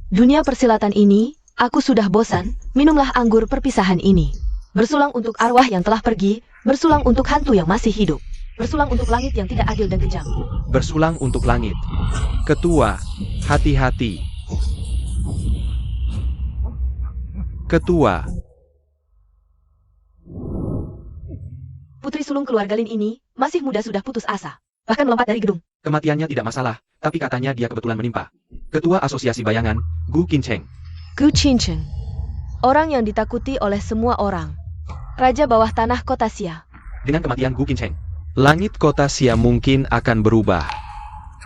Dunia persilatan ini, aku sudah bosan, minumlah anggur perpisahan ini. Bersulang untuk arwah yang telah pergi, bersulang untuk hantu yang masih hidup. Bersulang untuk langit yang tidak adil dan kejam. Bersulang untuk langit. Ketua, hati-hati. Ketua. Putri sulung keluarga Lin ini, masih muda sudah putus asa. Bahkan melompat dari gedung. Kematiannya tidak masalah, tapi katanya dia kebetulan menimpa. Ketua Asosiasi Bayangan, Gu Qincheng. Gu Qincheng. Orang yang ditakuti oleh semua orang. Raja bawah tanah kota Xia. Dengan kematian Gu Qincheng, langit kota Xia mungkin akan berubah.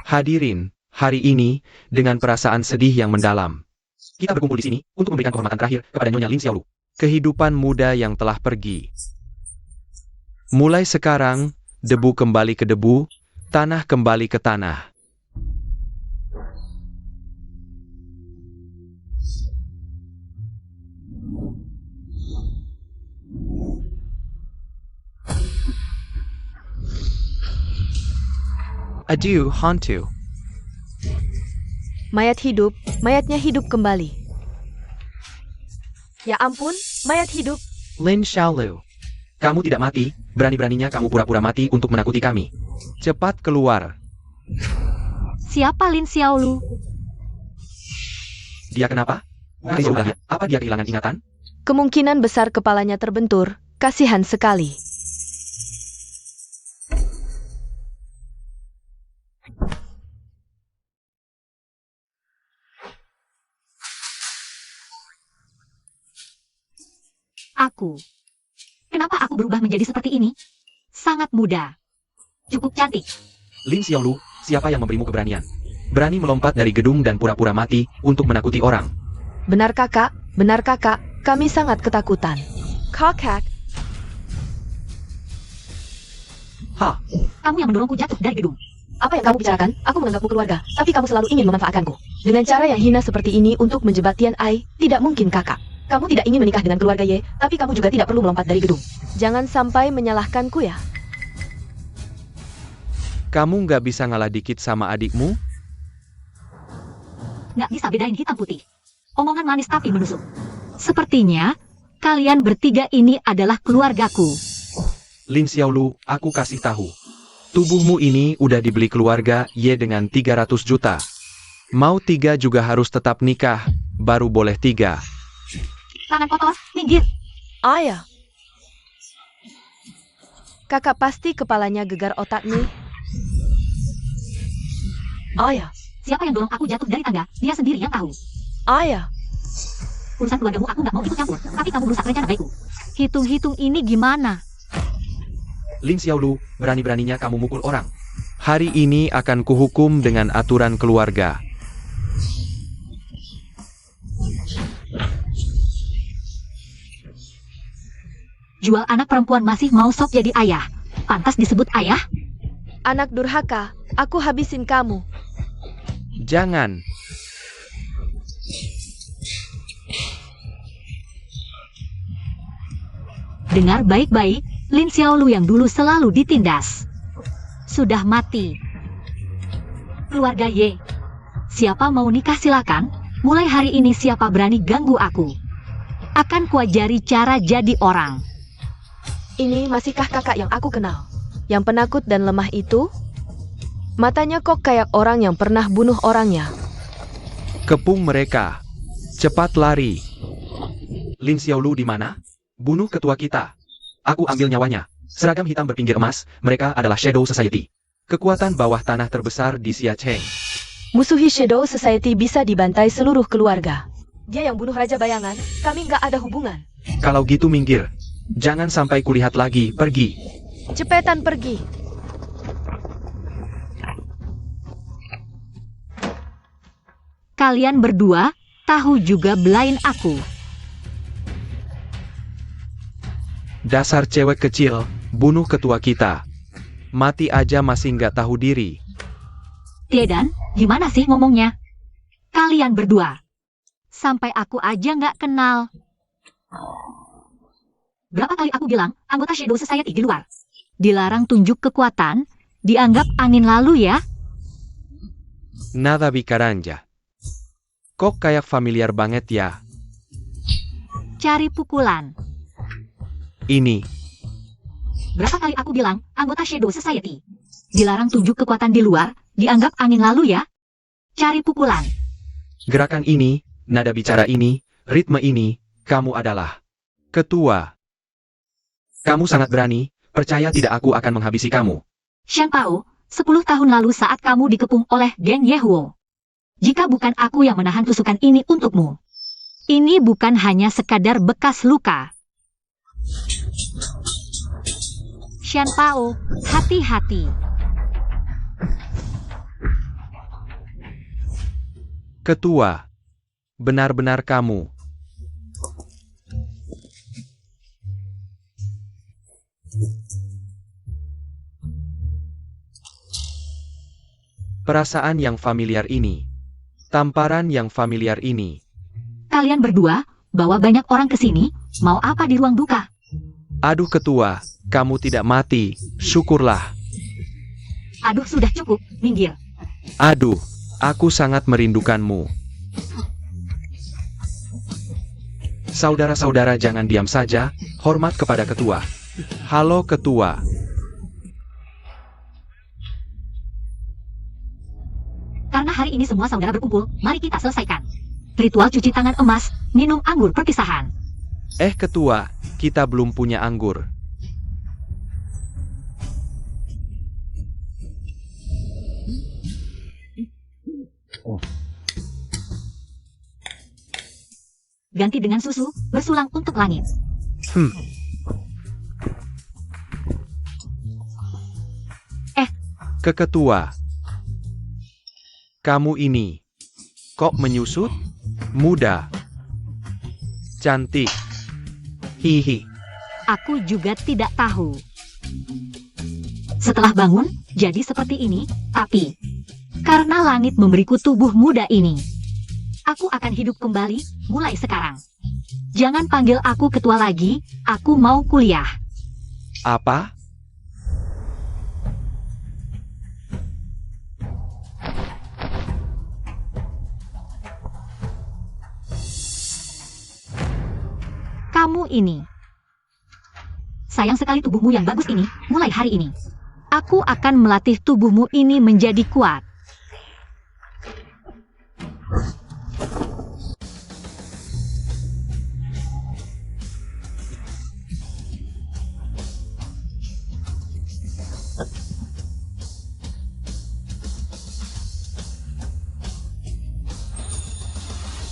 Hadirin, hari ini, dengan perasaan sedih yang mendalam, kita berkumpul di sini untuk memberikan kehormatan terakhir kepada Nyonya Lin Xiaolu. Kehidupan muda yang telah pergi. Mulai sekarang, debu kembali ke debu, tanah kembali ke tanah. Adieu, hantu. Mayat hidup, mayatnya hidup kembali. Ya ampun, mayat hidup. Lin Xiaolu, kamu tidak mati, berani-beraninya kamu pura-pura mati untuk menakuti kami. Cepat keluar. Siapa Lin Xiaolu? Dia kenapa? Bukan saudaranya, apa dia kehilangan ingatan? Kemungkinan besar kepalanya terbentur, kasihan sekali. Aku. Kenapa aku berubah menjadi seperti ini? Sangat muda. Cukup cantik. Lin Xiaolu, siapa yang memberimu keberanian? Berani melompat dari gedung dan pura-pura mati untuk menakuti orang. Benar kakak, kami sangat ketakutan. Kakak. Hah? Kamu yang mendorongku jatuh dari gedung. Apa yang kamu bicarakan? Aku menganggapmu keluarga, tapi kamu selalu ingin memanfaatkanku. Dengan cara yang hina seperti ini untuk menjebak Tian Ai, tidak mungkin kakak. Kamu tidak ingin menikah dengan keluarga Ye, tapi kamu juga tidak perlu melompat dari gedung. Jangan sampai menyalahkanku ya. Kamu nggak bisa ngalah dikit sama adikmu? Nggak bisa bedain hitam putih. Omongan manis tapi menusuk. Sepertinya, kalian bertiga ini adalah keluargaku. Lin Xiaolu, aku kasih tahu. Tubuhmu ini udah dibeli keluarga Ye dengan 300 juta. Mau 3 juga harus tetap nikah, baru boleh 3. Tangan kotor, minggir. Ayah. Kakak pasti kepalanya gegar otak nih. Ayah. Siapa yang dorong aku jatuh dari tangga? Dia sendiri yang tahu. Ayah. Urusan keluargamu aku nggak mau ikut campur, tapi kamu merusak rencana baikku. Hitung-hitung ini gimana? Lin Xiaolu, berani-beraninya kamu mukul orang. Hari ini akan kuhukum dengan aturan keluarga. Jual anak perempuan masih mau sok jadi ayah. Pantas disebut ayah? Anak durhaka, aku habisin kamu. Jangan. Dengar baik-baik, Lin Xiaolu yang dulu selalu ditindas. Sudah mati. Keluarga Ye. Siapa mau nikah silakan, mulai hari ini siapa berani ganggu aku. Akan kuajari cara jadi orang. Ini masihkah kakak yang aku kenal? Yang penakut dan lemah itu? Matanya kok kayak orang yang pernah bunuh orangnya. Kepung mereka. Cepat lari. Lin Xiaolu di mana? Bunuh ketua kita. Aku ambil nyawanya. Seragam hitam berpinggir emas, mereka adalah Shadow Society. Kekuatan bawah tanah terbesar di Xiacheng. Musuhi Shadow Society bisa dibantai seluruh keluarga. Dia yang bunuh Raja Bayangan, kami nggak ada hubungan. Kalau gitu minggir. Jangan sampai kulihat lagi, pergi. Cepetan pergi. Kalian berdua tahu juga belain aku. Dasar cewek kecil, bunuh ketua kita. Mati aja masih nggak tahu diri. Tiedan, gimana sih ngomongnya? Kalian berdua. Sampai aku aja nggak kenal. Berapa kali aku bilang, anggota Shadow Society di luar. Dilarang tunjuk kekuatan, dianggap angin lalu ya. Nada bicaranja. Kok kayak familiar banget ya? Cari pukulan. Ini. Berapa kali aku bilang, anggota Shadow Society. Dilarang tunjuk kekuatan di luar, dianggap angin lalu ya. Cari pukulan. Gerakan ini, nada bicara ini, ritme ini, kamu adalah ketua. Kamu sangat berani, percaya tidak aku akan menghabisi kamu. Shen Pao, 10 tahun lalu saat kamu dikepung oleh Geng Yehuo. Jika bukan aku yang menahan tusukan ini untukmu. Ini bukan hanya sekadar bekas luka. Shen Pao, hati-hati. Ketua. Benar-benar kamu. Perasaan yang familiar ini. Tamparan yang familiar ini. Kalian berdua, bawa banyak orang ke sini, mau apa di ruang duka? Aduh ketua, kamu tidak mati, syukurlah. Aduh sudah cukup, minggir. Aduh, aku sangat merindukanmu. Saudara-saudara jangan diam saja, hormat kepada ketua. Halo ketua. Karena hari ini semua saudara berkumpul, mari kita selesaikan. Ritual cuci tangan emas, minum anggur perpisahan. Ketua, kita belum punya anggur. Ganti dengan susu, bersulang untuk langit. Ke ketua. Kamu ini, kok menyusut? Muda. Cantik. Hihi. Aku juga tidak tahu. Setelah bangun, jadi seperti ini, tapi karena langit memberiku tubuh muda ini, aku akan hidup kembali mulai sekarang. Jangan panggil aku ketua lagi, aku mau kuliah. Apa? Kamu ini. Sayang sekali tubuhmu yang bagus ini, mulai hari ini. Aku akan melatih tubuhmu ini menjadi kuat.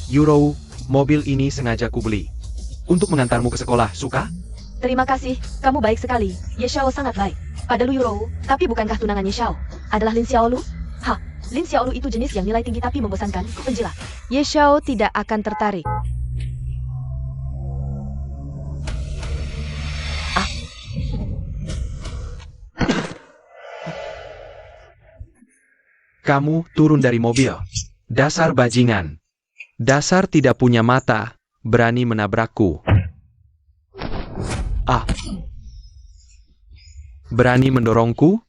Euro, mobil ini sengaja kubeli. Untuk mengantarmu ke sekolah, suka? Terima kasih, kamu baik sekali. Ye Xiao sangat baik. Pada Lu Yurou, tapi bukankah tunangan Ye Xiao adalah Lin Xiaolu? Lin Xiaolu itu jenis yang nilai tinggi tapi membosankan, penjilat. Ye Xiao tidak akan tertarik. Kamu turun dari mobil. Dasar bajingan. Dasar tidak punya mata. Berani menabrakku. Berani mendorongku?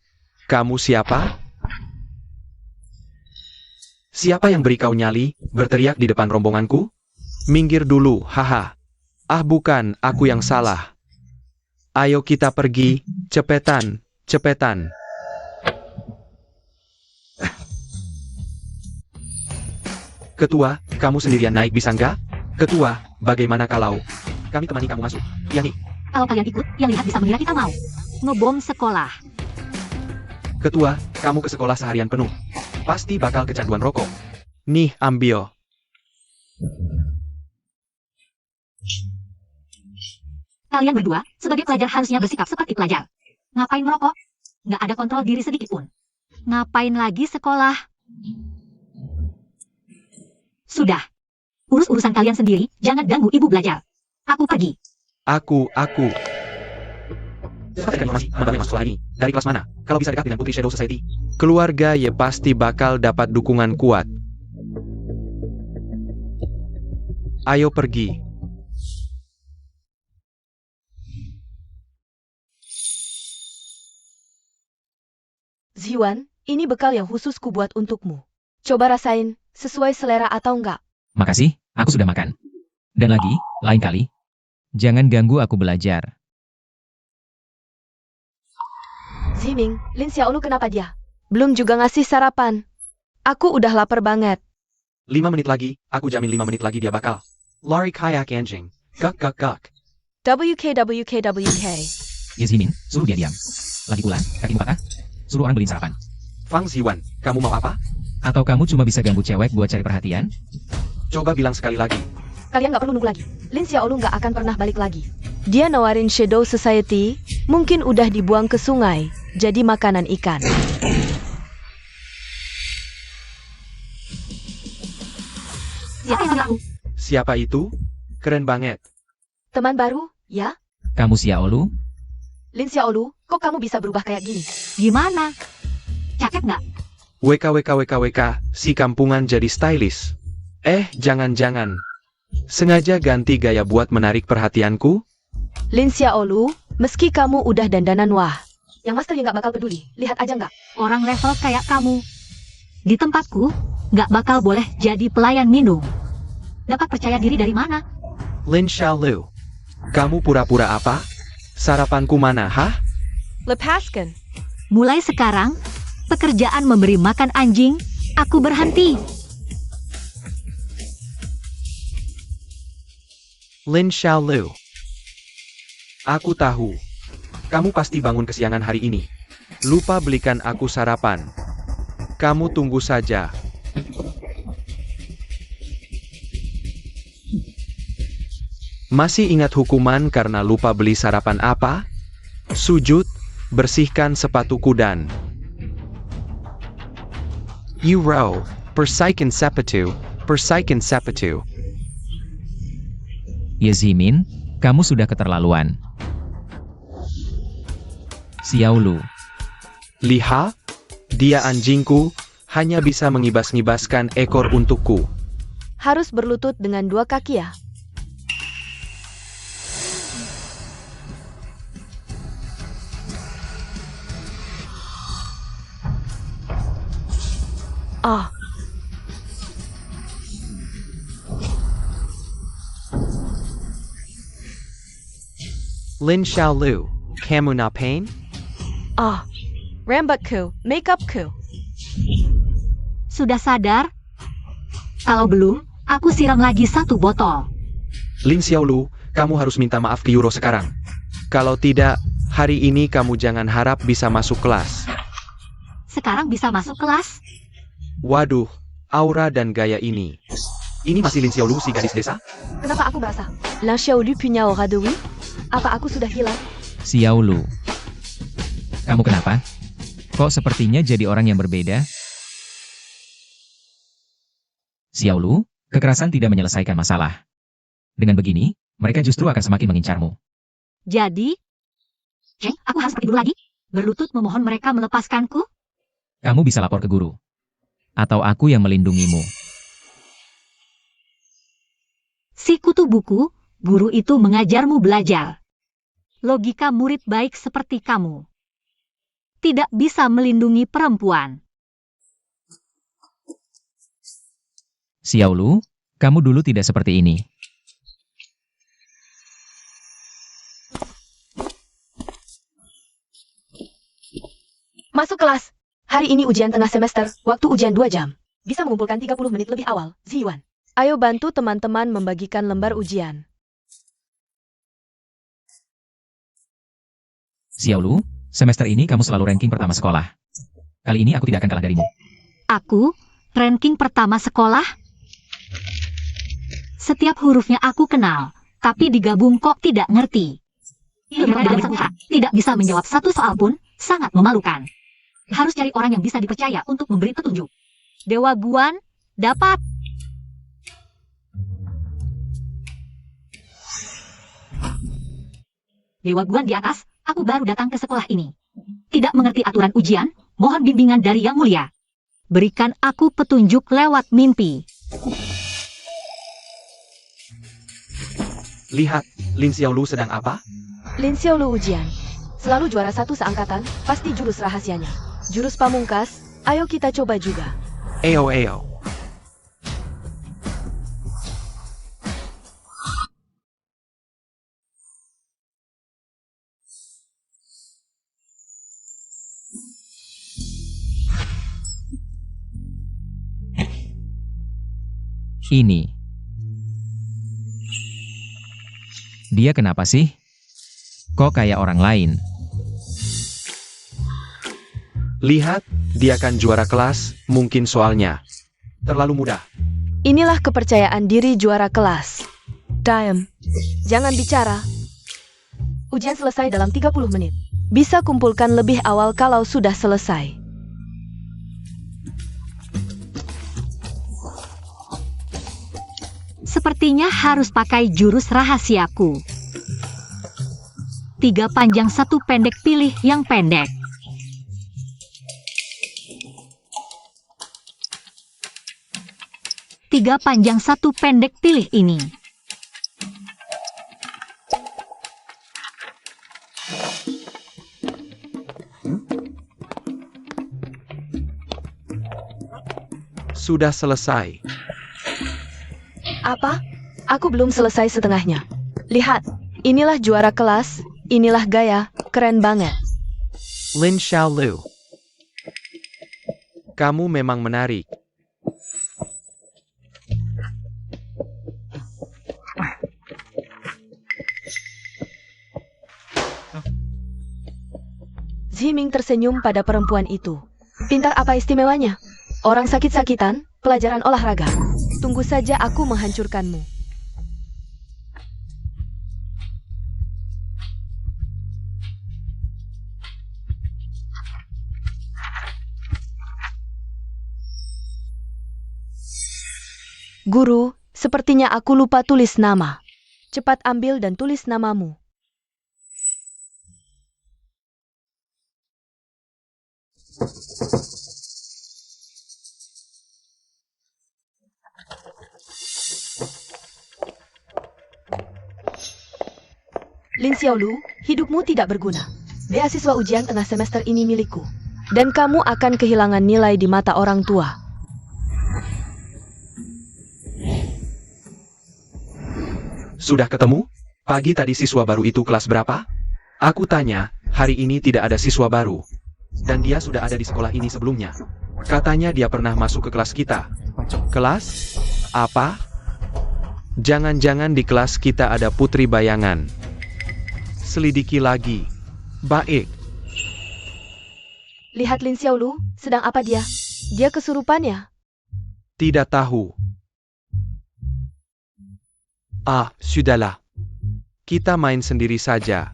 Kamu siapa? Siapa yang beri kau nyali, berteriak di depan rombonganku? Minggir dulu, haha. Bukan, aku yang salah. Ayo kita pergi, cepetan, cepetan. Ketua, kamu sendirian naik bisa nggak? Ketua, bagaimana kalau kami temani kamu masuk? Yani. Kalau kalian ikut, yang lihat bisa mengira kita mau ngebom sekolah. Ketua, kamu ke sekolah seharian penuh. Pasti bakal kecanduan rokok. Nih, ambil. Kalian berdua, sebagai pelajar harusnya bersikap seperti pelajar. Ngapain merokok? Nggak ada kontrol diri sedikit pun. Ngapain lagi sekolah? Sudah. Urus urusan kalian sendiri, jangan ganggu ibu belajar. Aku pergi. Aku. Dapatkan informasi mengenai masuk sekolah ini. Dari kelas mana? Kalau bisa dekat dengan Putri Shadow Society. Keluarga Ye pasti bakal dapat dukungan kuat. Ayo pergi. Ziwan, ini bekal yang khusus kubuat untukmu. Coba rasain, sesuai selera atau enggak. Makasih, aku sudah makan. Dan lagi, lain kali, jangan ganggu aku belajar. Ziming, Lin Xiaolu kenapa dia? Belum juga ngasih sarapan. Aku udah lapar banget. 5 menit lagi, aku jamin 5 menit lagi dia bakal. Lari kayak anjing. Gak gak gak. WK. Ya Zimin, suruh dia diam. Lagi pula, kakimu patah? Suruh orang beliin sarapan. Fang Ziwan, kamu mau apa? Atau kamu cuma bisa ganggu cewek buat cari perhatian? Coba bilang sekali lagi. Kalian nggak perlu nunggu lagi. Lin Xiaolu nggak akan pernah balik lagi. Dia nawarin Shadow Society, mungkin udah dibuang ke sungai, jadi makanan ikan. Siapa yang aku? Siapa itu? Keren banget. Teman baru, ya? Kamu Xiaolu? Lin Xiaolu, kok kamu bisa berubah kayak gini? Gimana? Cakep nggak? WK, si kampungan jadi stylish. Jangan-jangan. Sengaja ganti gaya buat menarik perhatianku? Lin Xiaolu, meski kamu udah dandanan wah. Yang master yang nggak bakal peduli, lihat aja nggak? Orang level kayak kamu. Di tempatku, nggak bakal boleh jadi pelayan minum. Dapat percaya diri dari mana? Lin Xiaolu. Kamu pura-pura apa? Sarapanku mana, hah? Lepaskan. Mulai sekarang, pekerjaan memberi makan anjing, aku berhenti. Lin Xiaolu. Aku tahu. Kamu pasti bangun kesiangan hari ini. Lupa belikan aku sarapan. Kamu tunggu saja. Masih ingat hukuman karena lupa beli sarapan apa? Sujud, bersihkan sepatuku dan Euro, persaikin sepatu. Ya Zimin, kamu sudah keterlaluan. Xiaolu, Lihat, dia anjingku, hanya bisa mengibas-ngibaskan ekor untukku. Harus berlutut dengan 2 kaki ya? Ah. Lin Xiaolu, kamu na pain? Ah. Rambutku, makeupku. Sudah sadar? Kalau belum, aku siram lagi 1 botol. Lin Xiaolu, kamu harus minta maaf ke Euro sekarang. Kalau tidak, hari ini kamu jangan harap bisa masuk kelas. Sekarang bisa masuk kelas? Waduh, aura dan gaya ini. Ini masih Lin Xiaolu si gadis desa? Kenapa aku merasa Lin Xiaolu punya aura dewi? Apa aku sudah hilang? Xiaolu. Kamu kenapa? Kok sepertinya jadi orang yang berbeda? Xiaolu, kekerasan tidak menyelesaikan masalah. Dengan begini, mereka justru akan semakin mengincarmu. Jadi, aku harus pergi dulu lagi? Berlutut memohon mereka melepaskanku? Kamu bisa lapor ke guru. Atau aku yang melindungimu. Si kutu buku, guru itu mengajarmu belajar. Logika murid baik seperti kamu tidak bisa melindungi perempuan. Xiaolu, kamu dulu tidak seperti ini. Masuk kelas. Hari ini ujian tengah semester, waktu ujian 2 jam. Bisa mengumpulkan 30 menit lebih awal, Ziwan. Ayo bantu teman-teman membagikan lembar ujian. Xiaolu, semester ini kamu selalu ranking pertama sekolah. Kali ini aku tidak akan kalah darimu. Aku, ranking pertama sekolah? Setiap hurufnya aku kenal, tapi digabung kok tidak ngerti. Tidak bisa menjawab 1 soal pun, sangat memalukan. Harus cari orang yang bisa dipercaya untuk memberi petunjuk. Dewa Guan, dapat. Dewa Guan di atas, aku baru datang ke sekolah ini. Tidak mengerti aturan ujian, mohon bimbingan dari Yang Mulia. Berikan aku petunjuk lewat mimpi. Lihat, Lin Xiaolu sedang apa? Lin Xiaolu ujian. Selalu juara 1 seangkatan, pasti jurus rahasianya. Jurus pamungkas, ayo kita coba juga. Ayo. Ini. Dia kenapa sih? Kok kayak orang lain? Lihat, dia kan juara kelas, mungkin soalnya terlalu mudah. Inilah kepercayaan diri juara kelas. Diam. Jangan bicara. Ujian selesai dalam 30 menit. Bisa kumpulkan lebih awal kalau sudah selesai. Sepertinya harus pakai jurus rahasiaku. 3 panjang 1 pendek, pilih yang pendek. Tiga panjang 1 pendek, pilih ini. Sudah selesai. Apa? Aku belum selesai setengahnya. Lihat, inilah juara kelas, inilah gaya, keren banget. Lin Xiaolu. Kamu memang menarik. Zhiming tersenyum pada perempuan itu. Pintar apa istimewanya? Orang sakit-sakitan, pelajaran olahraga. Tunggu saja aku menghancurkanmu. Guru, sepertinya aku lupa tulis nama. Cepat ambil dan tulis namamu. Lin Xiaolu, hidupmu tidak berguna. Beasiswa ujian tengah semester ini milikku. Dan kamu akan kehilangan nilai di mata orang tua. Sudah ketemu? Pagi tadi siswa baru itu kelas berapa? Aku tanya, hari ini tidak ada siswa baru. Dan dia sudah ada di sekolah ini sebelumnya. Katanya dia pernah masuk ke kelas kita. Kelas? Apa? Jangan-jangan di kelas kita ada putri bayangan. Selidiki lagi. Baik. Lihat Lin Xiaolu, sedang apa dia? Dia kesurupan ya? Tidak tahu. Ah, sudahlah. Kita main sendiri saja.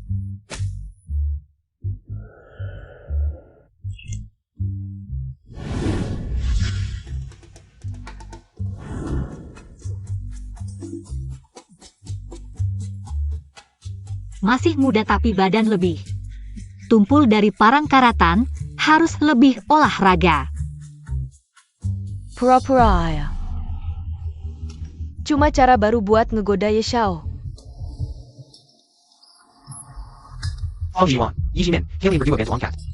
Masih muda tapi badan lebih. Tumpul dari parang karatan, harus lebih olahraga. Pura-pura ya. Cuma cara baru buat ngegoda Ye Xiao.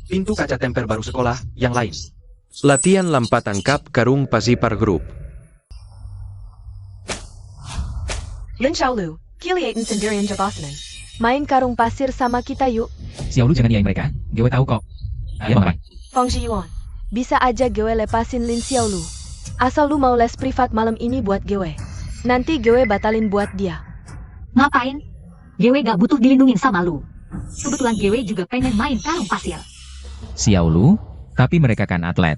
Pintu kaca temper baru sekolah, yang lain. Latihan lompatan kap karung pasipar grup. Lin Xiaolu, Kiliatin sendirian Jabasana. Main karung pasir sama kita yuk. Xiaolu jangan iain mereka, gue tahu kok. Ayo Bang. Feng Zhiyuan. Bisa aja gue lepasin Lin Xiaolu. Asal lu mau les privat malam ini buat gue. Nanti gue batalin buat dia. Ngapain? Gue gak butuh dilindungin sama lu. Kebetulan gue juga pengen main karung pasir. Xiaolu, tapi mereka kan atlet.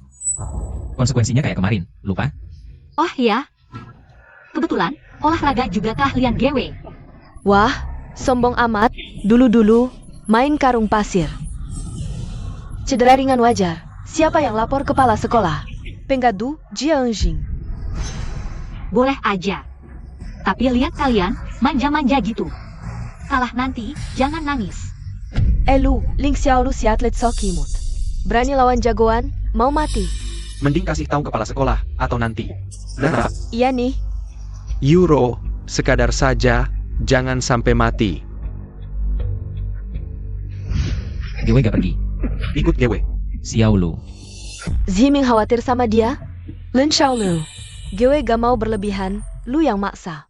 Konsekuensinya kayak kemarin, lupa? Oh ya? Kebetulan, olahraga juga keahlian gue. Wah, sombong amat. Dulu-dulu, main karung pasir. Cedera ringan wajar. Siapa yang lapor kepala sekolah? Penggadu, Jiangjing. Boleh aja. Tapi lihat kalian, manja-manja gitu. Kalah nanti, jangan nangis. Lu, Lin Xiaolu si atlet Sokimut. Berani lawan jagoan, mau mati. Mending kasih tahu kepala sekolah, atau nanti. Nah, Iya nih. Euro, sekadar saja, jangan sampai mati. Gue gak pergi. Ikut gue. Xiaolu. Zhiming khawatir sama dia. Lin Xiaolu. Gue gak mau berlebihan, lu yang maksa.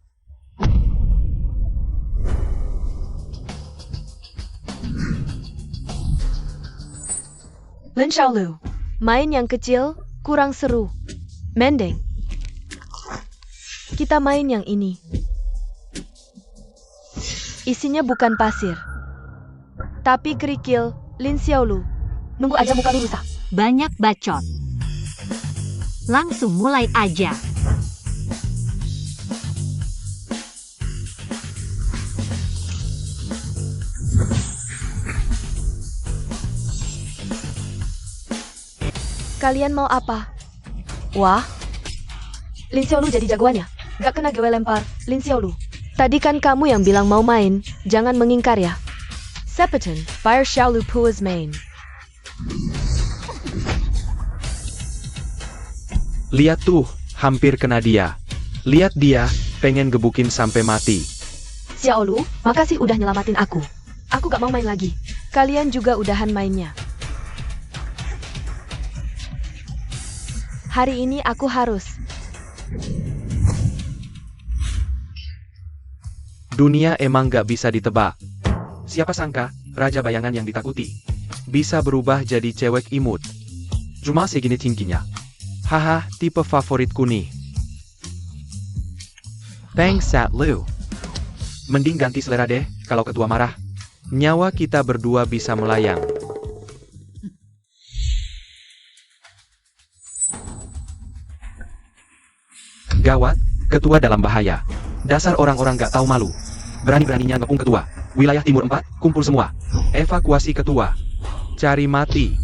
Lin Xiaolu. Main yang kecil, kurang seru. Mending. Kita main yang ini. Isinya bukan pasir, tapi kerikil. Lin Xiaolu, nunggu aja muka lu rusak. Banyak bacot. Langsung mulai aja. Kalian mau apa? Wah, Lin Xiaolu jadi jagoannya. Gak kena gue lempar, Lin Xiaolu. Tadi kan kamu yang bilang mau main, jangan mengingkar ya. Sepeton, Fire Xiaolu Pua's main. Lihat tuh, hampir kena dia. Lihat dia, pengen gebukin sampai mati. Xiaolu, makasih udah nyelamatin aku. Aku gak mau main lagi. Kalian juga udahan mainnya. Hari ini aku harus. Dunia emang gak bisa ditebak. Siapa sangka, raja bayangan yang ditakuti bisa berubah jadi cewek imut. Cuma segini tingginya. Haha, tipe favoritku nih. Thanks, Lu. Mending ganti selera deh, kalau ketua marah. Nyawa kita berdua bisa melayang. Gawat, ketua dalam bahaya. Dasar orang-orang gak tahu malu. Berani-beraninya ngepung ketua. Wilayah Timur 4, kumpul semua. Evakuasi ketua. Cari mati.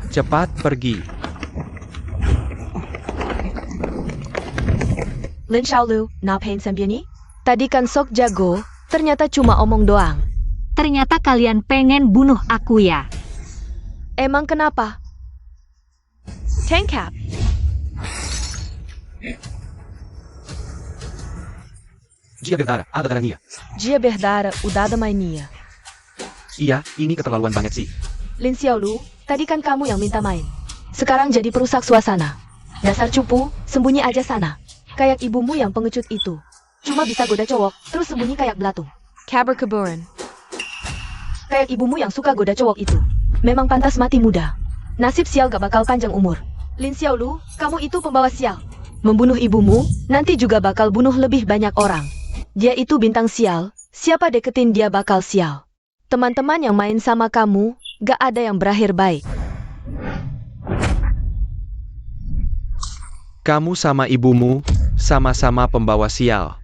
Cepat pergi. Lin Xiaolu, ngapain sambiani? Tadi kan sok jago, ternyata cuma omong doang. Ternyata kalian pengen bunuh aku ya. Emang kenapa? Tank cap. Jia Berdara, ada darahnya. Jia Berdara, udah ada mainnya. Iya, ini keterlaluan banget sih. Lin Xiaolu, tadi kan kamu yang minta main. Sekarang jadi perusak suasana. Dasar cupu, sembunyi aja sana. Kayak ibumu yang pengecut itu. Cuma bisa goda cowok, terus sembunyi kayak belatung. Kabar keburan. Kayak ibumu yang suka goda cowok itu. Memang pantas mati muda. Nasib sial gak bakal panjang umur. Lin Xiaolu, kamu itu pembawa sial. Membunuh ibumu, nanti juga bakal bunuh lebih banyak orang. Dia itu bintang sial, siapa deketin dia bakal sial. Teman-teman yang main sama kamu, gak ada yang berakhir baik. Kamu sama ibumu, sama-sama pembawa sial.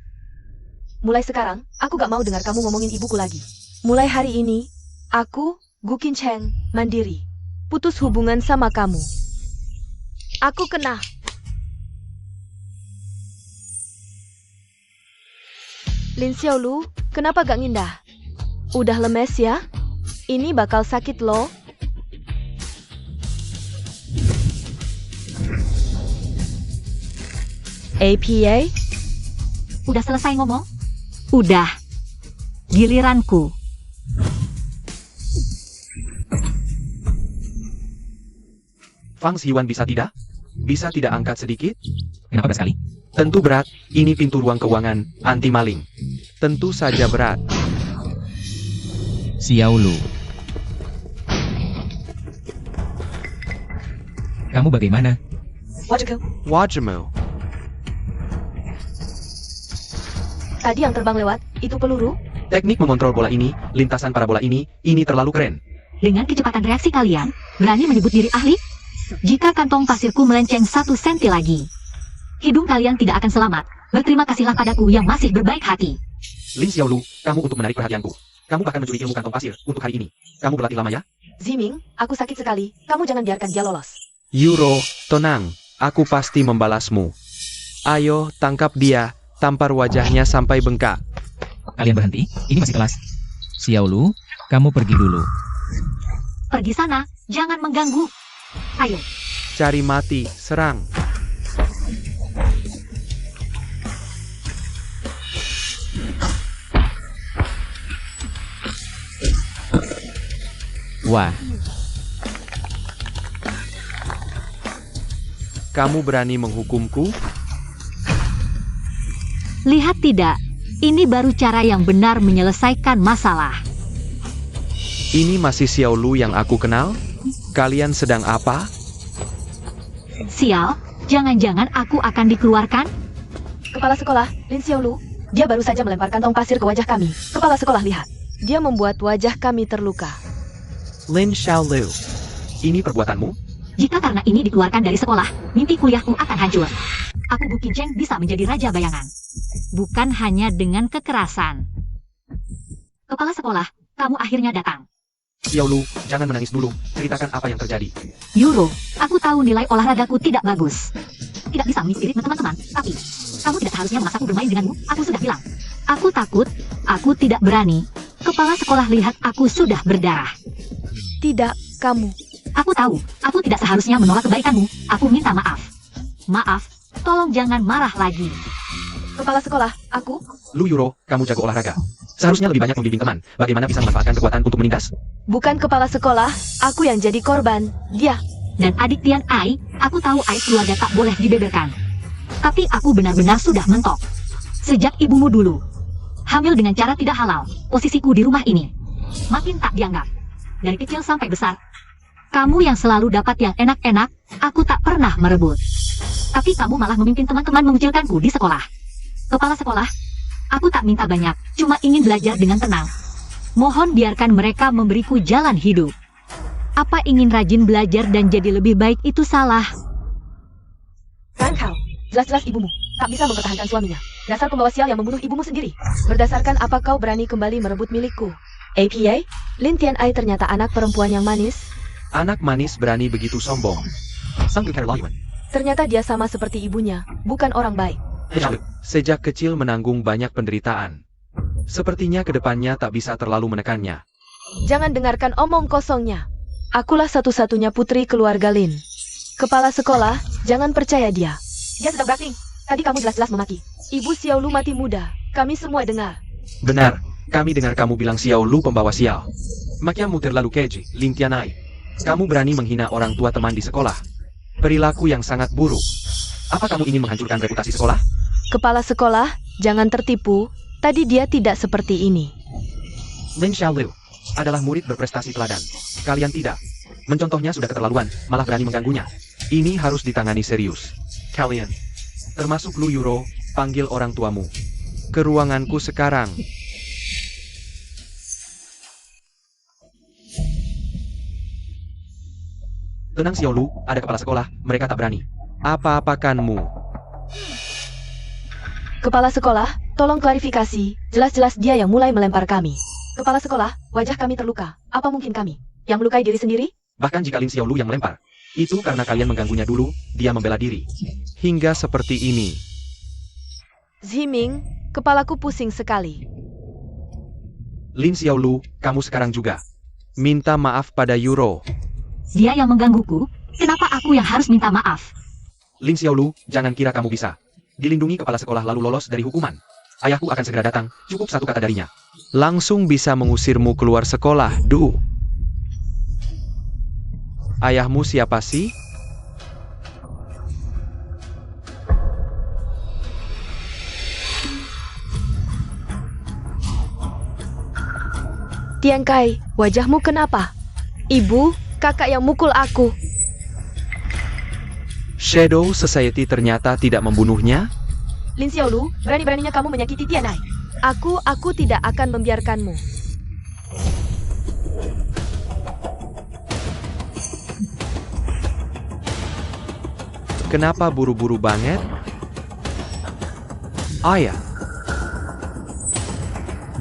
Mulai sekarang, aku gak mau dengar kamu ngomongin ibuku lagi. Mulai hari ini, aku, Gu Qincheng, mandiri. Putus hubungan sama kamu. Aku kena. Lin Xiaolu, kenapa gak ngindah? Udah lemes ya? Ini bakal sakit loh. APA? Udah selesai ngomong? Udah. Giliranku. Fang Xiwan bisa tidak? Bisa tidak angkat sedikit? Kenapa berat sekali? Tentu berat, ini pintu ruang keuangan, anti maling. Tentu saja berat. Xiaolu. Kamu bagaimana? Wajemu. Tadi yang terbang lewat, itu peluru? Teknik mengontrol bola ini, lintasan parabola ini terlalu keren. Dengan kecepatan reaksi kalian, berani menyebut diri ahli? Jika kantong pasirku melenceng 1 senti lagi, hidung kalian tidak akan selamat. Berterima kasihlah padaku yang masih berbaik hati. Lin Xiaolu, kamu untuk menarik perhatianku. Kamu bahkan mencuri ilmu kantong pasir untuk hari ini. Kamu berlatih lama ya? Ziming, aku sakit sekali. Kamu jangan biarkan dia lolos. Euro, tenang. Aku pasti membalasmu. Ayo, tangkap dia. Tampar wajahnya sampai bengkak. Kalian berhenti? Ini masih kelas. Xiaolu, kamu pergi dulu. Pergi sana, jangan mengganggu. Ayo. Cari mati, serang. Wah, Kamu berani menghukumku? Lihat tidak, ini baru cara yang benar menyelesaikan masalah. Ini masih Xiaolu yang aku kenal? Kalian sedang apa? Sial, jangan-jangan aku akan dikeluarkan? Kepala sekolah, Lin Xiaolu. Dia baru saja melempar kantong pasir ke wajah kami. Kepala sekolah lihat. Dia membuat wajah kami terluka. Lin Xiaolu, ini perbuatanmu? Jika karena ini dikeluarkan dari sekolah, mimpi kuliahku akan hancur. Aku Bu Qin Cheng bisa menjadi raja bayangan. Bukan hanya dengan kekerasan. Kepala sekolah, kamu akhirnya datang. Xiaolu, jangan menangis dulu. Ceritakan apa yang terjadi. Euro, aku tahu nilai olahragaku tidak bagus. Tidak bisa memimpin teman-teman, tapi kamu tidak seharusnya memaksaku bermain denganmu. Aku sudah bilang. Aku takut, aku tidak berani. Kepala sekolah lihat aku sudah berdarah. Tidak, kamu. Aku tahu, aku tidak seharusnya menolak kebaikanmu. Aku minta maaf. Maaf, tolong jangan marah lagi. Kepala sekolah, aku. Lu Euro, kamu jago olahraga. Seharusnya lebih banyak membimbing teman. Bagaimana bisa memanfaatkan kekuatan untuk menindas? Bukan kepala sekolah, aku yang jadi korban. Dia. Dan adik Tian Ai, aku tahu aib keluarga tak boleh dibeberkan. Tapi aku benar-benar sudah mentok. Sejak ibumu dulu hamil dengan cara tidak halal, posisiku di rumah ini makin tak dianggap. Dari kecil sampai besar, kamu yang selalu dapat yang enak-enak, aku tak pernah merebut. Tapi kamu malah memimpin teman-teman mengucilkanku di sekolah. Kepala sekolah, aku tak minta banyak, cuma ingin belajar dengan tenang. Mohon biarkan mereka memberiku jalan hidup. Apa ingin rajin belajar dan jadi lebih baik itu salah? Kan kau, jelas-jelas ibumu tak bisa mempertahankan suaminya. Dasar pembawa sial yang membunuh ibumu sendiri. Berdasarkan apa kau berani kembali merebut milikku? APA, Lin Tian Ai ternyata anak perempuan yang manis. Anak manis berani begitu sombong. Sang keterlaluan. Ternyata dia sama seperti ibunya, bukan orang baik. Sejak kecil menanggung banyak penderitaan. Sepertinya kedepannya tak bisa terlalu menekannya. Jangan dengarkan omong kosongnya. Akulah satu-satunya putri keluarga Lin. Kepala sekolah, jangan percaya dia. Dia sedang beraking. Tadi kamu jelas-jelas memaki. Ibu Xiaolu mati muda. Kami semua dengar. Benar, kami dengar kamu bilang Xiaolu pembawa sial. Makiamu terlalu keji, Lin Tian Ai. Kamu berani menghina orang tua teman di sekolah. Perilaku yang sangat buruk. Apa kamu ingin menghancurkan reputasi sekolah? Kepala sekolah, jangan tertipu. Tadi dia tidak seperti ini. Lin Xiaolu adalah murid berprestasi teladan. Kalian tidak. Mencontohnya sudah keterlaluan, malah berani mengganggunya. Ini harus ditangani serius. Kalian, termasuk Lu Euro, panggil orang tuamu ke ruanganku sekarang. Tenang Xiaolu, ada kepala sekolah, mereka tak berani. Apa-apakanmu? Kepala sekolah, tolong klarifikasi. Jelas-jelas dia yang mulai melempar kami. Kepala sekolah, wajah kami terluka. Apa mungkin kami yang melukai diri sendiri? Bahkan jika Lin Xiaolu yang melempar, itu karena kalian mengganggunya dulu, dia membela diri. Hingga seperti ini. Ziming, kepalaku pusing sekali. Lin Xiaolu, kamu sekarang juga. Minta maaf pada Euro. Dia yang menggangguku, kenapa aku yang harus minta maaf? Lin Xiaolu, jangan kira kamu bisa dilindungi kepala sekolah lalu lolos dari hukuman. Ayahku akan segera datang, cukup satu kata darinya. Langsung bisa mengusirmu keluar sekolah, Du. Ayahmu siapa sih? Tian Kai, wajahmu kenapa? Ibu, kakak yang mukul aku. Shadow Society ternyata tidak membunuhnya? Lin Xiaolu, berani-beraninya kamu menyakiti Tian Ai. Aku tidak akan membiarkanmu. Kenapa buru-buru banget? Ayah.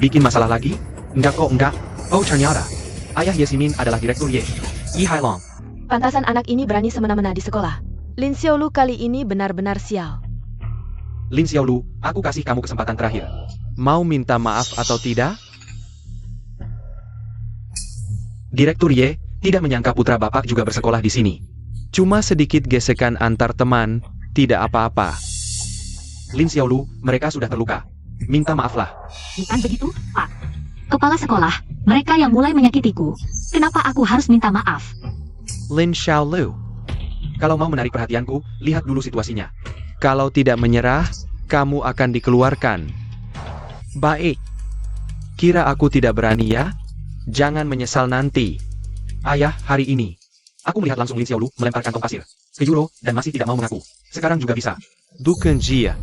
Bikin masalah lagi? Enggak kok, enggak. Oh ternyata, ayah Yesimin adalah direktur Ye. Yi Hailong. Pantasan anak ini berani semena-mena di sekolah. Lin Xiaolu kali ini benar-benar sial. Lin Xiaolu, aku kasih kamu kesempatan terakhir. Mau minta maaf atau tidak? Direktur Ye tidak menyangka putra bapak juga bersekolah di sini. Cuma sedikit gesekan antar teman, tidak apa-apa. Lin Xiaolu, mereka sudah terluka. Minta maaflah. Bukan begitu, Pak. Kepala sekolah, mereka yang mulai menyakitiku. Kenapa aku harus minta maaf? Lin Xiaolu, kalau mau menarik perhatianku, lihat dulu situasinya. Kalau tidak menyerah, kamu akan dikeluarkan. Baik. Kira aku tidak berani ya? Jangan menyesal nanti. Ayah, hari ini aku melihat langsung Lin Xiaolu melempar kantong pasir ke Euro dan masih tidak mau mengaku. Sekarang juga bisa. Duken Jia.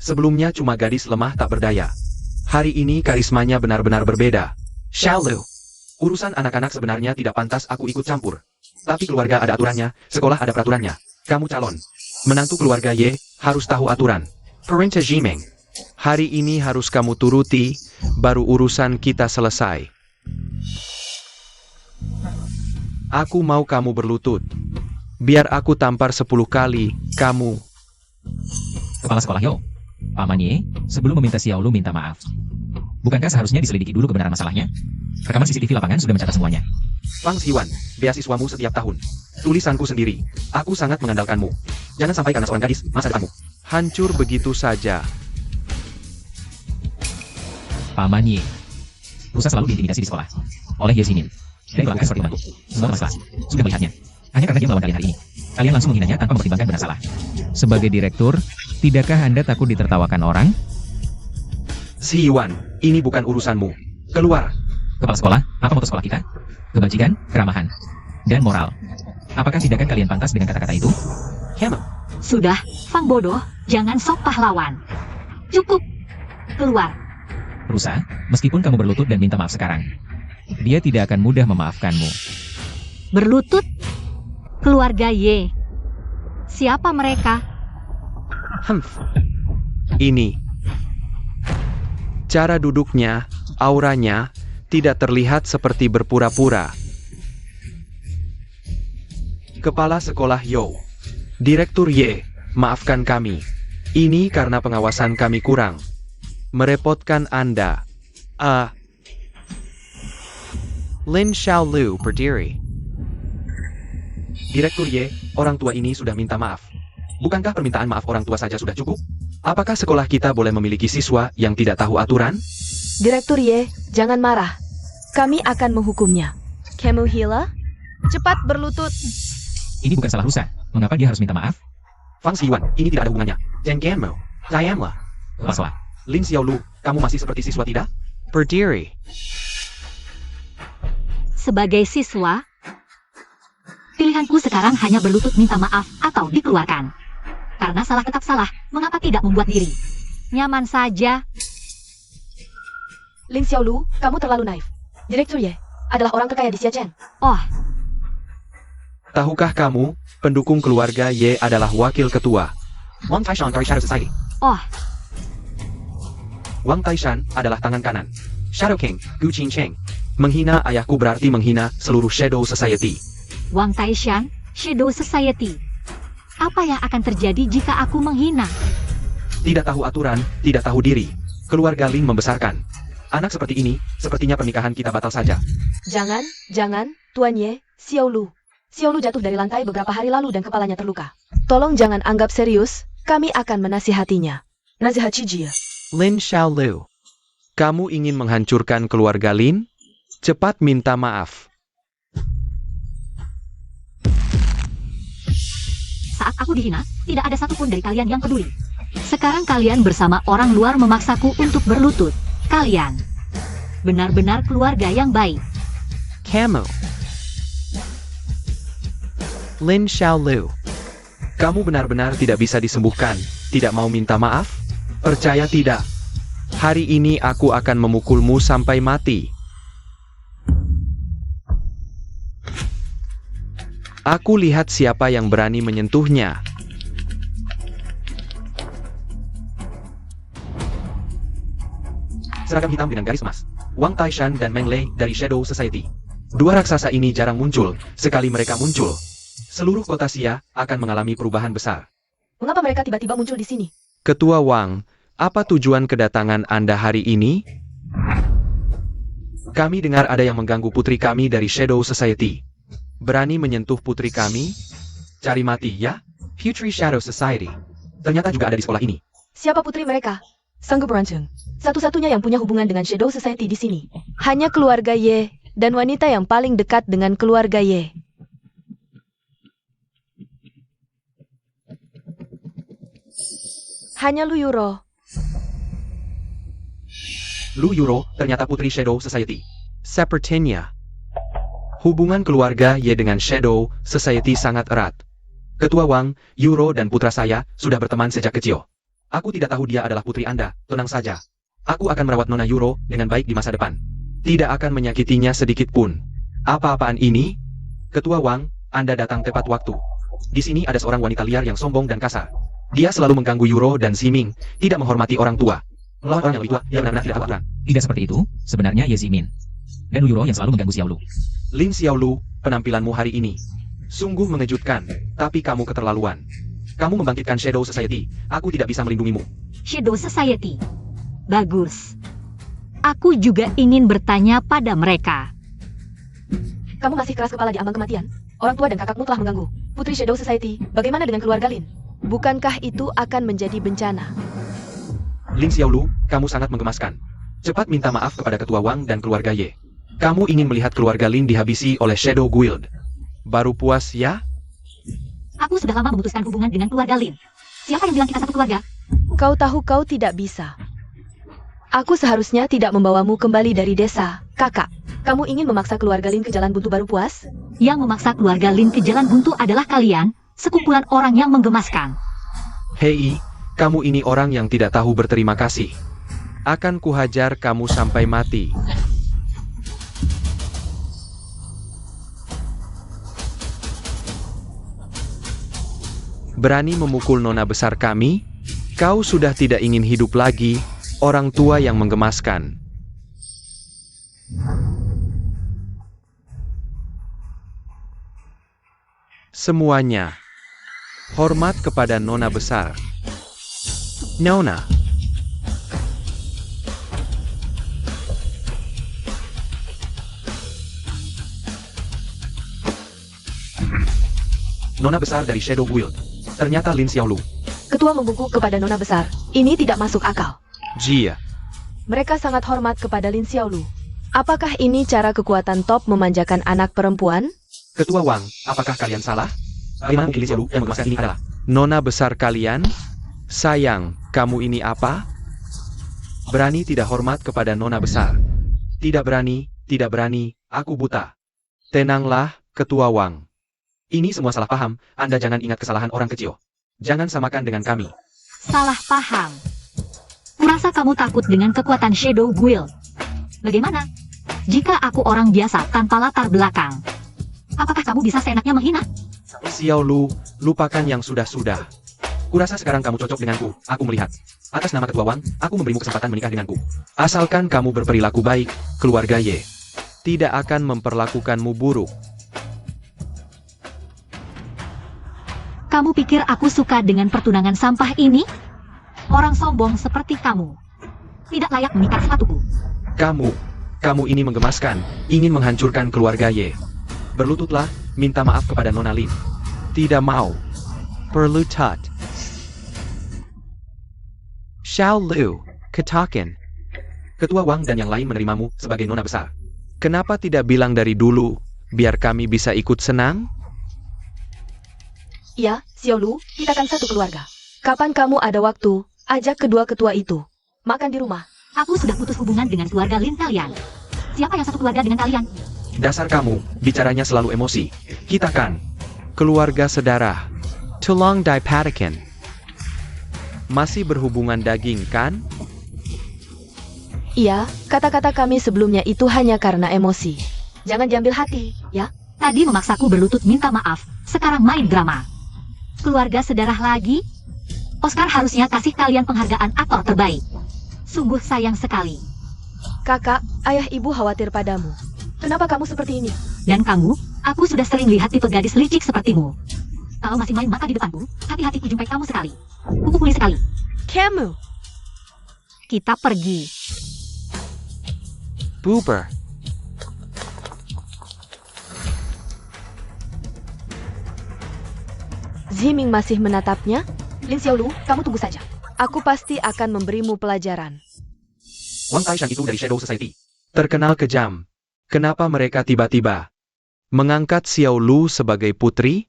Sebelumnya cuma gadis lemah tak berdaya. Hari ini karismanya benar-benar berbeda. Xiaolu. Urusan anak-anak sebenarnya tidak pantas aku ikut campur. Tapi keluarga ada aturannya, sekolah ada peraturannya. Kamu calon menantu keluarga Ye, harus tahu aturan. Perintah Jimeng. Hari ini harus kamu turuti, baru urusan kita selesai. Aku mau kamu berlutut. Biar aku tampar 10 kali, kamu. Kepala sekolah Yo. Paman Ye, sebelum meminta Xiaolu minta maaf. Bukankah seharusnya diselidiki dulu kebenaran masalahnya? Rekaman CCTV lapangan sudah mencatat semuanya. Fang Xiwan, beasiswamu setiap tahun. Tulisanku sendiri. Aku sangat mengandalkanmu. Jangan sampai karena seorang gadis, masa depanmu hancur begitu saja. Paman Ye. Rusa selalu diintimidasi di sekolah. Oleh Ye Ximin. Dan dilakukan seperti umatku. Semua teman kelas sudah melihatnya. Hanya karena dia melawan kalian hari ini. Kalian langsung menghinanya tanpa mempertimbangkan benar salah. Sebagai direktur, tidakkah Anda takut ditertawakan orang? Xiwan, ini bukan urusanmu. Keluar. Kepala sekolah, apa moto sekolah kita? Kebajikan, keramahan, dan moral. Apakah tindakan kalian pantas dengan kata-kata itu? Kamu. Sudah, Fang bodoh, jangan sok pahlawan. Cukup. Keluar. Rusa, meskipun kamu berlutut dan minta maaf sekarang, Dia tidak akan mudah memaafkanmu. Berlutut. Keluarga Ye. Siapa mereka? Ini. Cara duduknya, auranya, tidak terlihat seperti berpura-pura. Kepala sekolah Yo. Direktur Ye, maafkan kami. Ini karena pengawasan kami kurang. Merepotkan Anda. Lin Xiaolu berdiri. Direktur Ye, orang tua ini sudah minta maaf. Bukankah permintaan maaf orang tua saja sudah cukup? Apakah sekolah kita boleh memiliki siswa yang tidak tahu aturan? Direktur Ye, jangan marah. Kami akan menghukumnya. Kamu Hila, cepat berlutut. ini bukan salah Rusa. Mengapa dia harus minta maaf? Fang Xiwan, ini tidak ada hubungannya. Zheng Genmo, Diamla. Kepala sekolah. Lin Xiaolu, kamu masih seperti siswa tidak? Berdiri. Sebagai siswa, pilihanku sekarang hanya berlutut minta maaf atau dikeluarkan. Karena salah tetap salah, mengapa tidak membuat diri nyaman saja? Lin Xiaolu, kamu terlalu naif. Direktur Ye adalah orang terkaya di Xiachen. Oh, Tahukah kamu, pendukung keluarga Ye adalah wakil ketua. Wang Taishan dari Shadow Society. oh, Wang Taishan adalah tangan kanan. Shadow King, Gu Qingcheng. Menghina ayahku berarti menghina seluruh Shadow Society. Wang Taishan, Shadow Society. Apa yang akan terjadi jika aku menghina? Tidak tahu aturan, tidak tahu diri. Keluarga Lin membesarkan. Anak seperti ini, sepertinya pernikahan kita batal saja. Jangan, Tuan Ye, Xiaolu. Xiaolu jatuh dari lantai beberapa hari lalu dan kepalanya terluka. Tolong jangan anggap serius, kami akan menasihatinya. Nasihat Cijie. Lin Xiaolu. Kamu ingin menghancurkan keluarga Lin? Cepat minta maaf. Saat aku dihina, tidak ada satupun dari kalian yang peduli. Sekarang kalian bersama orang luar memaksaku untuk berlutut. Kalian benar-benar keluarga yang baik. Kamu. Lin Xiaolu. Kamu benar-benar tidak bisa disembuhkan, tidak mau minta maaf? Percaya tidak? Hari ini aku akan memukulmu sampai mati. Aku lihat siapa yang berani menyentuhnya. Seragam hitam dengan garis emas. Wang Taishan dan Meng Lei dari Shadow Society. Dua raksasa ini jarang muncul. Sekali mereka muncul, seluruh kota Xia akan mengalami perubahan besar. Mengapa mereka tiba-tiba muncul di sini? Ketua Wang, apa tujuan kedatangan Anda hari ini? Kami dengar ada yang mengganggu putri kami dari Shadow Society. Berani menyentuh putri kami? Cari mati, ya? Putri Shadow Society. Ternyata juga ada di sekolah ini. Siapa putri mereka? Sanggup Rancung. Satu-satunya yang punya hubungan dengan Shadow Society di sini. Hanya keluarga Ye, dan wanita yang paling dekat dengan keluarga Ye. Hanya Lu Yuro. Lu Yuro ternyata putri Shadow Society. Sepertinya. Hubungan keluarga Ye dengan Shadow Society sangat erat. Ketua Wang, Yuro dan putra saya sudah berteman sejak kecil. Aku tidak tahu dia adalah putri Anda, tenang saja. Aku akan merawat Nona Yuro dengan baik di masa depan. Tidak akan menyakitinya sedikit pun. Apa-apaan ini? Ketua Wang, Anda datang tepat waktu. Di sini ada seorang wanita liar yang sombong dan kasar. Dia selalu mengganggu Yuro dan Ziming, tidak menghormati orang tua. Melawan orang yang lebih tua, dia benar-benar tidak tahu aturan. Tidak seperti itu, sebenarnya Ye Zimin. Dan Yuro yang selalu mengganggu Xiaolu. Lin Xiaolu, penampilanmu hari ini sungguh mengejutkan, tapi kamu keterlaluan. Kamu membangkitkan Shadow Society, aku tidak bisa melindungimu. Shadow Society. Bagus. Aku juga ingin bertanya pada mereka. Kamu masih keras kepala di ambang kematian? Orang tua dan kakakmu telah mengganggu. Putri Shadow Society, bagaimana dengan keluarga Lin? Bukankah itu akan menjadi bencana? Lin Xiaolu, kamu sangat menggemaskan. Cepat minta maaf kepada Ketua Wang dan keluarga Ye. Kamu ingin melihat keluarga Lin dihabisi oleh Shadow Guild. Baru puas ya? Aku sudah lama memutuskan hubungan dengan keluarga Lin. Siapa yang bilang kita satu keluarga? Kau tahu kau tidak bisa. Aku seharusnya tidak membawamu kembali dari desa, kakak. Kamu ingin memaksa keluarga Lin ke jalan buntu baru puas? Yang memaksa keluarga Lin ke jalan buntu adalah kalian, sekumpulan orang yang menggemaskan. Hei, kamu ini orang yang tidak tahu berterima kasih. Akan kuhajar kamu sampai mati. Berani memukul nona besar kami? Kau sudah tidak ingin hidup lagi, orang tua yang menggemaskan. Semuanya, hormat kepada nona besar. Nona. Nona besar dari Shadow Guild. Ternyata Lin Xiaolu. Ketua membungkuk kepada nona besar. Ini tidak masuk akal. Jia. Mereka sangat hormat kepada Lin Xiaolu. Apakah ini cara kekuatan top memanjakan anak perempuan? Ketua Wang, apakah kalian salah? Bagaimana mungkin Lin Xiaolu yang menggemaskan ini adalah nona besar kalian? Sayang, kamu ini apa? Berani tidak hormat kepada nona besar. Tidak berani, aku buta. Tenanglah, Ketua Wang. Ini semua salah paham, Anda jangan ingat kesalahan orang kecil. Jangan samakan dengan kami. Salah paham. Kurasa kamu takut dengan kekuatan Shadow Guild. Bagaimana? Jika aku orang biasa tanpa latar belakang, apakah kamu bisa seenaknya menghina? Xiaolu, lupakan yang sudah-sudah. Kurasa sekarang kamu cocok denganku, aku melihat. Atas nama Ketua Wang, aku memberimu kesempatan menikah denganku. Asalkan kamu berperilaku baik, keluarga Ye. Tidak akan memperlakukanmu buruk. Kamu pikir aku suka dengan pertunangan sampah ini? Orang sombong seperti kamu tidak layak mengikat sepatuku. Kamu ini menggemaskan, ingin menghancurkan keluarga Ye. Berlututlah, minta maaf kepada Nona Lin. Tidak mau. Berlutut. Xiao Lu, katakan. Ketua Wang dan yang lain menerimamu sebagai nona besar. Kenapa tidak bilang dari dulu, biar kami bisa ikut senang? Ya, Xiaolu, kita kan satu keluarga. Kapan kamu ada waktu, ajak kedua ketua itu makan di rumah. Aku sudah putus hubungan dengan keluarga Lin kalian. Siapa yang satu keluarga dengan kalian? Dasar kamu, bicaranya selalu emosi. Kita kan keluarga sedarah. Tulang dipatakan. Masih berhubungan daging kan? Iya, kata-kata kami sebelumnya itu hanya karena emosi. Jangan diambil hati, ya? Tadi memaksaku berlutut minta maaf, sekarang main drama. Keluarga sedarah lagi? Oscar harusnya kasih kalian penghargaan aktor terbaik. Sungguh sayang sekali. Kakak, ayah ibu khawatir padamu. Kenapa kamu seperti ini? Dan kamu, aku sudah sering lihat tipe gadis licik sepertimu. Kalau masih main mata di depanku, hati-hatiku jumpai kamu sekali. Kuku kulit sekali. Kamu! Kita pergi. Buber. Ziming masih menatapnya. Lin Xiaolu, kamu tunggu saja. Aku pasti akan memberimu pelajaran. Wang Taishan itu dari Shadow Society. Terkenal kejam. Kenapa mereka tiba-tiba mengangkat Xiao Lu sebagai putri?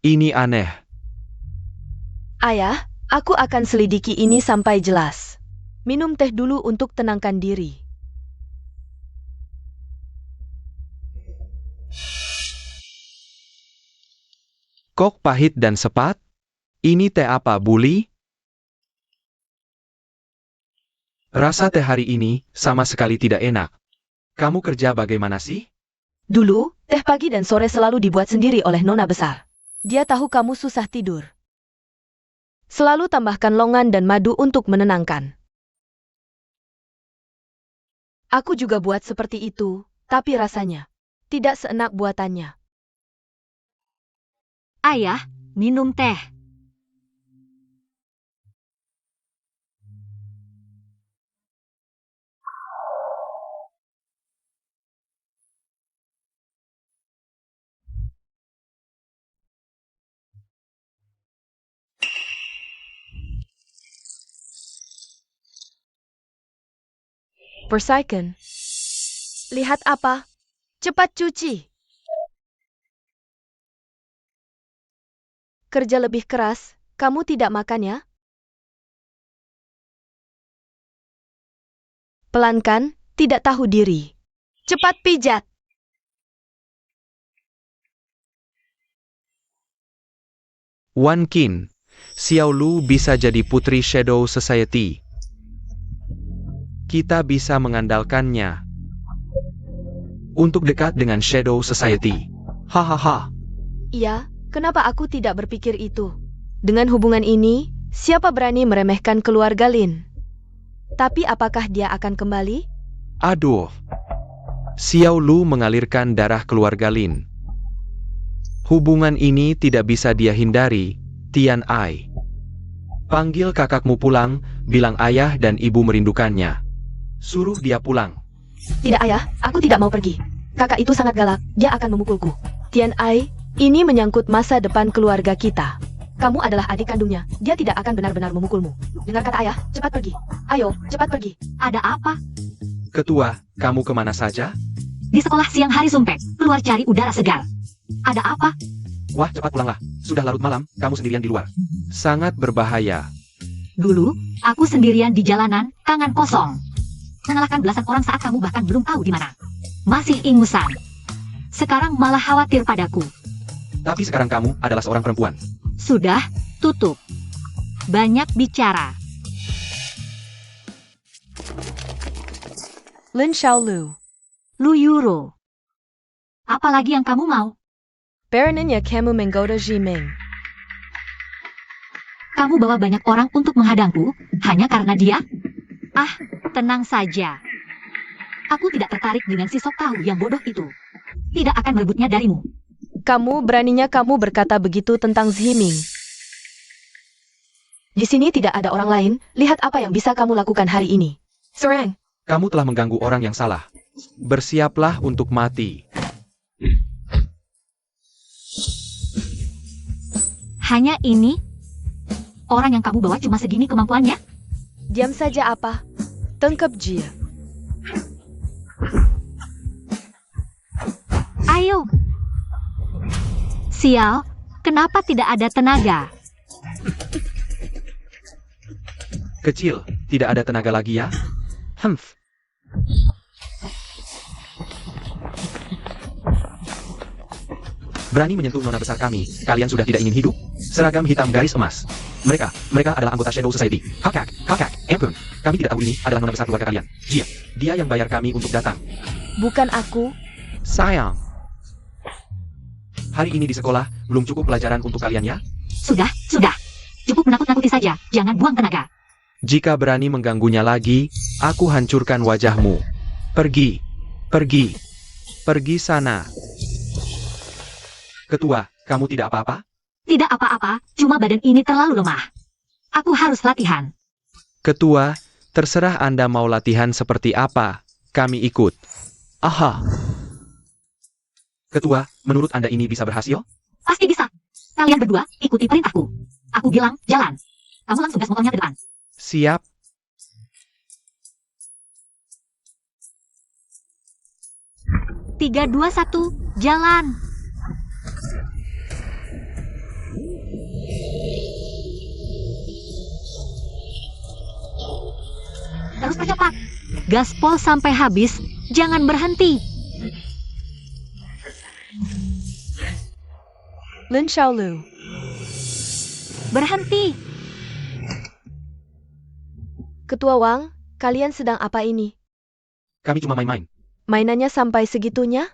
Ini aneh. Ayah, aku akan selidiki ini sampai jelas. Minum teh dulu untuk tenangkan diri. Kok pahit dan sepat? Ini teh apa, Bully? Rasa teh hari ini sama sekali tidak enak. Kamu kerja bagaimana sih? Dulu, teh pagi dan sore selalu dibuat sendiri oleh Nona besar. Dia tahu kamu susah tidur. Selalu tambahkan longan dan madu untuk menenangkan. Aku juga buat seperti itu, tapi rasanya tidak seenak buatannya. Ayah, minum teh. Persiken. Lihat apa? Cepat cuci. Kerja lebih keras, kamu tidak makan ya? Pelankan, tidak tahu diri. Cepat pijat. Wan Qin, Xiao Lu bisa jadi putri Shadow Society. Kita bisa mengandalkannya untuk dekat dengan Shadow Society. Hahaha. Iya, kenapa aku tidak berpikir itu? Dengan hubungan ini, siapa berani meremehkan keluarga Lin? Tapi apakah dia akan kembali? Aduh. Xiao Lu mengalirkan darah keluarga Lin. Hubungan ini tidak bisa dia hindari, Tian Ai. Panggil kakakmu pulang, bilang ayah dan ibu merindukannya. Suruh dia pulang. Tidak ayah, aku tidak mau pergi. Kakak itu sangat galak, dia akan memukulku. Tian Ai, ini menyangkut masa depan keluarga kita. Kamu adalah adik kandungnya, dia tidak akan benar-benar memukulmu. Dengar kata ayah, cepat pergi. Ayo, cepat pergi. Ada apa? Ketua, kamu kemana saja? Di sekolah siang hari sumpek, keluar cari udara segar. Ada apa? Wah, cepat pulanglah. Sudah larut malam, kamu sendirian di luar. Sangat berbahaya. Dulu, aku sendirian di jalanan, tangan kosong. Mengalahkan belasan orang saat kamu bahkan belum tahu di mana. Masih ingusan. Sekarang malah khawatir padaku. Tapi sekarang kamu adalah seorang perempuan. Sudah, tutup. Banyak bicara. Lin Xiaolu. Lu Yuro. Apalagi yang kamu mau? Baronnya kamu menggoda Jiming. Kamu bawa banyak orang untuk menghadangku, hanya karena dia? Ah, tenang saja. Aku tidak tertarik dengan si sok tahu yang bodoh itu. Tidak akan merebutnya darimu. Beraninya kamu berkata begitu tentang Zhiming. Di sini tidak ada orang lain, lihat apa yang bisa kamu lakukan hari ini. Serang. Kamu telah mengganggu orang yang salah. Bersiaplah untuk mati. Hanya ini? Orang yang kamu bawa cuma segini kemampuannya? Diam saja apa? Tangkap dia. Ayo. Sial, kenapa tidak ada tenaga? Kecil, tidak ada tenaga lagi ya? Humph. Berani menyentuh nona besar kami, kalian sudah tidak ingin hidup? Seragam hitam garis emas. Mereka adalah anggota Shadow Society. Kakak, Ampun. Kami tidak tahu ini adalah nona besar keluarga kalian. Dia yang bayar kami untuk datang. Bukan aku. Sayang. Hari ini di sekolah, belum cukup pelajaran untuk kalian ya? Sudah. Cukup menakut-nakuti saja, jangan buang tenaga. Jika berani mengganggunya lagi, aku hancurkan wajahmu. Pergi sana. Ketua, kamu tidak apa-apa? Tidak apa-apa, cuma badan ini terlalu lemah. Aku harus latihan. Ketua, terserah Anda mau latihan seperti apa, kami ikut. Aha. Ketua, menurut Anda ini bisa berhasil? Pasti bisa. Kalian berdua, ikuti perintahku. Aku bilang, jalan. Kamu langsung gas motornya ke depan. Siap. Tiga, dua, satu, jalan. Terus percepat. Gaspol sampai habis, jangan berhenti. Lin Xiaolu. Berhenti. Ketua Wang, Kalian sedang apa ini? Kami cuma main-main. Mainannya sampai segitunya?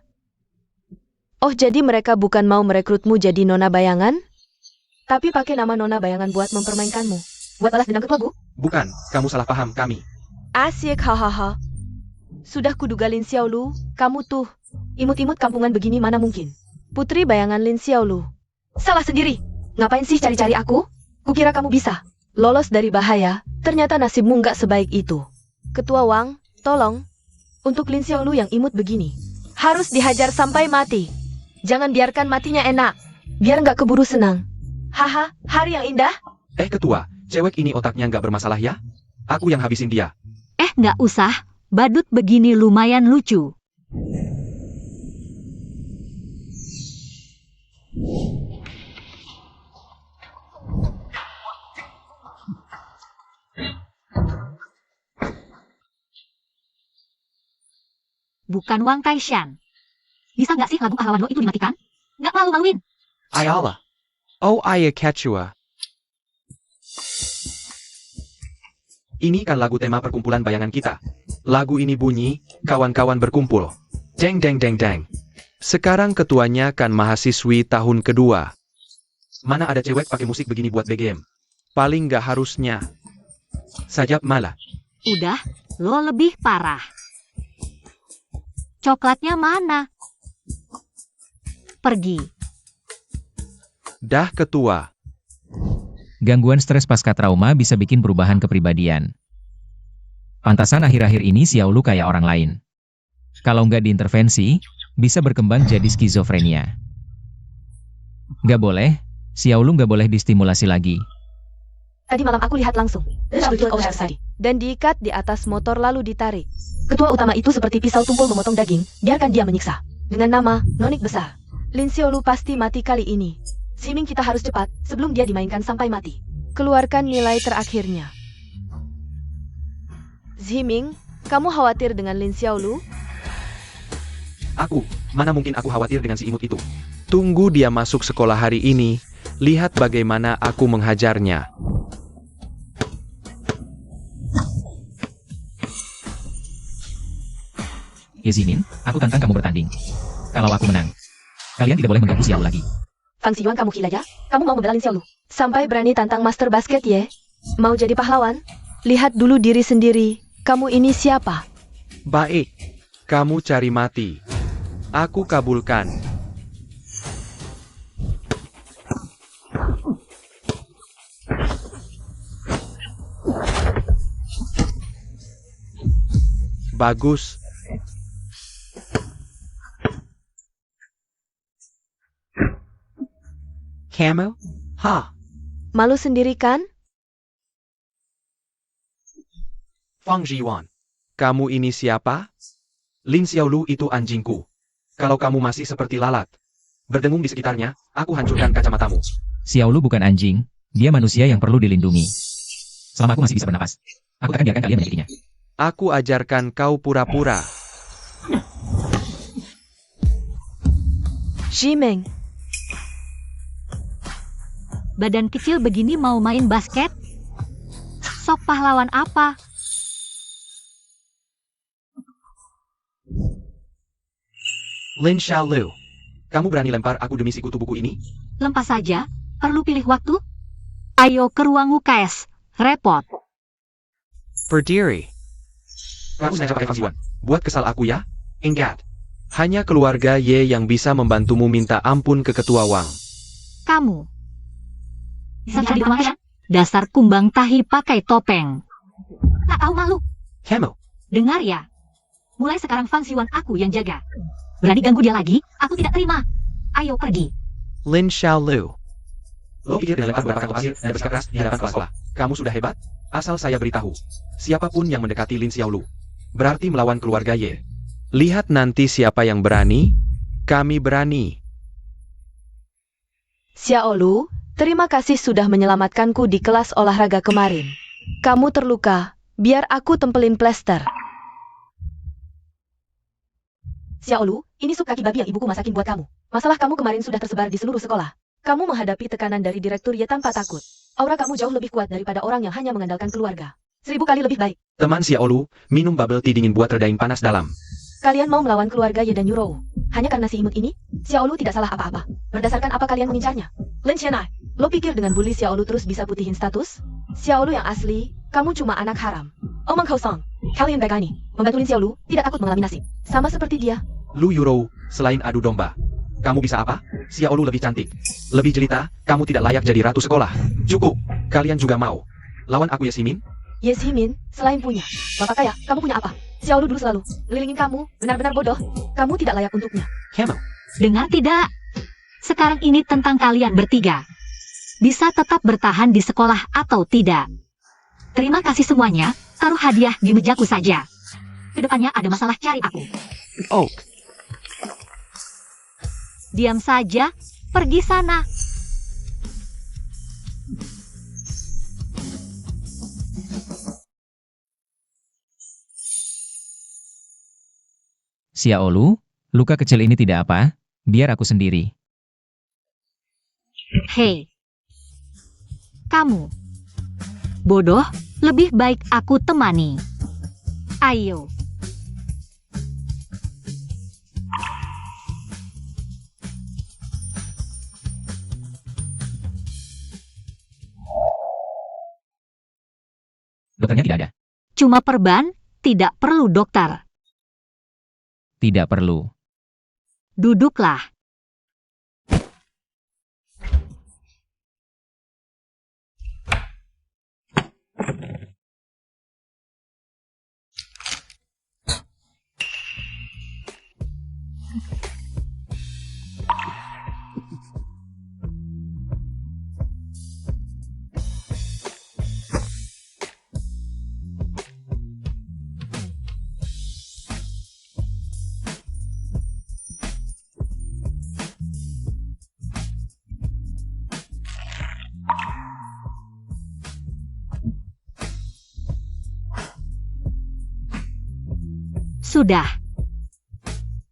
Oh, jadi mereka bukan mau merekrutmu jadi nona bayangan? Tapi pakai nama nona bayangan buat mempermainkanmu. Buat balas dendam ketua, Bu? Bukan, kamu salah paham kami. Asyik, hahaha. Sudah kuduga Lin Xiaolu, kamu tuh. Imut-imut kampungan begini mana mungkin. Putri bayangan Lin Xiaolu. Salah sendiri. Ngapain sih cari-cari aku? Kukira kamu bisa lolos dari bahaya, ternyata nasibmu nggak sebaik itu. Ketua Wang, tolong. Untuk Lin Xiaolu yang imut begini, harus dihajar sampai mati. Jangan biarkan matinya enak. Biar nggak keburu senang. Haha, hari yang indah. Ketua, cewek ini otaknya nggak bermasalah ya? Aku yang habisin dia. Nggak usah. Badut begini lumayan lucu. Bukan Wang Taishan. Bisa nggak sih lagu pahlawan lo itu dimatikan? Nggak malu-maluin. Ayala. Oh, Ayakachua. Ini kan lagu tema perkumpulan bayangan kita. Lagu ini bunyi, kawan-kawan berkumpul. Deng deng deng deng. Sekarang ketuanya kan mahasiswi tahun kedua. Mana ada cewek pakai musik begini buat BGM? Paling nggak harusnya. Sajab malah. Udah, lo lebih parah. Coklatnya mana? Pergi. Dah ketua. Gangguan stres pasca trauma bisa bikin perubahan kepribadian. Pantasan akhir-akhir ini Xiaolu kayak orang lain. Kalau nggak diintervensi, bisa berkembang jadi skizofrenia. Nggak boleh, Xiaolu nggak boleh distimulasi lagi. Tadi malam aku lihat langsung. Dan diikat di atas motor lalu ditarik. Ketua utama itu seperti pisau tumpul memotong daging, biarkan dia menyiksa. Dengan nama Nonik besar. Lin Xiaolu pasti mati kali ini. Ximing, kita harus cepat sebelum dia dimainkan sampai mati. Keluarkan nilai terakhirnya. Ximing, kamu khawatir dengan Lin Xiaolu? Aku, mana mungkin aku khawatir dengan si imut itu. Tunggu dia masuk sekolah hari ini, lihat bagaimana aku menghajarnya. Yezimin, aku tantang kamu bertanding. Kalau aku menang, kalian tidak boleh mengganggu Xiao lagi. Fang Xiyuan, kamu gila ya? Kamu mau membela Lin Xiaolu? Sampai berani tantang Master Basket ye? Mau jadi pahlawan? Lihat dulu diri sendiri. Kamu ini siapa? Baik, kamu cari mati. Aku kabulkan. Bagus. Camel? Ha. Malu sendiri kan? Fang Zhiwan. Kamu ini siapa? Lin Xiaolu itu anjingku. Kalau kamu masih seperti lalat, berdengung di sekitarnya, aku hancurkan kacamatamu. Xiaolu bukan anjing, dia manusia yang perlu dilindungi. Selama aku masih bisa bernapas, aku akan biarkan kalian menyakitinya. Aku ajarkan kau pura-pura. Ximing, Badan kecil begini mau main basket? Sok pahlawan apa? Lin Xiaolu. Kamu berani lempar aku demi si kutu buku ini? Lempas saja, perlu pilih waktu? Ayo ke ruang UKS, repot. Berdiri. Kamu sengaja pakai Fang Zhiwan. Buat kesal aku ya? Enggak. Hanya keluarga Ye yang bisa membantumu minta ampun ke Ketua Wang. Kamu. Jadi kemana? Dasar kumbang tahi pakai topeng. Tak tahu malu. Camel. Dengar ya. Mulai sekarang Fang Xiyuan aku yang jaga. Berani ganggu dia lagi, aku tidak terima. Ayo pergi. Lin Xiaolu. Lo pikir dengan lempar beberapa kantong pasir dan bersikap keras di hadapan kepala sekolah, kamu sudah hebat? Asal saya beritahu, siapapun yang mendekati Lin Xiaolu, berarti melawan keluarga Ye. Lihat nanti siapa yang berani, kami berani. Xiaolu, terima kasih sudah menyelamatkanku di kelas olahraga kemarin. Kamu terluka, biar aku tempelin plester. Xiaolu, ini sup kaki babi yang ibuku masakin buat kamu. Masalah kamu kemarin sudah tersebar di seluruh sekolah. Kamu menghadapi tekanan dari Direktur Ye tanpa takut. Aura kamu jauh lebih kuat daripada orang yang hanya mengandalkan keluarga. 1000 kali lebih baik. Teman Xiaolu, minum bubble tea dingin buat redain panas dalam. Kalian mau melawan keluarga Ye dan Yurou. Hanya karena si imut ini, Xiaolu tidak salah apa-apa. Berdasarkan apa kalian mengincarnya? Lin Xianai, lo pikir dengan bully Xiaolu terus bisa putihin status? Xiaolu yang asli, kamu cuma anak haram. Omong kosong. Kalian begini, membantu Lin Xiaolu, tidak takut mengalami nasib. Sama seperti dia. Lu Yurou, selain adu domba, kamu bisa apa? Xiaolu lebih cantik, lebih jelita, kamu tidak layak jadi ratu sekolah. Cukup, kalian juga mau lawan aku Yasmin? Ye Ximin, selain punya bapak kaya, kamu punya apa? Xiaolu dulu selalu ngelilingin kamu, benar-benar bodoh. Kamu tidak layak untuknya. Hemel. Dengar tidak? Sekarang ini tentang kalian bertiga. Bisa tetap bertahan di sekolah atau tidak? Terima kasih semuanya, taruh hadiah di mejaku saja. Kedepannya ada masalah cari aku. Oh, Diam saja, pergi sana. Xiaolu, luka kecil ini tidak apa, biar aku sendiri. Hei, kamu. Bodoh, lebih baik aku temani. Ayo. Dokternya tidak ada. Cuma perban, tidak perlu dokter. Tidak perlu. Duduklah. Sudah.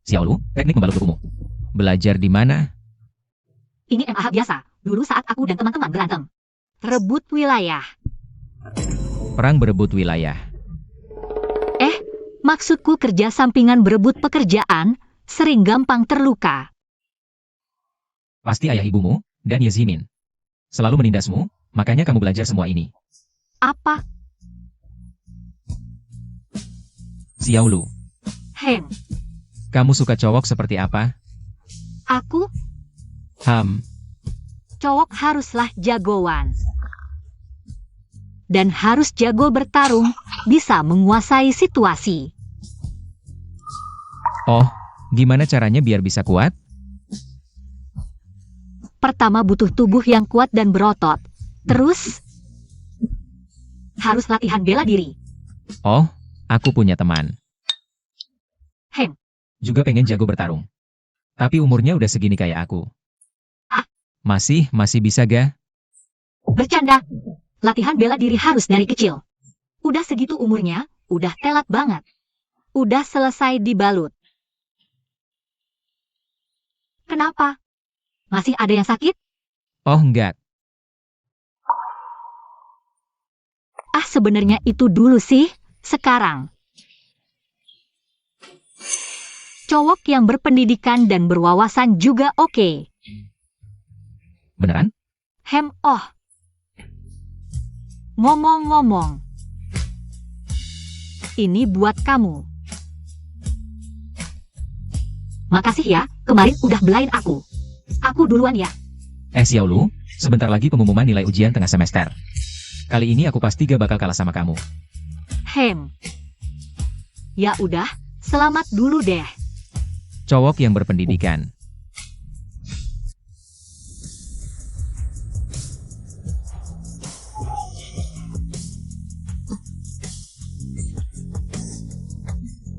Xiaolu, teknik membalut tubuhmu. Belajar di mana? Ini MAH biasa. Dulu saat aku dan teman-teman berantem. Rebut wilayah. Perang berebut wilayah. Maksudku kerja sampingan berebut pekerjaan, sering gampang terluka. Pasti ayah ibumu dan Yezimin selalu menindasmu, makanya kamu belajar semua ini. Apa? Xiaolu, Hem, Kamu suka cowok seperti apa? aku, cowok haruslah jagoan. Dan harus jago bertarung, bisa menguasai situasi. Oh, gimana caranya biar bisa kuat? Pertama butuh tubuh yang kuat dan berotot. Terus, harus latihan bela diri. Oh, aku punya teman. Hem, juga pengen jago bertarung. Tapi umurnya udah segini kayak aku. Ah. Masih bisa ga? bercanda. Latihan bela diri harus dari kecil. Udah segitu umurnya, udah telat banget. Udah selesai dibalut. Kenapa? Masih ada yang sakit? Oh enggak. Ah, sebenarnya itu dulu sih, sekarang. Cowok yang berpendidikan dan berwawasan juga oke. Beneran? Oh. Ngomong-ngomong. Ini buat kamu. Makasih ya, kemarin udah belain aku. Aku duluan ya. Xiaolu, sebentar lagi pengumuman nilai ujian tengah semester. Kali ini aku pasti gak bakal kalah sama kamu. Ya udah, selamat dulu deh. Cowok yang berpendidikan.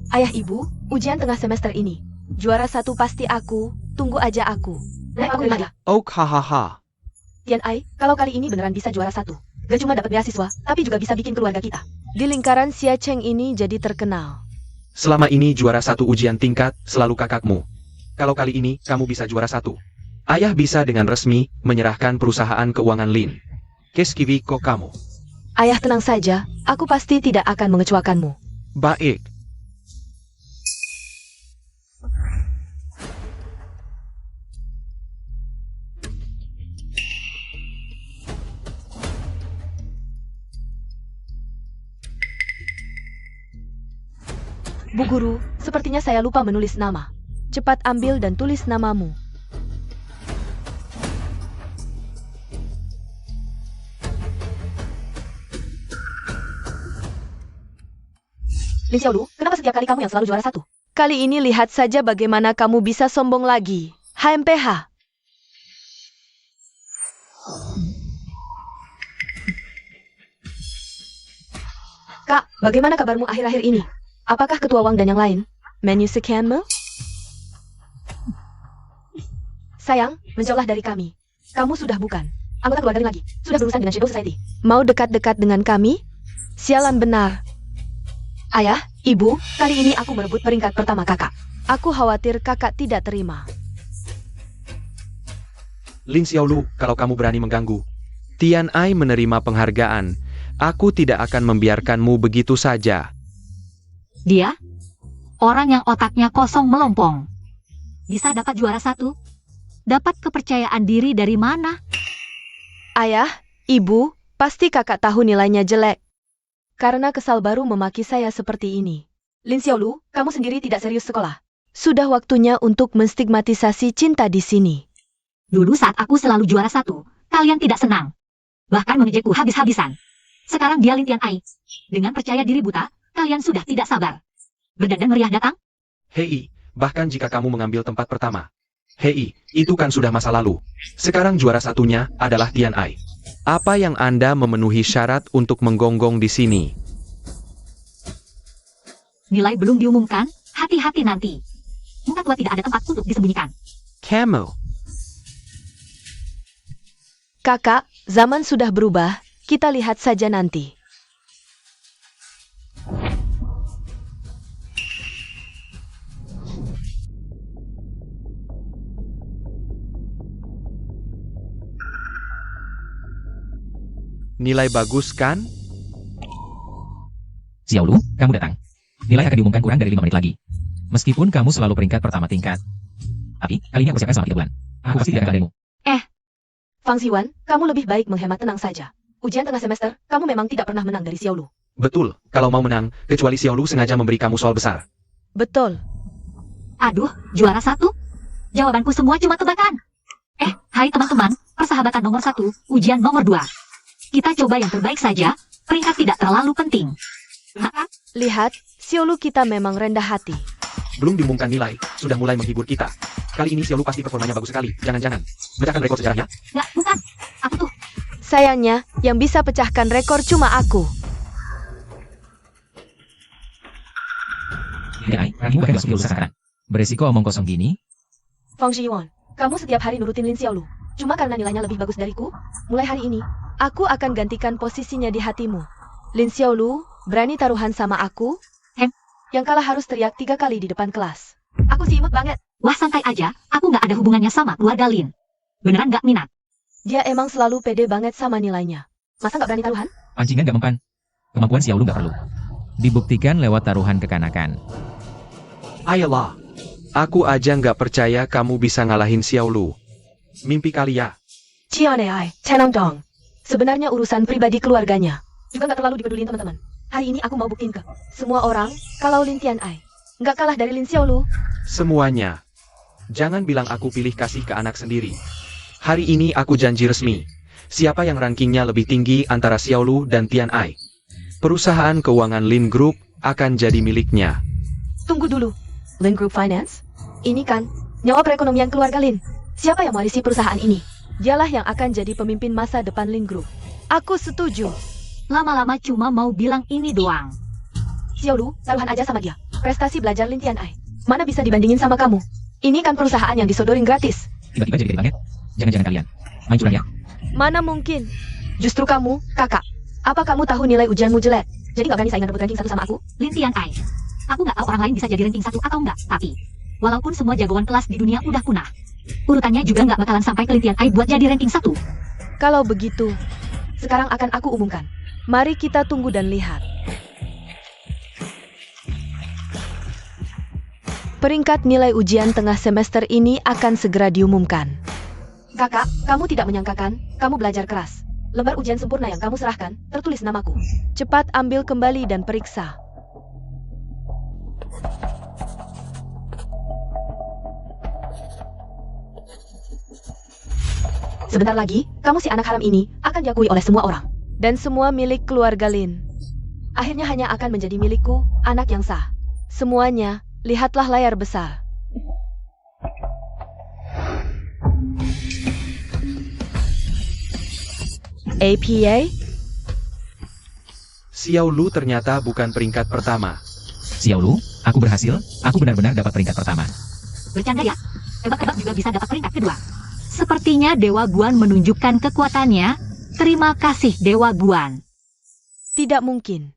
Ayah ibu, ujian tengah semester ini. Juara 1 pasti aku, tunggu aja aku. Naik aku gimana? Oh hahaha. Tian Ai, kalau kali ini beneran bisa juara 1. Gak cuma dapat beasiswa, tapi juga bisa bikin keluarga kita. Di lingkaran Xia Cheng ini jadi terkenal. Selama ini juara 1 ujian tingkat, selalu kakakmu. Kalau kali ini, kamu bisa juara 1. Ayah bisa dengan resmi, menyerahkan perusahaan keuangan Lin. Keskiwi kok kamu. Ayah, tenang saja. Aku pasti tidak akan mengecewakanmu. Baik. Bu Guru, sepertinya saya lupa menulis nama. Cepat ambil dan tulis namamu. Lin Xiaolu, kenapa setiap kali kamu yang selalu juara satu? Kali ini lihat saja bagaimana kamu bisa sombong lagi. HMPH. Kak, bagaimana kabarmu akhir-akhir ini? Apakah ketua Wang dan yang lain? Menu scammer? Sayang, menjauhlah dari kami. Kamu sudah bukan anggota keluarga lagi. Sudah berurusan dengan Shadow Society. Mau dekat-dekat dengan kami? Sialan benar. Ayah, Ibu, kali ini aku merebut peringkat pertama kakak. Aku khawatir kakak tidak terima. Lin Xiaolu, kalau kamu berani mengganggu. Tian Ai menerima penghargaan. Aku tidak akan membiarkanmu begitu saja. Dia? Orang yang otaknya kosong melompong. Bisa dapat juara satu? Dapat kepercayaan diri dari mana? Ayah, Ibu, pasti kakak tahu nilainya jelek. Karena kesal baru memaki saya seperti ini. Lin Xiaolu, kamu sendiri tidak serius sekolah. Sudah waktunya untuk menstigmatisasi cinta di sini. Dulu saat aku selalu juara satu, kalian tidak senang. Bahkan mengejekku habis-habisan. Sekarang dia Lin Tian Ai. Dengan percaya diri buta, kalian sudah tidak sabar. Berdandan meriah datang? Hei, bahkan jika kamu mengambil tempat pertama. Hei, itu kan sudah masa lalu. Sekarang juara satunya adalah Tian Ai. Apa yang Anda memenuhi syarat untuk menggonggong di sini? Nilai belum diumumkan, hati-hati nanti. Muka tua tidak ada tempat untuk disembunyikan. Camel. Kakak, zaman sudah berubah, kita lihat saja nanti. Nilai bagus kan? Xiaolu, kamu datang. Nilai akan diumumkan kurang dari 5 menit lagi. Meskipun kamu selalu peringkat pertama tingkat. Tapi, kali ini aku siapkan selama 3 bulan. Aku pasti tidak akan darimu. Fang Xiwan, kamu lebih baik menghemat, tenang saja. Ujian tengah semester, kamu memang tidak pernah menang dari Xiaolu. Betul, kalau mau menang, kecuali Xiaolu sengaja memberi kamu soal besar. Betul. Aduh, juara satu? Jawabanku semua cuma tebakan. Hai teman-teman, persahabatan nomor 1, ujian nomor 2. Kita coba yang terbaik saja, peringkat tidak terlalu penting. Lihat, Xiaolu kita memang rendah hati. Belum diumumkan nilai, sudah mulai menghibur kita. Kali ini Xiaolu pasti performanya bagus sekali. Jangan-jangan memecahkan rekor sejarahnya? Nggak, bukan. Aku tuh. Sayangnya, yang bisa pecahkan rekor cuma aku. Tian Ai, kamu bahkan masuk lulusan sekarang. Beresiko omong kosong gini? Fang Xiwan, kamu setiap hari nurutin Lin Xiaolu. Cuma karena nilainya lebih bagus dariku, mulai hari ini, aku akan gantikan posisinya di hatimu. Lin Xiaolu, berani taruhan sama aku? Yang kalah harus teriak 3 kali di depan kelas. Aku sih imut banget. Wah santai aja, aku nggak ada hubungannya sama keluarga Lin. Beneran nggak minat. Dia emang selalu pede banget sama nilainya. Masa nggak berani taruhan? Pancingan gak mempan. Kemampuan Xiaolu gak perlu. Dibuktikan lewat taruhan kekanakan. Ayolah, aku aja nggak percaya kamu bisa ngalahin Xiaolu. Mimpi kali ya. Cianai, Tenang dong. Sebenarnya urusan pribadi keluarganya. Juga nggak terlalu dipedulin teman-teman. Hari ini aku mau buktiin ke semua orang kalau Lin Tian Ai nggak kalah dari Lin Xiaolu. Semuanya. Jangan bilang aku pilih kasih ke anak sendiri. Hari ini aku janji resmi. Siapa yang rankingnya lebih tinggi antara Xiaolu dan Tian Ai, perusahaan keuangan Lin Group akan jadi miliknya. Tunggu dulu. Lin Group Finance? Ini kan nyawa perekonomian keluarga Lin. Siapa yang mewarisi perusahaan ini? Dialah yang akan jadi pemimpin masa depan Lin Group. Aku setuju. Lama-lama cuma mau bilang ini doang. Xiaolu, taruhan aja sama dia. Prestasi belajar Lin Tian Ai mana bisa dibandingin sama kamu? Ini kan perusahaan yang disodorin gratis. Tiba-tiba jadi gede banget. Jangan-jangan kalian main curang ya? Mana mungkin? Justru kamu, kakak. Apa kamu tahu nilai ujianmu jelek? Jadi nggak berani saingan rebut ranking 1 sama aku? Lin Tian Ai. Aku nggak tahu orang lain bisa jadi ranking 1 atau enggak, tapi walaupun semua jagoan kelas di dunia udah punah, urutannya juga nggak bakalan sampai ke Lin Tian Ai buat jadi ranking 1. Kalau begitu, sekarang akan aku umumkan. Mari kita tunggu dan lihat. Peringkat nilai ujian tengah semester ini akan segera diumumkan. Kakak, kamu tidak menyangkakan, kamu belajar keras. Lembar ujian sempurna yang kamu serahkan, tertulis namaku. Cepat ambil kembali dan periksa. Sebentar lagi, kamu si anak haram ini akan diakui oleh semua orang. Dan semua milik keluarga Lin. Akhirnya hanya akan menjadi milikku, anak yang sah. Semuanya, lihatlah layar besar. APA? Xiao Lu ternyata bukan peringkat pertama. Xiao Lu, aku berhasil, aku benar-benar dapat peringkat pertama. Bercanda ya? Tebak-tebak juga bisa dapat peringkat kedua. Sepertinya Dewa Guan menunjukkan kekuatannya. Terima kasih Dewa Guan. Tidak mungkin.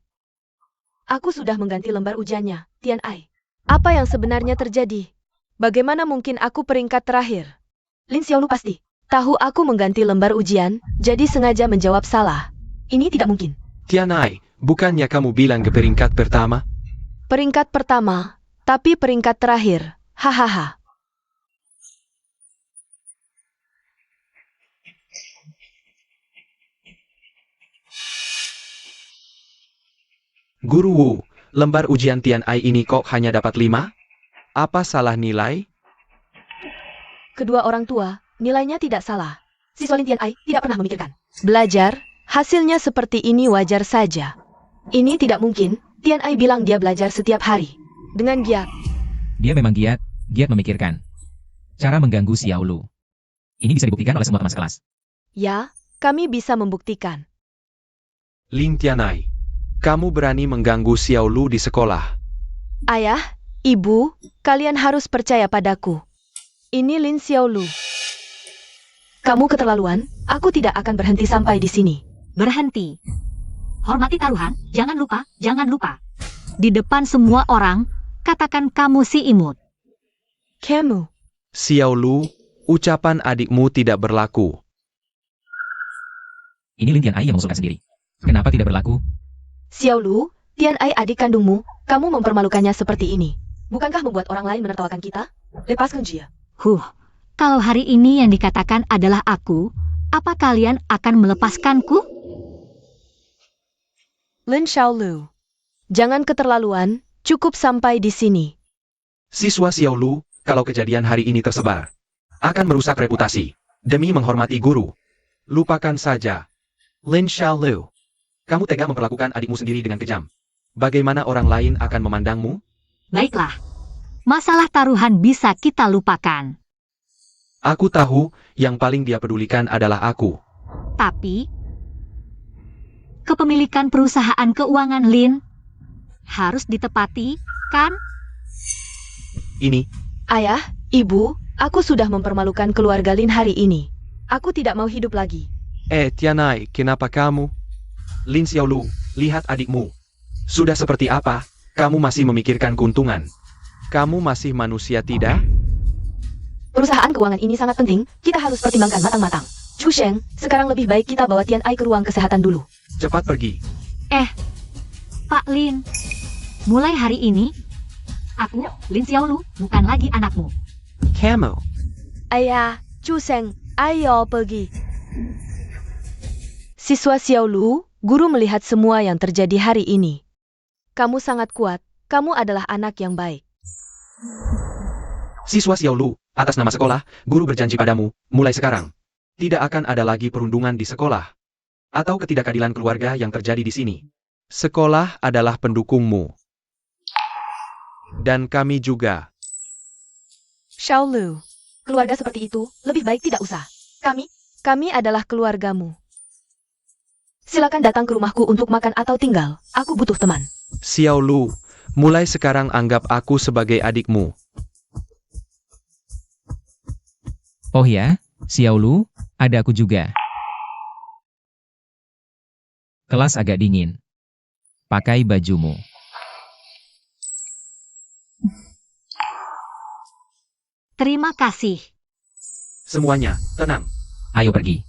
Aku sudah mengganti lembar ujiannya, Tian Ai. Apa yang sebenarnya terjadi? Bagaimana mungkin aku peringkat terakhir? Lin Xiaolu pasti tahu aku mengganti lembar ujian, jadi sengaja menjawab salah. Ini tidak mungkin. Tianai, bukannya kamu bilang ke peringkat pertama? Peringkat pertama, tapi peringkat terakhir. Hahaha. Guru Wu, lembar ujian Tian Ai ini kok hanya dapat 5? Apa salah nilai? Kedua orang tua, nilainya tidak salah. Siswa Lin Tian Ai tidak pernah memikirkan. Belajar, hasilnya seperti ini wajar saja. Ini tidak mungkin, Tian Ai bilang dia belajar setiap hari. Dengan giat. Dia memang giat memikirkan. Cara mengganggu Xiao Lu. Ini bisa dibuktikan oleh semua teman sekelas. Ya, kami bisa membuktikan. Lin Tianai, kamu berani mengganggu Xiao Lu di sekolah. Ayah, ibu, kalian harus percaya padaku. Ini Lin Xiaolu. Kamu keterlaluan, aku tidak akan berhenti sampai di sini. Berhenti. Hormati taruhan, jangan lupa. Di depan semua orang, katakan kamu si imut. Kamu. Xiao Lu, ucapan adikmu tidak berlaku. Ini Lin Tian Ai yang mengusulkan sendiri. Kenapa tidak berlaku? Xiaolu, Tian Ai adik kandungmu, kamu mempermalukannya seperti ini. Bukankah membuat orang lain menertawakan kita? Lepaskan dia. Kalau hari ini yang dikatakan adalah aku, apa kalian akan melepaskanku? Lin Xiaolu. Jangan keterlaluan, cukup sampai di sini. Siswa Xiao Lu, kalau kejadian hari ini tersebar, akan merusak reputasi. Demi menghormati guru. Lupakan saja. Lin Xiaolu, kamu tega memperlakukan adikmu sendiri dengan kejam. Bagaimana orang lain akan memandangmu? Baiklah. Masalah taruhan bisa kita lupakan. Aku tahu, yang paling dia pedulikan adalah aku. Tapi, kepemilikan perusahaan keuangan Lin harus ditepati, kan? Ini, Ayah, ibu, aku sudah mempermalukan keluarga Lin hari ini. Aku tidak mau hidup lagi. Tianai, kenapa kamu? Lin Xiaolu, lihat adikmu. Sudah seperti apa, kamu masih memikirkan keuntungan. Kamu masih manusia tidak? Perusahaan keuangan ini sangat penting, kita harus pertimbangkan matang-matang. Chu Sheng, sekarang lebih baik kita bawa Tian Ai ke ruang kesehatan dulu. Cepat pergi. Pak Lin, mulai hari ini, aku, Lin Xiaolu, bukan lagi anakmu. Kamu. Ayah, Chu Sheng, ayo pergi. Siswa Xiaolu, guru melihat semua yang terjadi hari ini. Kamu sangat kuat, kamu adalah anak yang baik. Siswa Xiao Lu, atas nama sekolah, guru berjanji padamu, mulai sekarang, tidak akan ada lagi perundungan di sekolah. Atau ketidakadilan keluarga yang terjadi di sini. Sekolah adalah pendukungmu. Dan kami juga. Xiaolu, keluarga seperti itu, lebih baik tidak usah. Kami adalah keluargamu. Silakan datang ke rumahku untuk makan atau tinggal, aku butuh teman. Xiao Lu, mulai sekarang anggap aku sebagai adikmu. Oh ya, Xiao Lu, ada aku juga. Kelas agak dingin. Pakai bajumu. Terima kasih. Semuanya, tenang. Ayo pergi.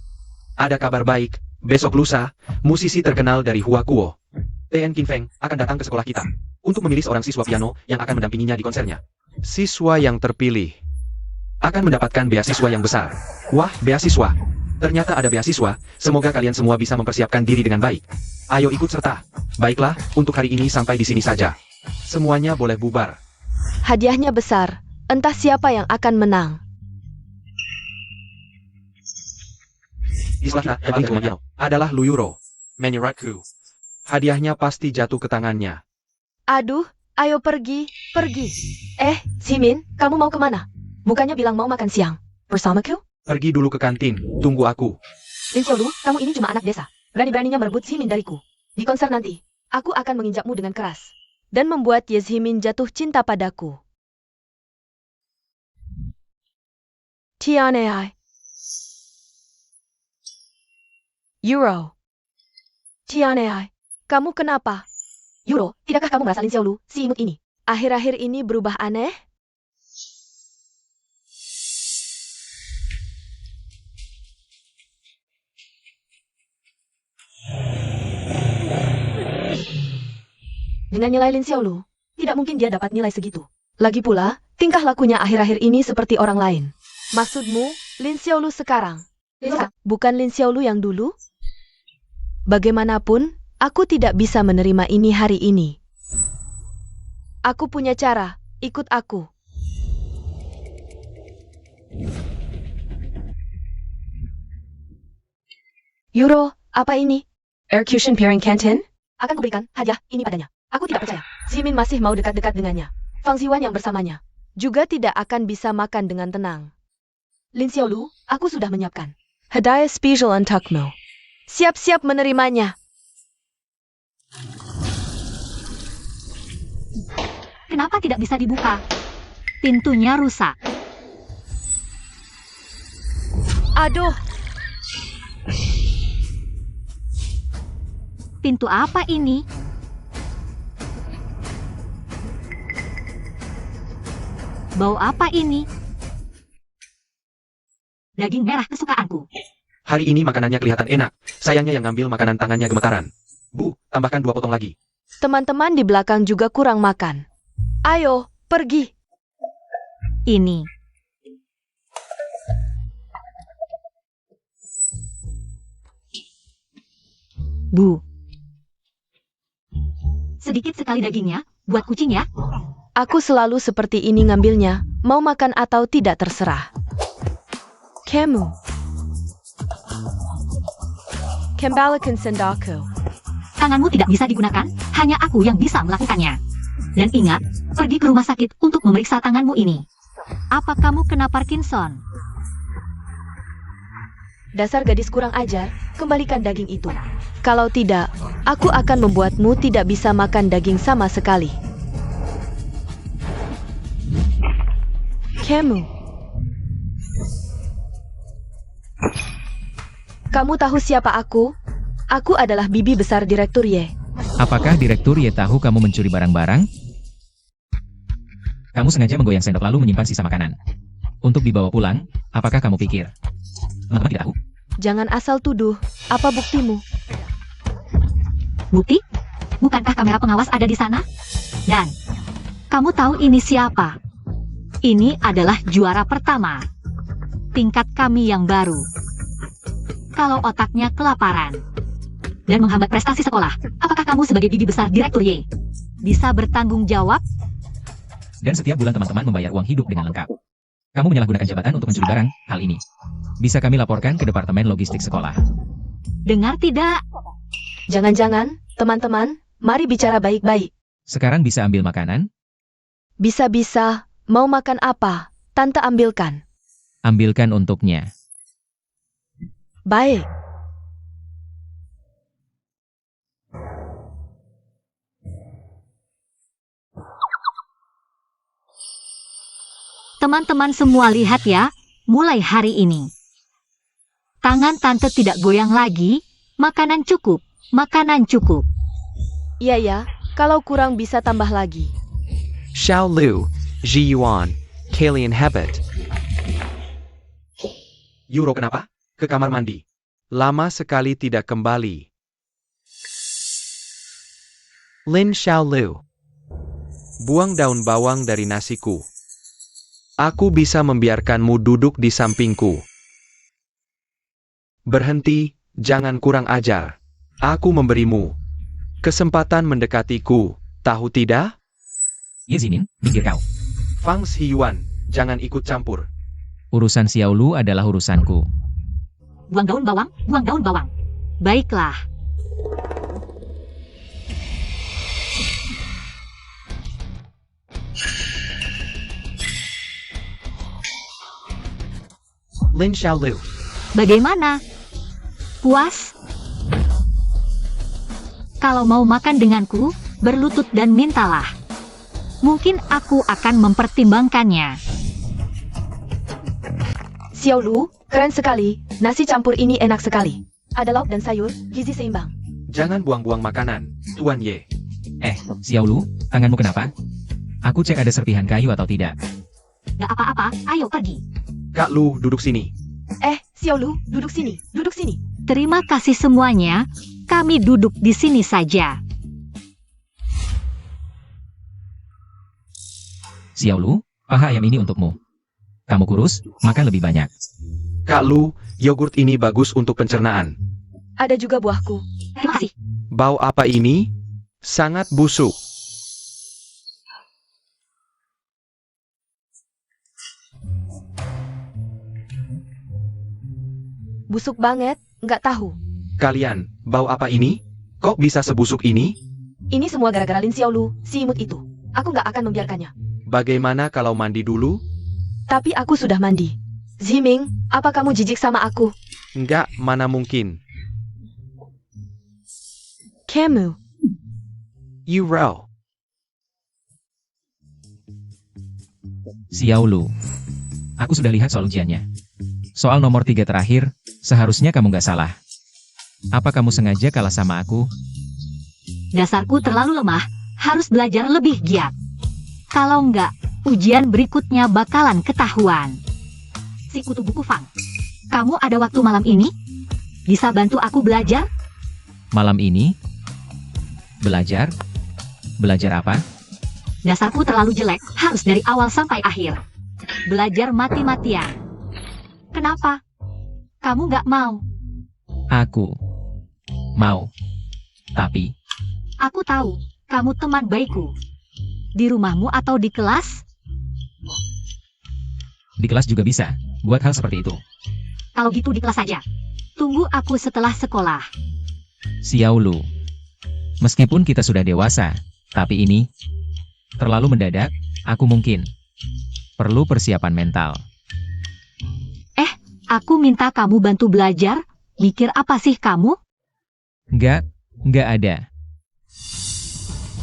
Ada kabar baik, Besok lusa, musisi terkenal dari Huakuo, Tian Qinfeng, akan datang ke sekolah kita untuk memilih seorang siswa piano yang akan mendampinginya di konsernya. Siswa yang terpilih akan mendapatkan beasiswa yang besar. Wah, beasiswa. Ternyata ada beasiswa. Semoga kalian semua bisa mempersiapkan diri dengan baik. Ayo ikut serta. Baiklah, untuk hari ini sampai di sini saja. Semuanya boleh bubar. Hadiahnya besar. Entah siapa yang akan menang. Di sebelah yang paling tua adalah Luyuro. Menyuratku. Hadiahnya pasti jatuh ke tangannya. Aduh, ayo pergi, pergi. Jimin, kamu mau kemana? Bukannya bilang mau makan siang. Bersamaku? Pergi dulu ke kantin. Tunggu aku. Lin Xiaolu, kamu ini cuma anak desa. Berani-beraninya merebut Jimin dariku. Di konser nanti, aku akan menginjakmu dengan keras. Dan membuat Ye Jimin jatuh cinta padaku. Tianai. Euro. Tianai, kamu kenapa? Euro, tidakkah kamu merasa Lin Xiaolu, si imut ini, akhir-akhir ini berubah aneh? Dengan nilai Lin Xiaolu, tidak mungkin dia dapat nilai segitu. Lagi pula, tingkah lakunya akhir-akhir ini seperti orang lain. Maksudmu, Lin Xiaolu sekarang? Bukan Lin Xiaolu yang dulu? Bagaimanapun, aku tidak bisa menerima ini hari ini. Aku punya cara, ikut aku. Euro, apa ini? Execution Pairing Canton? Akan kuberikan hadiah ini padanya. Aku tidak percaya. Jimin masih mau dekat-dekat dengannya. Fang Ziwan yang bersamanya juga tidak akan bisa makan dengan tenang. Lin Xiaolu, aku sudah menyiapkan hadiah spesial untukmu. Siap-siap menerimanya. Kenapa tidak bisa dibuka? Pintunya rusak. Aduh, Pintu apa ini? Bau apa ini? Daging merah kesukaanku. Hari ini makanannya kelihatan enak. Sayangnya yang ngambil makanan tangannya gemetaran. Bu, tambahkan 2 potong lagi. teman-teman di belakang juga kurang makan. Ayo, pergi. Ini. Bu. Sedikit sekali dagingnya, buat kucing ya. Aku selalu seperti ini ngambilnya, mau makan atau tidak terserah. Kamu. Kembalikan sendaku. Tanganmu tidak bisa digunakan, hanya aku yang bisa melakukannya. Dan ingat, pergi ke rumah sakit untuk memeriksa tanganmu ini. Apa kamu kena Parkinson? Dasar gadis kurang ajar, kembalikan daging itu. Kalau tidak, aku akan membuatmu tidak bisa makan daging sama sekali. Kamu tahu siapa aku? Aku adalah bibi besar Direktur Ye. Apakah Direktur Ye tahu kamu mencuri barang-barang? Kamu sengaja menggoyang sendok lalu menyimpan sisa makanan. Untuk dibawa pulang, apakah kamu pikir? Teman-teman tidak tahu. Jangan asal tuduh. Apa buktimu? Bukti? Bukankah kamera pengawas ada di sana? Dan, kamu tahu ini siapa? Ini adalah juara pertama. Tingkat kami yang baru. Kalau otaknya kelaparan dan menghambat prestasi sekolah, apakah kamu sebagai bibi besar Direktur Y bisa bertanggung jawab? Dan setiap bulan teman-teman membayar uang hidup dengan lengkap. Kamu menyalahgunakan jabatan untuk mencuri barang, hal ini bisa kami laporkan ke Departemen Logistik Sekolah. Dengar tidak? Jangan-jangan, teman-teman, mari bicara baik-baik. Sekarang bisa ambil makanan? Bisa-bisa, mau makan apa? Tante ambilkan. Ambilkan untuknya. Baik. Teman-teman semua lihat ya, mulai hari ini. Tangan tante tidak goyang lagi, makanan cukup, makanan cukup. Iya ya, kalau kurang bisa tambah lagi. Xiao Lu, Ji Yuan, Kalian Habit. Euro kenapa? Ke kamar mandi. Lama sekali tidak kembali. Lin Xiaolu. Buang daun bawang dari nasiku. Aku bisa membiarkanmu duduk di sampingku. Berhenti, jangan kurang ajar. Aku memberimu kesempatan mendekatiku, tahu tidak? Ye Zimin, minggir kau. Fang Xiyuan, jangan ikut campur. Urusan Xiaolu adalah urusanku. Buang daun bawang, buang daun bawang. Baiklah. Lin Xiaolu. Bagaimana? Puas? Kalau mau makan denganku, berlutut dan mintalah. Mungkin aku akan mempertimbangkannya. Xiaolu, keren sekali. Nasi campur ini enak sekali. Ada lauk dan sayur, gizi seimbang. Jangan buang-buang makanan, Tuan Ye. Xiaolu, tanganmu kenapa? Aku cek ada serpihan kayu atau tidak. Gak apa-apa, ayo pergi. Kak Lu, duduk sini. Xiaolu, duduk sini, duduk sini. Terima kasih semuanya, kami duduk di sini saja. Xiaolu, paha ayam ini untukmu. Kamu kurus, makan lebih banyak. Kak Lu, yogurt ini bagus untuk pencernaan. Ada juga buahku. Terima kasih. Bau apa ini? Sangat busuk. Busuk banget, nggak tahu. Kalian, bau apa ini? Kok bisa sebusuk ini? Ini semua gara-gara Lin Xiaolu, si imut itu. Aku nggak akan membiarkannya. Bagaimana kalau mandi dulu? Tapi aku sudah mandi. Ziming, apa kamu jijik sama aku? Enggak, mana mungkin. Kamu. You row. Xiaolu. Aku sudah lihat soal ujiannya. Soal nomor 3 terakhir, seharusnya kamu nggak salah. Apa kamu sengaja kalah sama aku? Dasarku terlalu lemah, harus belajar lebih giat. Kalau enggak, ujian berikutnya bakalan ketahuan. Si kutu buku Fang, kamu ada waktu malam ini? Bisa bantu aku belajar? Malam ini? Belajar? Belajar apa? Dasarku terlalu jelek, harus dari awal sampai akhir. Belajar mati-matian. Kenapa? Kamu nggak mau? Aku mau. Tapi, Aku tahu, kamu teman baikku. Di rumahmu atau di kelas? Di kelas juga bisa, buat hal seperti itu. Kalau gitu di kelas saja. Tunggu aku setelah sekolah. Xiaolu. Meskipun kita sudah dewasa, tapi ini terlalu mendadak, aku mungkin perlu persiapan mental. Aku minta kamu bantu belajar. Mikir apa sih kamu? Nggak ada.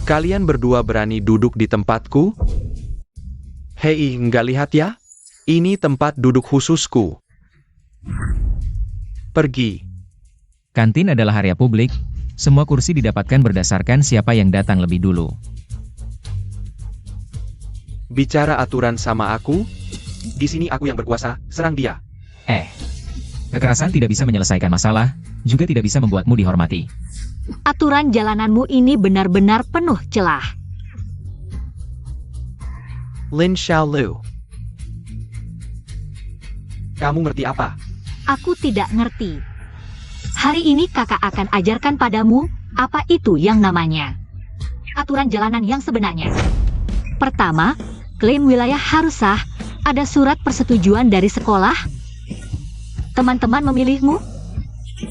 Kalian berdua berani duduk di tempatku? Hei, nggak lihat ya? Ini tempat duduk khususku. Pergi. Kantin adalah area publik, semua kursi didapatkan berdasarkan siapa yang datang lebih dulu. Bicara aturan sama aku? Di sini aku yang berkuasa, serang dia. Kekerasan tidak bisa menyelesaikan masalah, juga tidak bisa membuatmu dihormati. Aturan jalananmu ini benar-benar penuh celah. Lin Xiaolu. Kamu ngerti apa? Aku tidak ngerti. Hari ini kakak akan ajarkan padamu apa itu yang namanya aturan jalanan yang sebenarnya. Pertama, klaim wilayah harus sah. Ada surat persetujuan dari sekolah. Teman-teman memilihmu.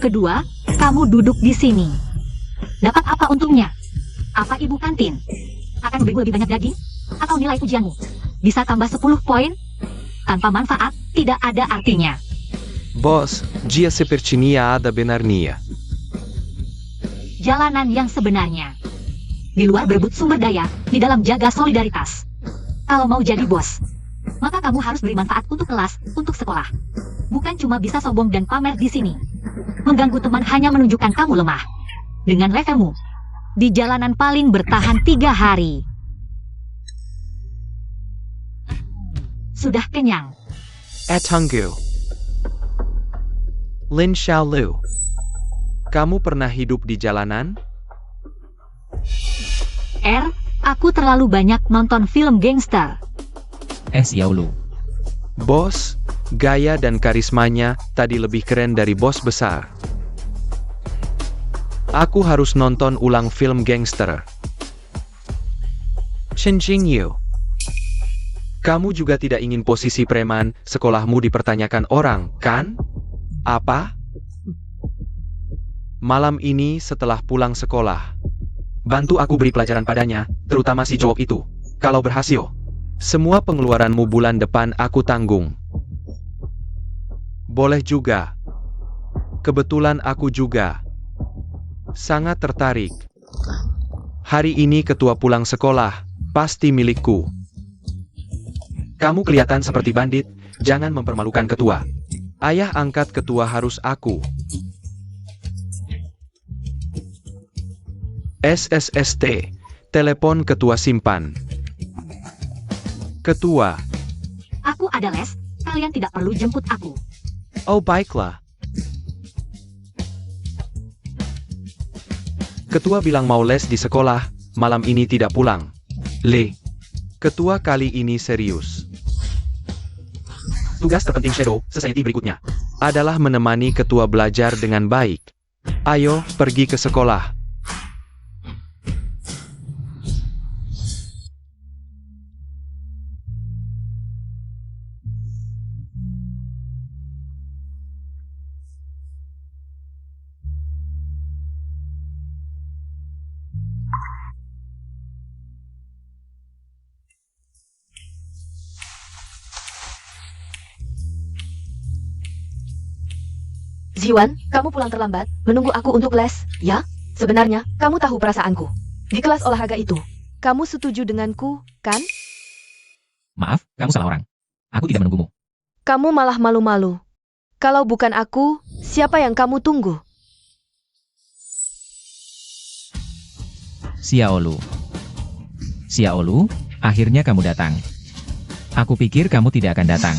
Kedua, kamu duduk di sini. Dapat apa untungnya? Apa ibu kantin? Akan memberimu lebih banyak daging? Atau nilai ujianmu? Bisa tambah 10 poin? Tanpa manfaat, tidak ada artinya. Bos, dia sepertinya ada benarnya. Jalanan yang sebenarnya. Di luar berebut sumber daya, di dalam jaga solidaritas. Kalau mau jadi bos, maka kamu harus beri manfaat untuk kelas, untuk sekolah. Bukan cuma bisa sombong dan pamer di sini. Mengganggu teman hanya menunjukkan kamu lemah. Dengan levelmu, di jalanan paling bertahan 3 hari. Sudah kenyang. Hunggu. Lin Xiaolu, kamu pernah hidup di jalanan? Aku terlalu banyak nonton film gangster. Xiaolu. Bos, gaya dan karismanya tadi lebih keren dari bos besar. Aku harus nonton ulang film gangster. Shen Jingyu, kamu juga tidak ingin posisi preman sekolahmu dipertanyakan orang, kan? Apa? Malam ini setelah pulang sekolah, bantu aku beri pelajaran padanya, terutama si cowok itu. Kalau berhasil, semua pengeluaranmu bulan depan aku tanggung. Boleh juga. Kebetulan aku juga sangat tertarik. Hari ini ketua pulang sekolah, pasti milikku. Kamu kelihatan seperti bandit, jangan mempermalukan ketua. Ayah angkat ketua harus aku. SSST, telepon ketua simpan. Ketua. Aku ada les, kalian tidak perlu jemput aku. Oh baiklah. Ketua bilang mau les di sekolah, malam ini tidak pulang. Ketua kali ini serius. Tugas terpenting Shadow Society berikutnya adalah menemani ketua belajar dengan baik. Ayo, pergi ke sekolah. Ziwan, kamu pulang terlambat, menunggu aku untuk les, ya? Sebenarnya, kamu tahu perasaanku. Di kelas olahraga itu, kamu setuju denganku, kan? Maaf, kamu salah orang. Aku tidak menunggumu. Kamu malah malu-malu. Kalau bukan aku, siapa yang kamu tunggu? Xiaolu. Xiaolu, akhirnya kamu datang. Aku pikir kamu tidak akan datang.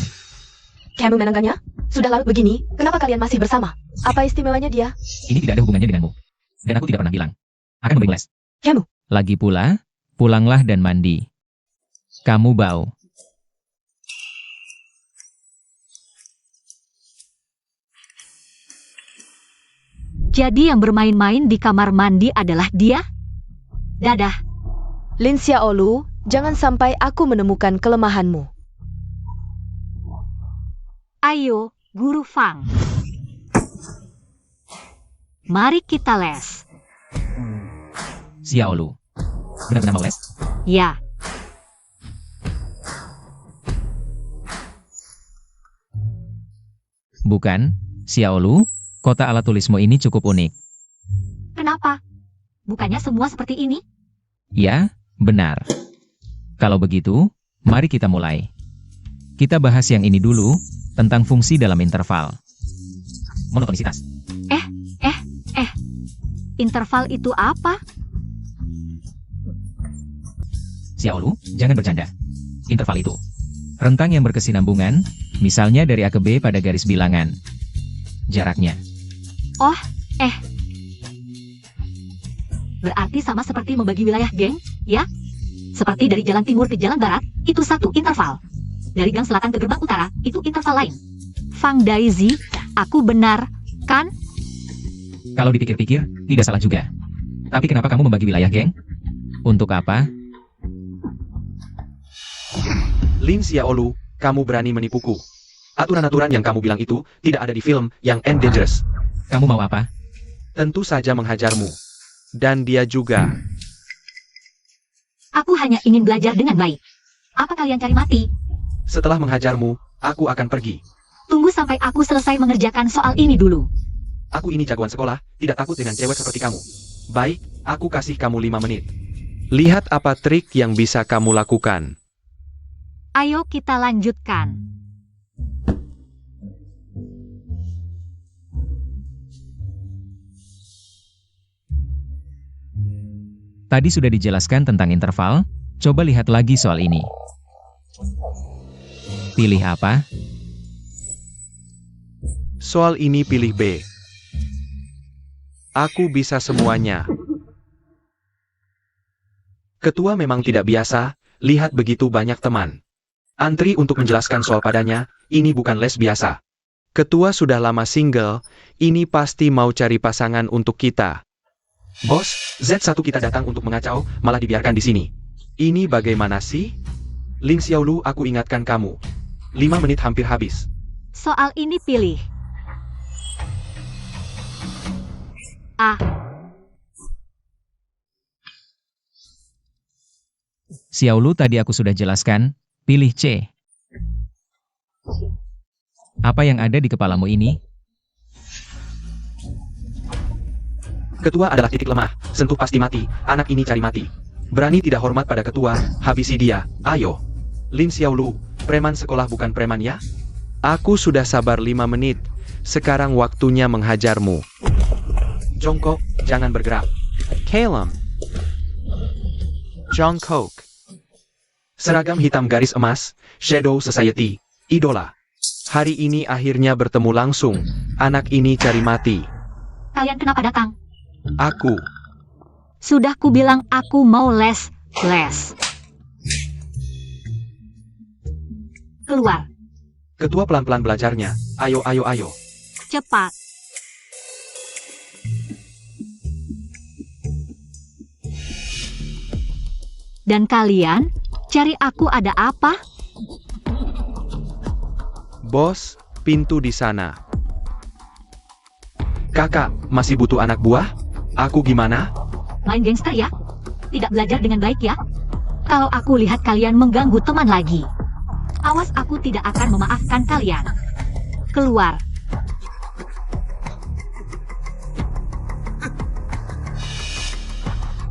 Kamu menangkannya? Sudah larut begini, kenapa kalian masih bersama? Apa istimewanya dia? Ini tidak ada hubungannya denganmu. Dan aku tidak pernah bilang akan memberi les. Kamu? Lagi pula, pulanglah dan mandi. Kamu bau. Jadi yang bermain-main di kamar mandi adalah dia? Dadah. Lin Xiaolu, jangan sampai aku menemukan kelemahanmu. Ayo, Guru Fang. Mari kita les. Xiaolu. Benar-benar mau les? Ya. Bukan, Xiaolu, kota alat tulismu ini cukup unik. Kenapa? Bukannya semua seperti ini? Ya, benar. Kalau begitu, mari kita mulai. Kita bahas yang ini dulu, tentang fungsi dalam interval. Monotonisitas. Interval itu apa? Xiaolu, jangan bercanda. Interval itu. Rentang yang berkesinambungan, misalnya dari A ke B pada garis bilangan. Jaraknya. Berarti sama seperti membagi wilayah geng, ya? Seperti dari jalan timur ke jalan barat, itu satu interval. Dari gang selatan ke gerbang utara, itu interval lain. Fang Daisy, aku benar, kan? Kalau dipikir-pikir, tidak salah juga. Tapi kenapa kamu membagi wilayah, geng? Untuk apa? Lin Xiaolu, kamu berani menipuku. Aturan-aturan yang kamu bilang itu tidak ada di film yang End Dangerous. Kamu mau apa? Tentu saja menghajarmu. Dan dia juga. Aku hanya ingin belajar dengan baik. Apa kalian cari mati? Setelah menghajarmu, aku akan pergi. Tunggu sampai aku selesai mengerjakan soal ini dulu. Aku ini jagoan sekolah, tidak takut dengan cewek seperti kamu. Baik, aku kasih kamu 5 menit. Lihat apa trik yang bisa kamu lakukan. Ayo kita lanjutkan. Tadi sudah dijelaskan tentang interval, coba lihat lagi soal ini. Pilih apa? Soal ini pilih B. Aku bisa semuanya. Ketua memang tidak biasa, lihat begitu banyak teman. Antri untuk menjelaskan soal padanya, ini bukan les biasa. Ketua sudah lama single, ini pasti mau cari pasangan untuk kita. Bos, Z1 kita datang untuk mengacau, malah dibiarkan di sini. Ini bagaimana sih? Lin Xiaolu, aku ingatkan kamu. 5 menit hampir habis. Soal ini pilih A. Xiaolu tadi aku sudah jelaskan, pilih C. Apa yang ada di kepalamu ini? Ketua adalah titik lemah, sentuh pasti mati, anak ini cari mati. Berani tidak hormat pada ketua, habisi dia, ayo. Lin Xiaolu, preman sekolah bukan preman ya? Aku sudah sabar 5 menit, sekarang waktunya menghajarmu. Jongkok, jangan bergerak. Kalem. Jongkok. Seragam hitam garis emas, Shadow Society, idola. Hari ini akhirnya bertemu langsung, anak ini cari mati. Kalian kenapa datang? Aku. Sudah kubilang aku mau les. Keluar, Ketua pelan-pelan belajarnya, ayo. cepat. Dan kalian, cari aku ada apa? Bos, pintu di sana. Kakak, masih butuh anak buah? Aku gimana? Main gangster ya? Tidak belajar dengan baik ya? Kalau aku lihat kalian mengganggu teman lagi, awas aku tidak akan memaafkan kalian. Keluar.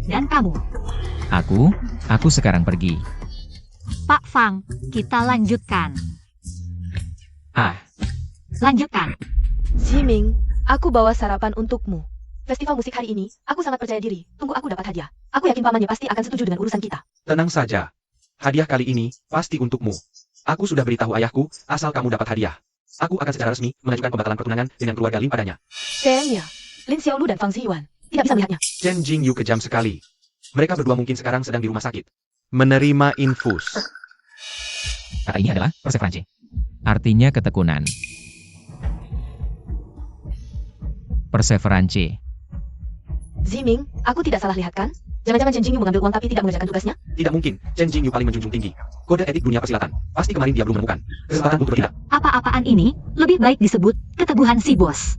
Dan kamu, Aku sekarang pergi. Pak Fang, kita lanjutkan. Lanjutkan. Ziming, aku bawa sarapan untukmu. Festival musik hari ini, aku sangat percaya diri. Tunggu aku dapat hadiah. Aku yakin pamannya pasti akan setuju dengan urusan kita. Tenang saja. Hadiah kali ini, pasti untukmu. Aku sudah beritahu ayahku, asal kamu dapat hadiah. Aku akan secara resmi mengajukan pembatalan pertunangan dengan keluarga Lin padanya. Sayangnya, Lin Xiaolu dan Fang Ziyuan tidak bisa melihatnya. Chen Jingyu kejam sekali. Mereka berdua mungkin sekarang sedang di rumah sakit. Menerima infus. Kata ini adalah perseverance. Artinya ketekunan. Perseverance. Ziming, aku tidak salah lihat kan? Jangan-jangan Chen Jingyu mengambil uang tapi tidak mengerjakan tugasnya? Tidak mungkin, Chen Jingyu paling menjunjung tinggi. Kode etik dunia persilatan. Pasti kemarin dia belum menemukan kesempatan untuk bertindak. Apa-apaan ini, lebih baik disebut keteguhan si bos.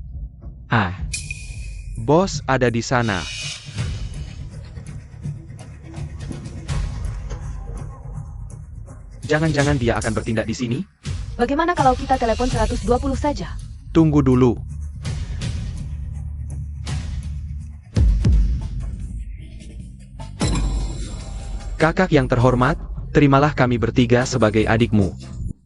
Bos ada di sana. Jangan-jangan dia akan bertindak di sini? Bagaimana kalau kita telepon 120 saja? Tunggu dulu. Kakak yang terhormat, terimalah kami bertiga sebagai adikmu.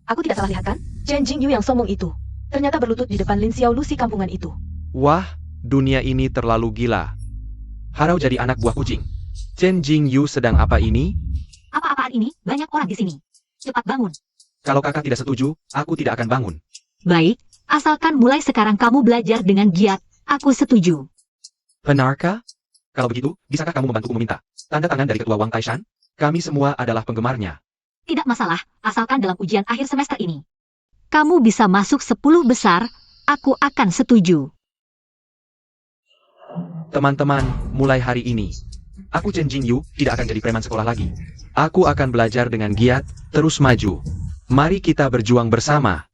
Aku tidak salah lihat kan? Chen Jingyu yang sombong itu. Ternyata berlutut di depan Lin Xiaolu si kampungan itu. Wah, dunia ini terlalu gila. Harau jadi anak buah kucing. Chen Jingyu sedang apa ini? Apa-apaan ini, banyak orang di sini. Cepat bangun. Kalau kakak tidak setuju, aku tidak akan bangun. Baik, asalkan mulai sekarang kamu belajar dengan giat, aku setuju. Benarkah? Kalau begitu, bisakah kamu membantuku meminta tanda tangan dari ketua Wang Taishan? Kami semua adalah penggemarnya. Tidak masalah, asalkan dalam ujian akhir semester ini kamu bisa masuk 10 besar, aku akan setuju. Teman-teman, mulai hari ini, aku Chen Jingyu tidak akan jadi preman sekolah lagi. Aku akan belajar dengan giat, terus maju. Mari kita berjuang bersama.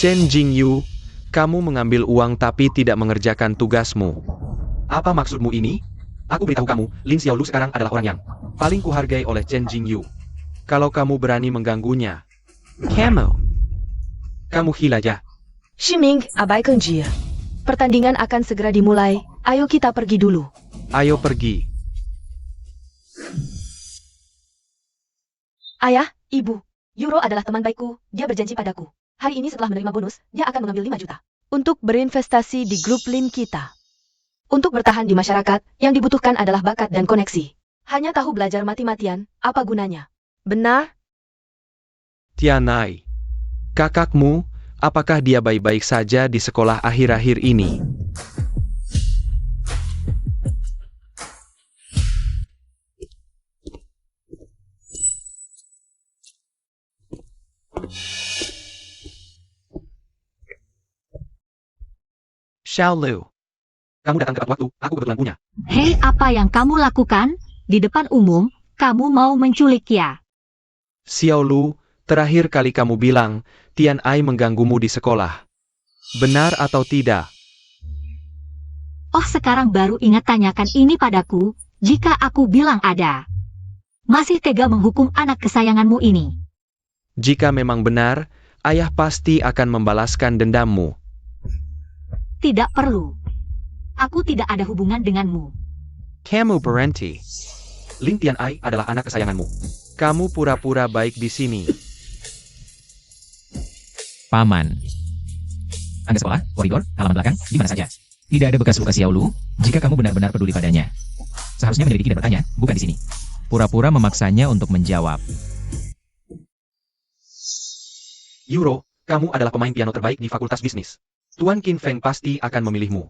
Chen Jingyu, kamu mengambil uang tapi tidak mengerjakan tugasmu. Apa maksudmu ini? Aku beritahu kamu, Lin Xiaolu sekarang adalah orang yang paling kuhargai oleh Chen Jingyu. Kalau kamu berani mengganggunya, kamu gila ya. Shiming, abaikan dia. Pertandingan akan segera dimulai. Ayo kita pergi dulu. Ayo pergi. Ayah, ibu, Euro adalah teman baikku. Dia berjanji padaku. Hari ini setelah menerima bonus, dia akan mengambil 5 juta. Untuk berinvestasi di grup Lin kita. Untuk bertahan di masyarakat, yang dibutuhkan adalah bakat dan koneksi. Hanya tahu belajar mati-matian, apa gunanya? Benar? Tianai, kakakmu, apakah dia baik-baik saja di sekolah akhir-akhir ini? Xiaolu, kamu datang tepat waktu, aku kebetulan punya. Hei, apa yang kamu lakukan? Di depan umum, kamu mau menculik ya? Xiaolu, terakhir kali kamu bilang, Tian Ai mengganggumu di sekolah. Benar atau tidak? Oh, sekarang baru ingat tanyakan ini padaku, jika aku bilang ada. Masih tega menghukum anak kesayanganmu ini. Jika memang benar, ayah pasti akan membalaskan dendammu. Tidak perlu. Aku tidak ada hubungan denganmu. Kamu berhenti. Lin Tian Ai adalah anak kesayanganmu. Kamu pura-pura baik di sini. Paman. Anda sekolah, koridor, halaman belakang, di mana saja. Tidak ada bekas luka Xiaolu, jika kamu benar-benar peduli padanya. Seharusnya menyelidiki dan bertanya, bukan di sini. Pura-pura memaksanya untuk menjawab. Yuro, kamu adalah pemain piano terbaik di Fakultas Bisnis. Tuan Qin Feng pasti akan memilihmu.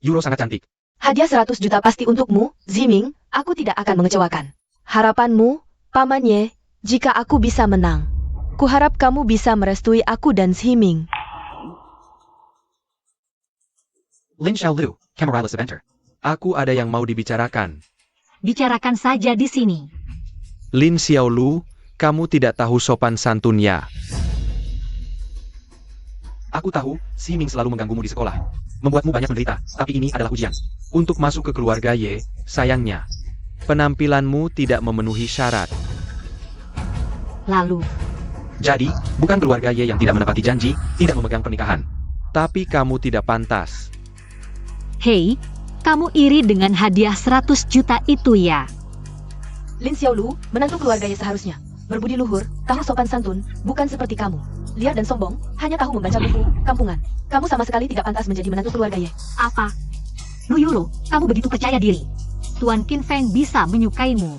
Yuro sangat cantik. Hadiah 100 juta pasti untukmu, Ziming. Aku tidak akan mengecewakan. Harapanmu, Paman Ye, jika aku bisa menang. Kuharap kamu bisa merestui aku dan Ziming. Lin Xiaolu, Camarales Eventer. Aku ada yang mau dibicarakan. Bicarakan saja di sini. Lin Xiaolu, kamu tidak tahu sopan santunnya. Aku tahu, Si Ming selalu mengganggumu di sekolah. Membuatmu banyak menderita, tapi ini adalah ujian. Untuk masuk ke keluarga Ye, sayangnya, penampilanmu tidak memenuhi syarat. Lalu, Jadi, bukan keluarga Ye yang tidak menepati janji, tidak memegang pernikahan. Tapi kamu tidak pantas. hei, kamu iri dengan hadiah 100 juta itu ya? Lin Xiaolu, menantu keluarga Ye seharusnya berbudi luhur, tahu sopan santun, bukan seperti kamu. Liar dan sombong, hanya tahu membaca buku, kampungan. Kamu sama sekali tidak pantas menjadi menantu keluarga Ye. Apa? Lu Yuro, kamu begitu percaya diri. Tuan Qin Feng bisa menyukaimu.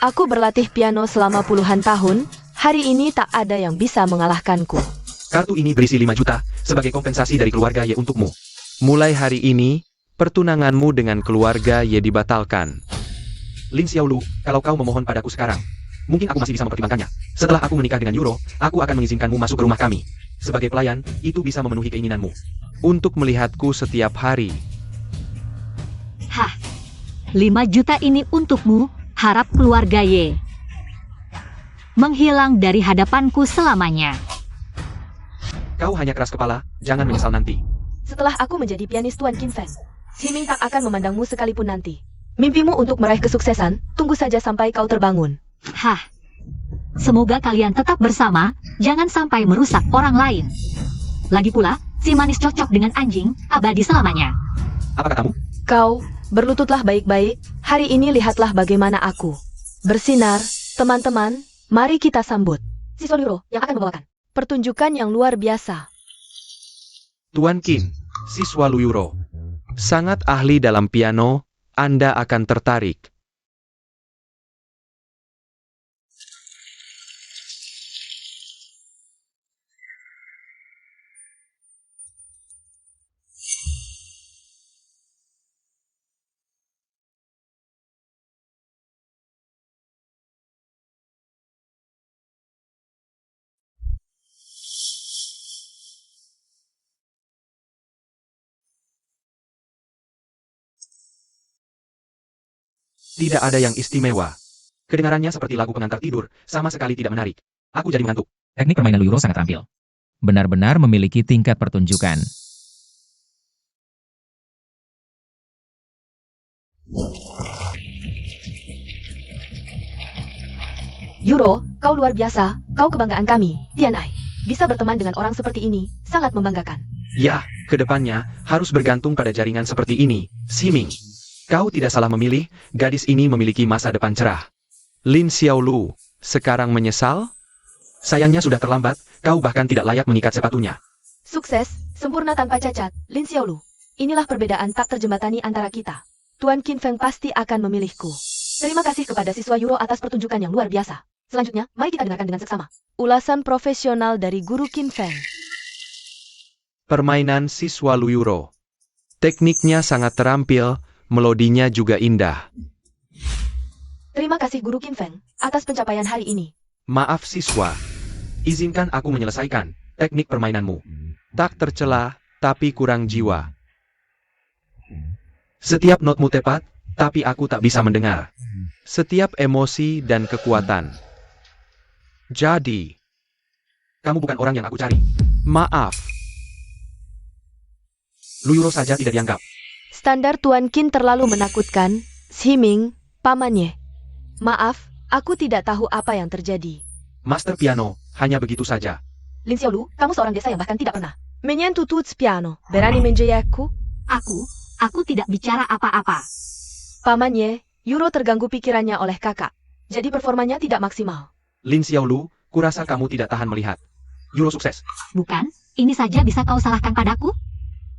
Aku berlatih piano selama puluhan tahun, hari ini tak ada yang bisa mengalahkanku. Kartu ini berisi 5 juta, sebagai kompensasi dari keluarga Ye untukmu. Mulai hari ini, pertunanganmu dengan keluarga Ye dibatalkan. Lin Xiaolu, kalau kau memohon padaku sekarang, mungkin aku masih bisa mempertimbangkannya. Setelah aku menikah dengan Yuro, aku akan mengizinkanmu masuk ke rumah kami. Sebagai pelayan, itu bisa memenuhi keinginanmu. Untuk melihatku setiap hari. Hah, 5 juta ini untukmu, harap keluarga Ye menghilang dari hadapanku selamanya. Kau hanya keras kepala, jangan menyesal nanti. Setelah aku menjadi pianis Tuan Qin Feng, Ziming tak akan memandangmu sekalipun nanti. Mimpimu untuk meraih kesuksesan, tunggu saja sampai kau terbangun. Hah, semoga kalian tetap bersama, jangan sampai merusak orang lain. Lagi pula, si manis cocok dengan anjing, abadi selamanya. Apa katamu? Kau, berlututlah baik-baik, hari ini lihatlah bagaimana aku bersinar. Teman-teman, mari kita sambut siswa Yuro yang akan membawakan pertunjukan yang luar biasa. Tuan Qin, siswa Luyuro. Sangat ahli dalam piano, Anda akan tertarik. Tidak ada yang istimewa. Kedengarannya seperti lagu pengantar tidur, sama sekali tidak menarik. Aku jadi mengantuk. Teknik permainan Luyuro sangat terampil. Benar-benar memiliki tingkat pertunjukan. Yuro, kau luar biasa, kau kebanggaan kami, Tian Ai. Bisa berteman dengan orang seperti ini, sangat membanggakan. Ya, kedepannya, harus bergantung pada jaringan seperti ini, Si Ming. Kau tidak salah memilih, gadis ini memiliki masa depan cerah. Lin Xiaolu, sekarang menyesal? Sayangnya sudah terlambat, kau bahkan tidak layak mengikat sepatunya. Sukses, sempurna tanpa cacat, Lin Xiaolu. Inilah perbedaan tak terjembatani antara kita. Tuan Qin Feng pasti akan memilihku. Terima kasih kepada siswa Yuro atas pertunjukan yang luar biasa. Selanjutnya, mari kita dengarkan dengan seksama ulasan profesional dari Guru Qin Feng. Permainan siswa Luyuro. Tekniknya sangat terampil, melodinya juga indah. Terima kasih Guru Kim Feng atas pencapaian hari ini. Maaf siswa, izinkan aku menyelesaikan teknik permainanmu. Tak tercela, tapi kurang jiwa. Setiap notmu tepat, tapi aku tak bisa mendengar. Setiap emosi dan kekuatan. Jadi, kamu bukan orang yang aku cari. Maaf. Luyuro saja tidak dianggap. Standar Tuan Qin terlalu menakutkan. Shiming, pamannya. Maaf, aku tidak tahu apa yang terjadi. Master piano, hanya begitu saja. Lin Xiaolu, kamu seorang desa yang bahkan tidak pernah menyentuh tuts piano. Berani menjayakku? Aku tidak bicara apa-apa. Pamannya, Yuro terganggu pikirannya oleh kakak. Jadi performanya tidak maksimal. Lin Xiaolu, kurasa kamu tidak tahan melihat. Yuro sukses. Bukan, ini saja bisa kau salahkan padaku?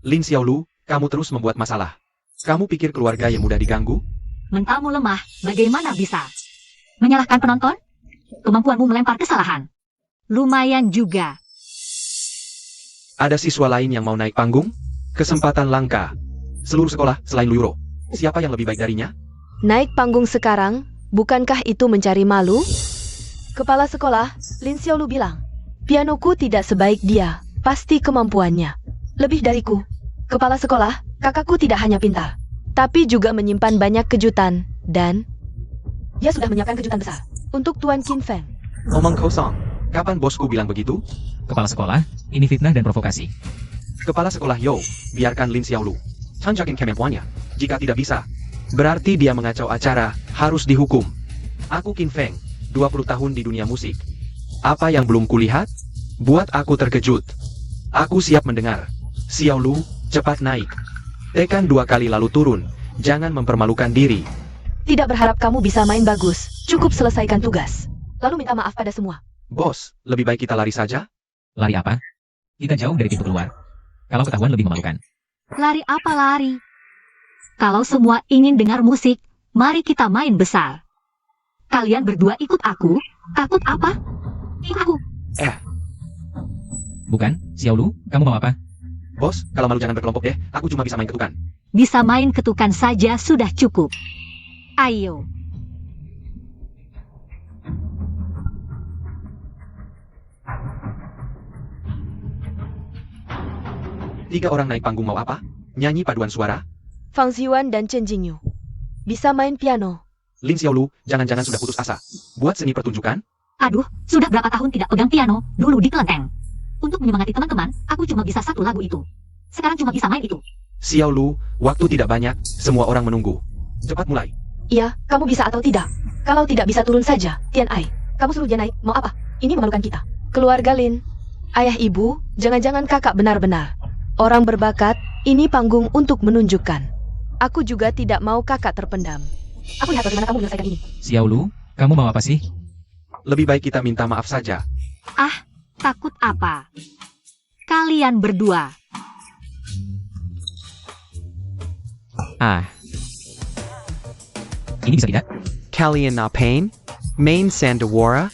Lin Xiaolu, kamu terus membuat masalah. Kamu pikir keluarga yang mudah diganggu? Mentalmu lemah, bagaimana bisa? Menyalahkan penonton? Kemampuanmu melempar kesalahan. Lumayan juga. Ada siswa lain yang mau naik panggung? Kesempatan langka. Seluruh sekolah selain Luyuro. Siapa yang lebih baik darinya? Naik panggung sekarang, bukankah itu mencari malu? Kepala sekolah, Lin Xiaolu bilang, pianoku tidak sebaik dia, pasti kemampuannya lebih dariku. Kepala sekolah, kakakku tidak hanya pintar, tapi juga menyimpan banyak kejutan, dan dia sudah menyiapkan kejutan besar untuk Tuan Qin Feng. Omong kosong. Kapan bosku bilang begitu? Kepala sekolah, ini fitnah dan provokasi. Kepala sekolah Yo, biarkan Lin Xiaolu tunjukin kemampuannya. Jika tidak bisa, berarti dia mengacau acara, harus dihukum. Aku Qin Feng, 20 tahun di dunia musik. Apa yang belum kulihat? Buat aku terkejut. Aku siap mendengar. Xiaolu, cepat naik. Tekan 2 kali lalu turun. Jangan mempermalukan diri. Tidak berharap kamu bisa main bagus, cukup selesaikan tugas. Lalu minta maaf pada semua. Bos, lebih baik kita lari saja? Lari apa? Kita jauh dari pintu keluar. Kalau ketahuan lebih memalukan. Lari apa lari? Kalau semua ingin dengar musik, mari kita main besar. Kalian berdua ikut aku? Takut apa? Ikut aku. Bukan, Xiaolu, kamu mau apa? Bos, kalau malu jangan berkelompok deh. Aku cuma bisa main ketukan. Bisa main ketukan saja sudah cukup. Ayo. Tiga orang naik panggung mau apa? Nyanyi paduan suara? Fang Ziwan dan Chen Jingyu bisa main piano. Lin Xiaolu, jangan-jangan sudah putus asa. Buat seni pertunjukan? Aduh, sudah berapa tahun tidak pegang piano, dulu di kelenteng. Untuk menyemangati teman-teman, aku cuma bisa satu lagu itu. Sekarang cuma bisa main itu. Xiaolu, waktu tidak banyak, semua orang menunggu. Cepat mulai. Iya, kamu bisa atau tidak? Kalau tidak bisa turun saja, Tian Ai. Kamu suruh dia naik, mau apa? Ini memalukan kita. Keluarga Lin, ayah ibu, jangan-jangan kakak benar-benar orang berbakat, ini panggung untuk menunjukkan. Aku juga tidak mau kakak terpendam. Aku lihat bagaimana kamu menyelesaikan ini. Xiaolu, kamu mau apa sih? Lebih baik kita minta maaf saja. Ah, takut apa? Kalian berdua. Ini bisa tidak? Kalian ngapain? Main Sandawara?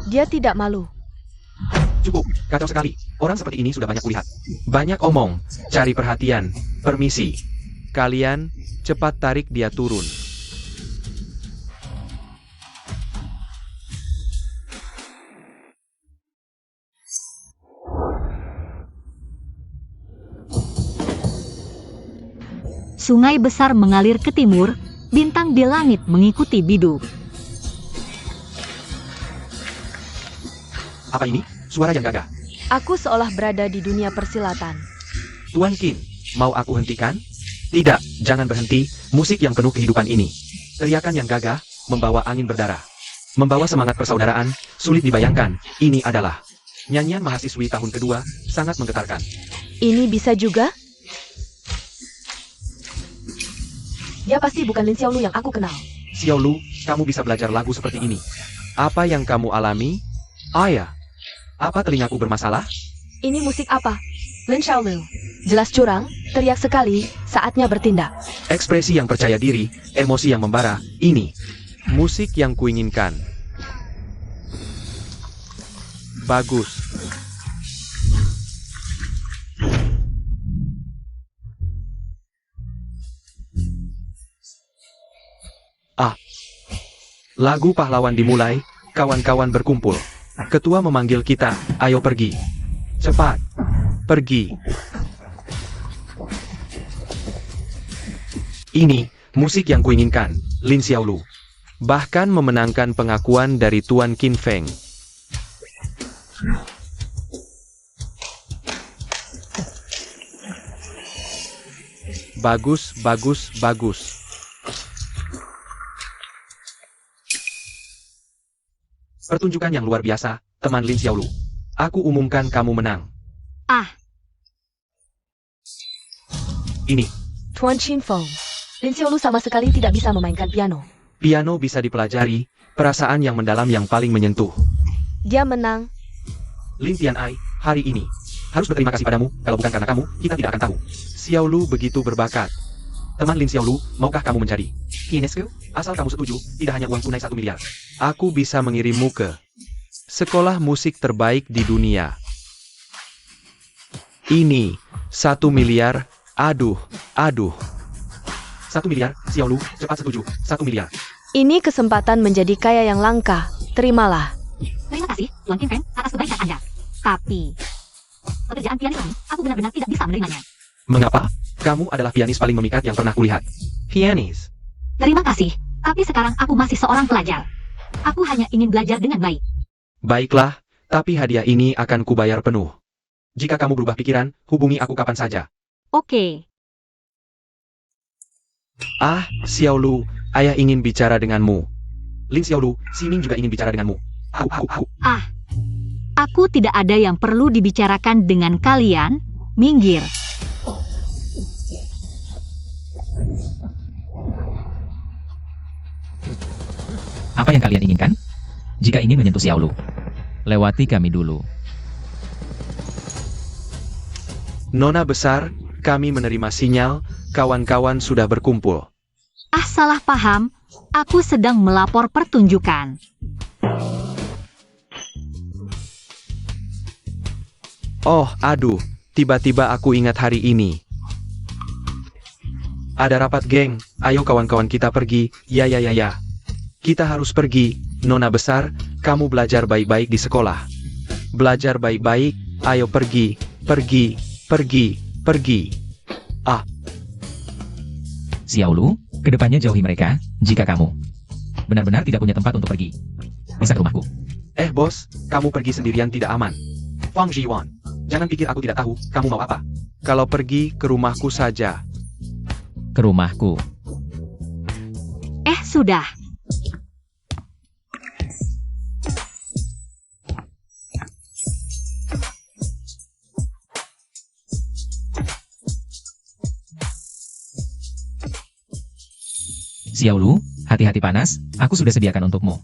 Dia tidak malu. Cukup, kacau sekali. Orang seperti ini sudah banyak kulihat. Banyak omong, cari perhatian, permisi. Kalian, cepat tarik dia turun. Sungai besar mengalir ke timur, bintang di langit mengikuti biduk. Apa ini? Suara yang gagah. Aku seolah berada di dunia persilatan. Tuan Qin, mau aku hentikan? Tidak, jangan berhenti. Musik yang penuh kehidupan ini. Teriakan yang gagah, membawa angin berdarah. Membawa semangat persaudaraan, sulit dibayangkan. Ini adalah nyanyian mahasiswi tahun kedua, sangat menggetarkan. Ini bisa juga? Dia pasti bukan Lin Xiaolu yang aku kenal. Xiaolu, kamu bisa belajar lagu seperti ini. Apa yang kamu alami? Ya. Apa telingaku bermasalah? Ini musik apa? Lin Xiaolu. Jelas curang, teriak sekali, saatnya bertindak. Ekspresi yang percaya diri, emosi yang membara, ini musik yang kuinginkan. Bagus. Lagu pahlawan dimulai, kawan-kawan berkumpul. Ketua memanggil kita, ayo pergi. Cepat, pergi. Ini, musik yang kuinginkan, Lin Xiaolu. Bahkan memenangkan pengakuan dari Tuan Qin Feng. Bagus, bagus, bagus. Pertunjukan yang luar biasa, teman Lin Xiaolu. Aku umumkan kamu menang. Ah, Ini, Tuan Qin Feng, Lin Xiaolu sama sekali tidak bisa memainkan piano. piano bisa dipelajari, perasaan yang mendalam yang paling menyentuh. Dia menang. Lin Tianai, hari ini. Harus berterima kasih padamu, kalau bukan karena kamu, kita tidak akan tahu. Xiaolu begitu berbakat. Teman Lin Xiaolu, maukah kamu menjadi pianisku? Asal kamu setuju, tidak hanya uang tunai 1 miliar. Aku bisa mengirimmu ke sekolah musik terbaik di dunia. Ini, 1 miliar, aduh. 1 miliar, Xiaolu, cepat setuju, 1 miliar. Ini kesempatan menjadi kaya yang langka. Terimalah. terima kasih, Tuan Qin Feng, atas kebaikan Anda. Tapi, pekerjaan pianis ini, aku benar-benar tidak bisa menerimanya. Mengapa? Kamu adalah pianis paling memikat yang pernah kulihat. Pianis? Terima kasih, tapi sekarang aku masih seorang pelajar. Aku hanya ingin belajar dengan baik. Baiklah, tapi hadiah ini akan kubayar penuh. Jika kamu berubah pikiran, hubungi aku kapan saja. Oke, Ah, Xiaolu, ayah ingin bicara denganmu. Lin Xiaolu, Ximing juga ingin bicara denganmu. Au. aku tidak ada yang perlu dibicarakan dengan kalian. Minggir. Apa yang kalian inginkan? Jika ingin menyentuh Xiaolu, Lewati kami dulu. Nona besar, kami menerima sinyal, kawan-kawan sudah berkumpul. Ah, salah paham. Aku sedang melapor pertunjukan. Oh, aduh, tiba-tiba aku ingat hari ini. Ada rapat geng, ayo kawan-kawan kita pergi, ya. Kita harus pergi, Nona besar, kamu belajar baik-baik di sekolah. Belajar baik-baik, ayo pergi. Xiaolu, kedepannya jauhi mereka, jika kamu benar-benar tidak punya tempat untuk pergi. Bisa ke rumahku. Bos, kamu pergi sendirian tidak aman. Fang Jiwan, jangan pikir aku tidak tahu, kamu mau apa? Kalau pergi ke rumahku saja. Ke rumahku. Sudah. Xiaolu, hati-hati panas, aku sudah sediakan untukmu.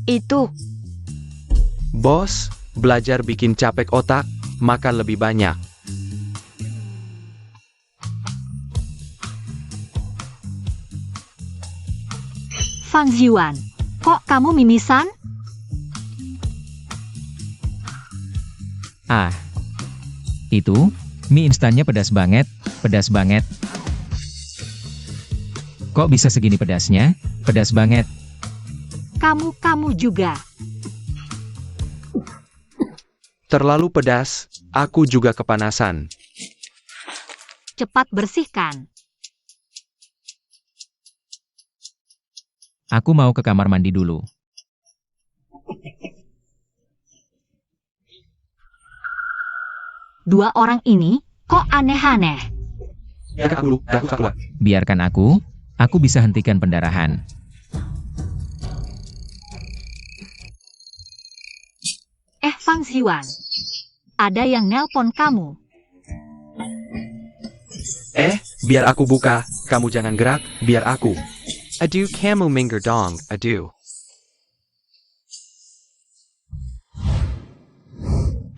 Itu. Bos, belajar bikin capek otak, makan lebih banyak. Fang Ziwan, kok kamu mimisan? Ah. Itu, mie instannya pedas banget. Kok bisa segini pedasnya? Pedas banget. Kamu juga. Terlalu pedas, aku juga kepanasan. Cepat bersihkan. Aku mau ke kamar mandi dulu. Dua orang ini, kok aneh-aneh? Biarkan aku dulu, aku keluar. Biarkan aku bisa hentikan pendarahan. Fang Ziwan, ada yang nelpon kamu. Biar aku buka, kamu jangan gerak, biar aku. Aduh, kamu minggir dong, aduh.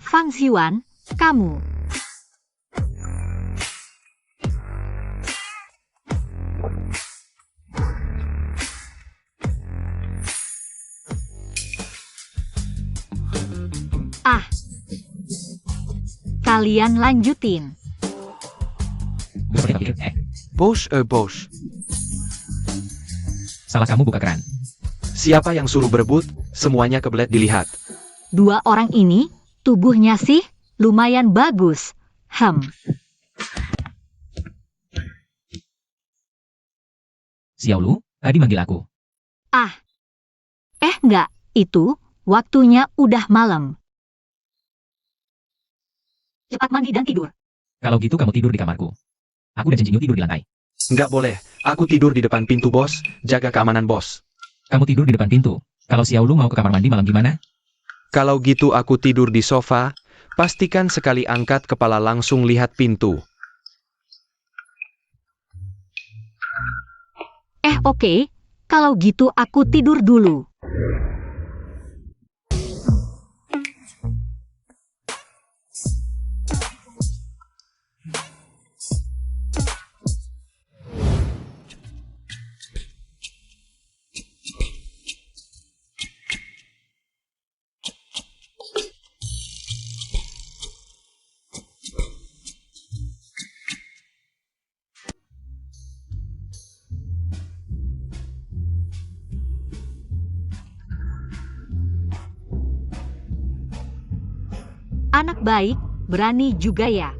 Fang Ziwan, kamu. Kalian lanjutin. Seperti kamu pikir, Bos. salah kamu buka keran. Siapa yang suruh berebut? Semuanya kebelet dilihat. Dua orang ini, tubuhnya sih lumayan bagus. Xiaolu, tadi manggil aku. Enggak, itu waktunya udah malam. Cepat mandi dan tidur. Kalau gitu kamu tidur di kamarku. Aku dan Jinjinyu tidur di lantai. Nggak boleh. Aku tidur di depan pintu bos. Jaga keamanan bos. Kamu tidur di depan pintu. Kalau Xiaolu mau ke kamar mandi malam gimana? Kalau gitu aku tidur di sofa. Pastikan sekali angkat kepala langsung lihat pintu. Oke. Kalau gitu aku tidur dulu. Anak baik, berani juga ya.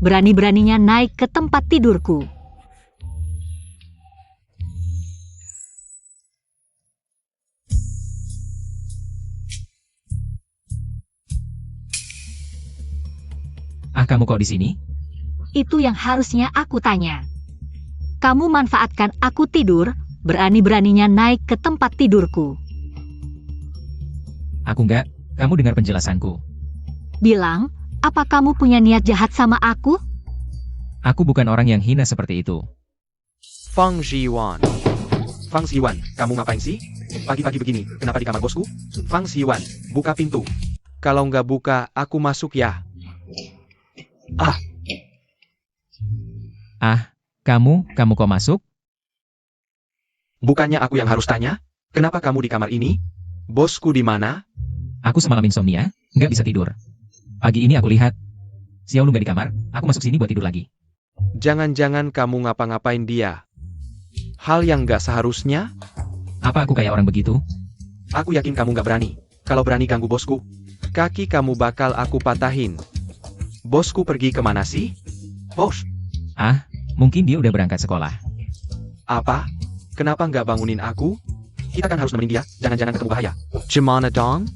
Berani-beraninya naik ke tempat tidurku. Kamu kok di sini? Itu yang harusnya aku tanya. Kamu manfaatkan aku tidur, berani-beraninya naik ke tempat tidurku. Aku enggak. Kamu dengar penjelasanku. Bilang, apa kamu punya niat jahat sama aku? Aku bukan orang yang hina seperti itu. Fang Ziwan. Fang Ziwan, kamu ngapain sih? Pagi-pagi begini, kenapa di kamar bosku? Fang Ziwan, buka pintu. Kalau nggak buka, aku masuk ya. Kamu kok masuk? Bukannya aku yang harus tanya? Kenapa kamu di kamar ini? Bosku di mana? Aku semalam insomnia, nggak bisa tidur. Pagi ini aku lihat Xiaolu nggak di kamar, aku masuk sini buat tidur lagi. Jangan-jangan kamu ngapa-ngapain dia? Hal yang nggak seharusnya? Apa aku kayak orang begitu? Aku yakin kamu nggak berani. Kalau berani ganggu bosku, kaki kamu bakal aku patahin. Bosku pergi kemana sih? Bos, Mungkin dia udah berangkat sekolah. apa? Kenapa nggak bangunin aku? Kita kan harus nemenin dia, jangan-jangan ketemu bahaya. Gimana dong?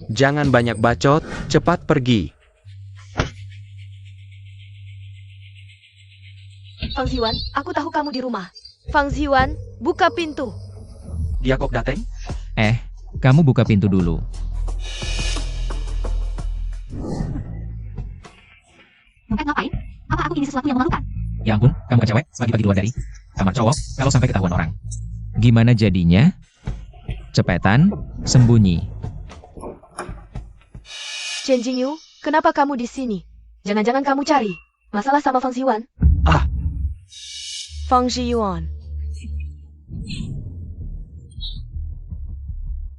Jangan banyak bacot, cepat pergi. Fang Ziwan, aku tahu kamu di rumah. Fang Ziwan, buka pintu. Dia kok dateng? Kamu buka pintu dulu. Ngapain? Apa aku ini sesuatu yang memalukan? Ya ampun, kamu kan cewek, pagi-pagi luar dari kamar cowok, kalau sampai ketahuan orang. Gimana jadinya? Cepetan, sembunyi. Chen Jingyu, kenapa kamu di sini? Jangan-jangan kamu cari masalah sama Fang Ziwan? Fang Ziwan.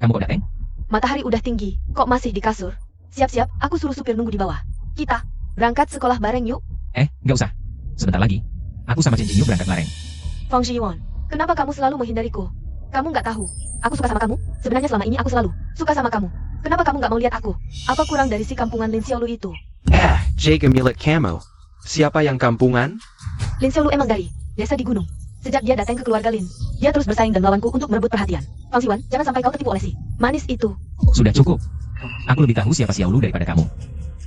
Kamu kok dateng? Matahari udah tinggi, kok masih di kasur? Siap-siap, aku suruh supir nunggu di bawah. Kita berangkat sekolah bareng yuk. Nggak usah. Sebentar lagi, aku sama Jinjinyu berangkat bareng. Fang Ziwan, kenapa kamu selalu menghindariku? Kamu nggak tahu, aku suka sama kamu. Sebenarnya selama ini aku selalu suka sama kamu. Kenapa kamu nggak mau lihat aku? Apa kurang dari si kampungan Lin Xiaolu itu? Jaga milik kamu. Siapa yang kampungan? Lin Xiaolu emang dari desa di gunung. Sejak dia datang ke keluarga Lin, dia terus bersaing dan melawanku untuk merebut perhatian. Fang Ziwan, jangan sampai kau tertipu oleh si manis itu. Sudah cukup. Aku lebih tahu siapa Xiaolu daripada kamu.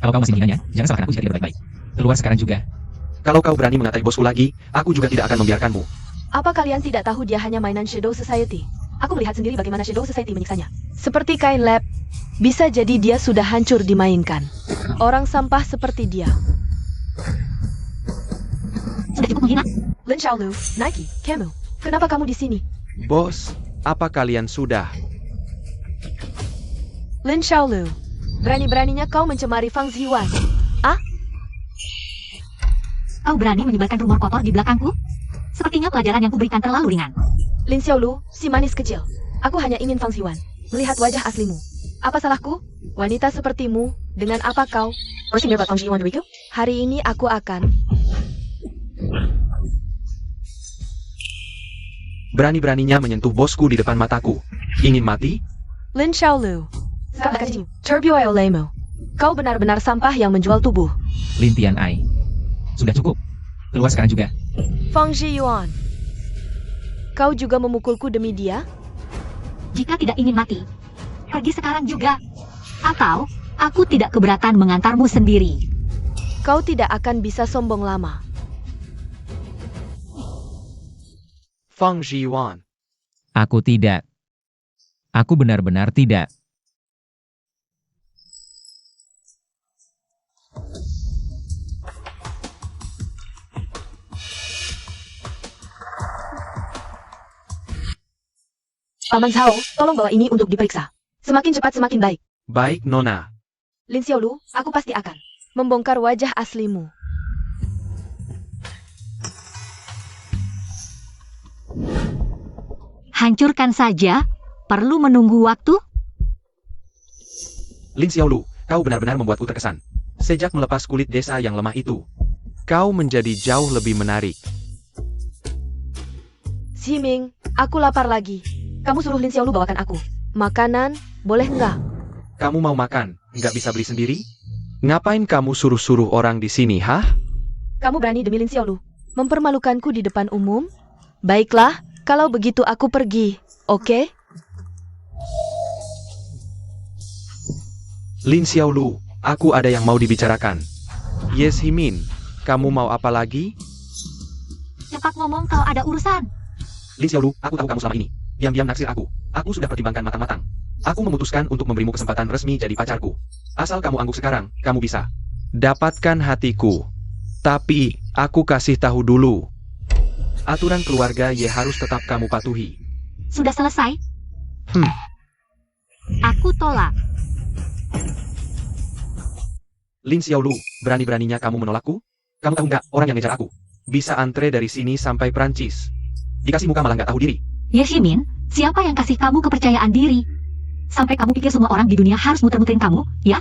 Kalau kamu masih menghinanya, jangan salahkan aku jika tidak baik-baik. Keluar sekarang juga. Kalau kau berani mengatai bosku lagi, aku juga tidak akan membiarkanmu. Apa kalian tidak tahu dia hanya mainan Shadow Society? Aku melihat sendiri bagaimana Shadow Society menyiksanya. Seperti kain lab, bisa jadi dia sudah hancur dimainkan. Orang sampah seperti dia. Sudah cukup menghina. Lin Xiaolu, Nike, Camu, kenapa kamu di sini? Bos, apa kalian sudah? Lin Xiaolu, berani-beraninya kau mencemari Fang Ziwan. Kau berani menyebarkan rumor kotor di belakangku? Sepertinya pelajaran yang kuberikan terlalu ringan. Lin Xiaolu, si manis kecil. Aku hanya ingin Fang Ziwan melihat wajah aslimu. Apa salahku? Wanita sepertimu, dengan apa kau? Hari ini aku akan... Berani-beraninya menyentuh bosku di depan mataku. Ingin mati? Lin Xiaolu. Turbio Lemo. Kau benar-benar sampah yang menjual tubuh. Lin Tianai. Sudah cukup. Keluar sekarang juga. Feng Zhiyuan. Kau juga memukulku demi dia? Jika tidak ingin mati, pergi sekarang juga. Atau, aku tidak keberatan mengantarmu sendiri. Kau tidak akan bisa sombong lama. Feng Zhiyuan. Aku tidak. Aku benar-benar tidak. Paman Zhao, tolong bawa ini untuk diperiksa. Semakin cepat semakin baik. Baik, Nona. Lin Xiaolu, aku pasti akan membongkar wajah aslimu. Hancurkan saja, perlu menunggu waktu? Lin Xiaolu, kau benar-benar membuatku terkesan. Sejak melepas kulit desa yang lemah itu, kau menjadi jauh lebih menarik. Ximing, aku lapar lagi. Kamu suruh Lin Xiaolu bawakan aku makanan, boleh nggak? Kamu mau makan, nggak bisa beli sendiri? Ngapain kamu suruh-suruh orang di sini, hah? Kamu berani demi Lin Xiaolu mempermalukanku di depan umum? Baiklah, kalau begitu aku pergi, oke? Lin Xiaolu, aku ada yang mau dibicarakan. Yes Himin, kamu mau apa lagi? Cepat ngomong, kau ada urusan. Lin Xiaolu, aku tahu kamu selama ini diam-diam naksir aku. Aku sudah pertimbangkan matang-matang. Aku memutuskan untuk memberimu kesempatan resmi jadi pacarku. Asal kamu angguk sekarang, kamu bisa dapatkan hatiku. Tapi, aku kasih tahu dulu. Aturan keluarga Ye harus tetap kamu patuhi. Sudah selesai? Hmm. Aku tolak. Lin Xiaolu, berani-beraninya kamu menolakku? Kamu tahu nggak, orang yang ngejar aku bisa antre dari sini sampai Prancis. Dikasih muka malah nggak tahu diri. Ya Ximin, siapa yang kasih kamu kepercayaan diri? Sampai kamu pikir semua orang di dunia harus muter-muterin kamu, ya?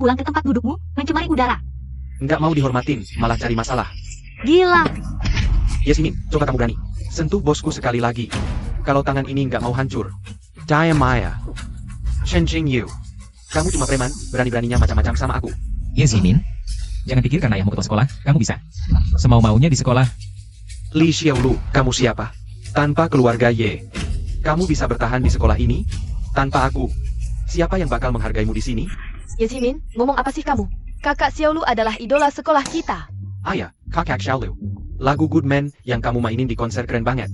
Pulang ke tempat dudukmu, mencemari udara. Nggak mau dihormatin, malah cari masalah. Gila. Yasmin, coba kamu berani. Sentuh bosku sekali lagi. Kalau tangan ini nggak mau hancur. Jaya Maya. Shen Jingyu. Kamu cuma preman, berani-beraninya macam-macam sama aku. Yes Himin. Jangan pikir karena ayahmu ketua sekolah, kamu bisa. Semau-maunya di sekolah. Li Xiaolu, kamu siapa? Tanpa keluarga Ye, kamu bisa bertahan di sekolah ini? Tanpa aku, siapa yang bakal menghargaimu di sini? Yasmin, ngomong apa sih kamu? Kakak Xiaolu adalah idola sekolah kita. Ayah, kakak Xiaolu. Lagu Good Man yang kamu mainin di konser keren banget.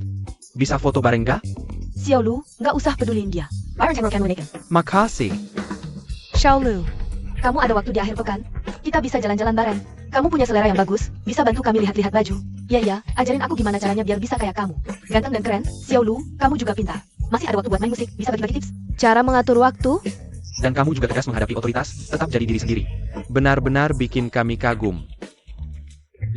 Bisa foto bareng gak? Xiaolu, nggak usah pedulin dia. Makasih. Xiaolu, kamu ada waktu di akhir pekan? Kita bisa jalan-jalan bareng. Kamu punya selera yang bagus, bisa bantu kami lihat-lihat baju. Ya, ajarin aku gimana caranya biar bisa kayak kamu. Ganteng dan keren, Xiaolu, kamu juga pintar. Masih ada waktu buat main musik, bisa bagi-bagi tips. Cara mengatur waktu? Dan kamu juga tegas menghadapi otoritas, tetap jadi diri sendiri. Benar-benar bikin kami kagum.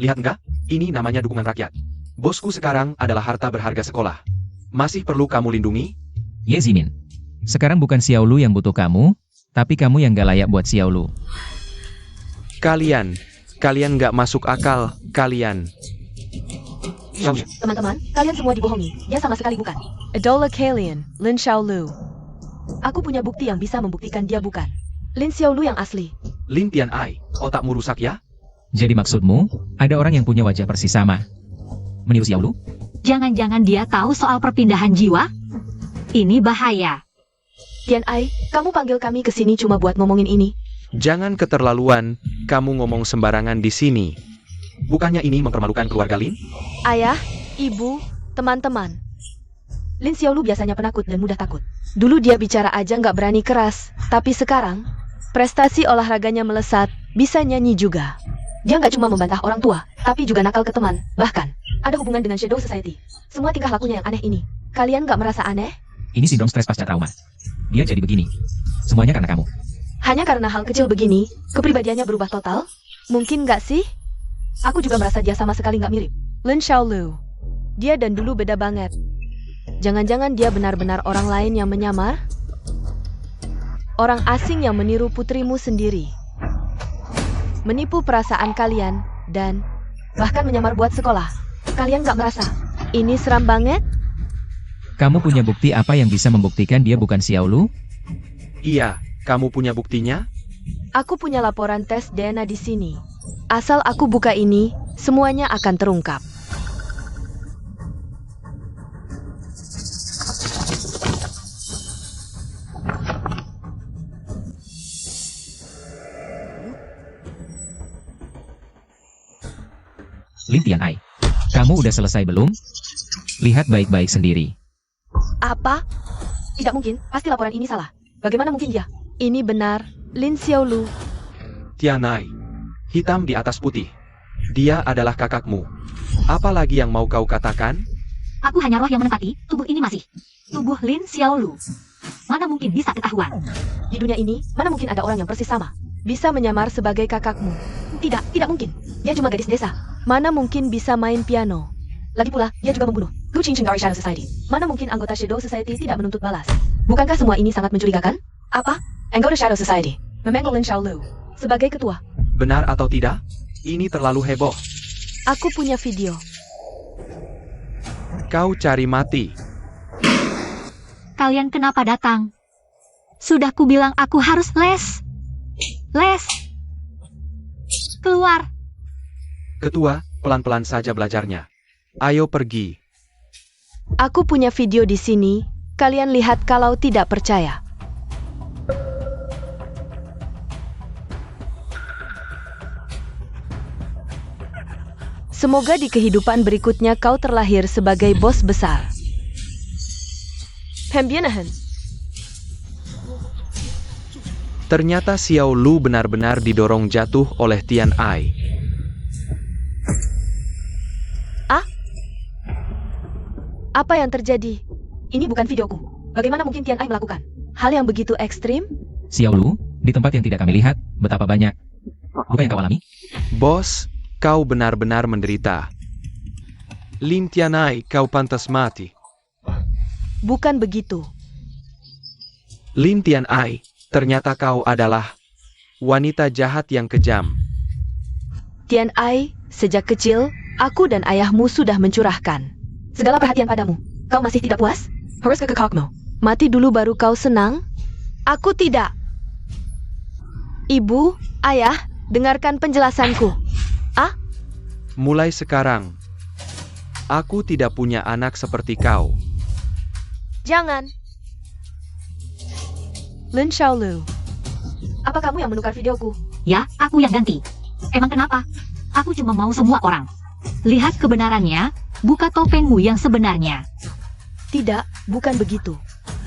Lihat nggak? Ini namanya dukungan rakyat. Bosku sekarang adalah harta berharga sekolah. Masih perlu kamu lindungi? Yes Himin. Sekarang bukan Xiaolu yang butuh kamu, tapi kamu yang gak layak buat Xiaolu. Kalian nggak masuk akal, kalian. Teman-teman, kalian semua dibohongi. Dia sama sekali bukan. Idola kalian, Lin Xiaolu. Aku punya bukti yang bisa membuktikan dia bukan Lin Xiaolu yang asli. Lin Tianai, otakmu rusak ya? Jadi maksudmu, ada orang yang punya wajah persis sama. Meniru Xiaolu? Jangan-jangan dia tahu soal perpindahan jiwa? Ini bahaya. Tianai, kamu panggil kami ke sini cuma buat ngomongin ini. Jangan keterlaluan, kamu ngomong sembarangan di sini. Bukannya ini mempermalukan keluarga Lin? Ayah, ibu, teman-teman. Lin Xiaolu biasanya penakut dan mudah takut. Dulu dia bicara aja nggak berani keras, tapi sekarang prestasi olahraganya melesat, bisa nyanyi juga. Dia nggak cuma membantah orang tua, tapi juga nakal ke teman. Bahkan, ada hubungan dengan Shadow Society. Semua tingkah lakunya yang aneh ini. Kalian nggak merasa aneh? Ini sindrom stres pasca trauma. Dia jadi begini. Semuanya karena kamu. Hanya karena hal kecil begini, kepribadiannya berubah total? Mungkin nggak sih? Aku juga merasa dia sama sekali nggak mirip. Lin Xiaolu. Dia dan dulu beda banget. Jangan-jangan dia benar-benar orang lain yang menyamar? Orang asing yang meniru putrimu sendiri. Menipu perasaan kalian, dan bahkan menyamar buat sekolah. Kalian nggak merasa ini seram banget? Kamu punya bukti apa yang bisa membuktikan dia bukan Xiaolu? Iya, kamu punya buktinya? Aku punya laporan tes DNA di sini. Asal aku buka ini, semuanya akan terungkap. Lin Tianai, kamu udah selesai belum? Lihat baik-baik sendiri. Apa? Tidak mungkin, pasti laporan ini salah. Bagaimana mungkin dia? Ini benar, Lin Xiaolu. Tianai, hitam di atas putih. Dia adalah kakakmu. Apa lagi yang mau kau katakan? Aku hanya roh yang menempati tubuh ini masih. Tubuh Lin Xiaolu. Mana mungkin bisa ketahuan? Di dunia ini, mana mungkin ada orang yang persis sama? Bisa menyamar sebagai kakakmu. Tidak mungkin. Dia cuma gadis desa. Mana mungkin bisa main piano? Lagi pula, dia juga membunuh. Gu Qingqing dari Shadow Society. Mana mungkin anggota Shadow Society tidak menuntut balas? Bukankah semua ini sangat mencurigakan? Apa? Anggota Shadow Society memanggil Lin Xiaolu sebagai ketua. Benar atau tidak? Ini terlalu heboh. Aku punya video. Kau cari mati. Kalian kenapa datang? Sudah kubilang aku harus les. Les. Keluar. Ketua, pelan-pelan saja belajarnya. Ayo pergi. Aku punya video di sini. Kalian lihat kalau tidak percaya. Semoga di kehidupan berikutnya kau terlahir sebagai bos besar. Pembianahan. Ternyata Xiao Lu benar-benar didorong jatuh oleh Tian Ai. Apa yang terjadi? Ini bukan videoku. Bagaimana mungkin Tian Ai melakukan hal yang begitu ekstrim? Xiaolu, di tempat yang tidak kami lihat, betapa banyak luka yang kau alami? Bos, kau benar-benar menderita. Lin Tianai, kau pantas mati. Bukan begitu. Lin Tianai, ternyata kau adalah wanita jahat yang kejam. Tian Ai, sejak kecil, aku dan ayahmu sudah mencurahkan segala perhatian padamu. Kau masih tidak puas? Harus ke kakakmu. Mati dulu baru kau senang? Aku tidak. Ibu, ayah, dengarkan penjelasanku. Mulai sekarang, aku tidak punya anak seperti kau. Jangan. Lin Xiaolu. Apa kamu yang menukar videoku? Ya, aku yang ganti. Emang kenapa? Aku cuma mau semua orang lihat kebenarannya, buka topengmu yang sebenarnya. Tidak, bukan begitu.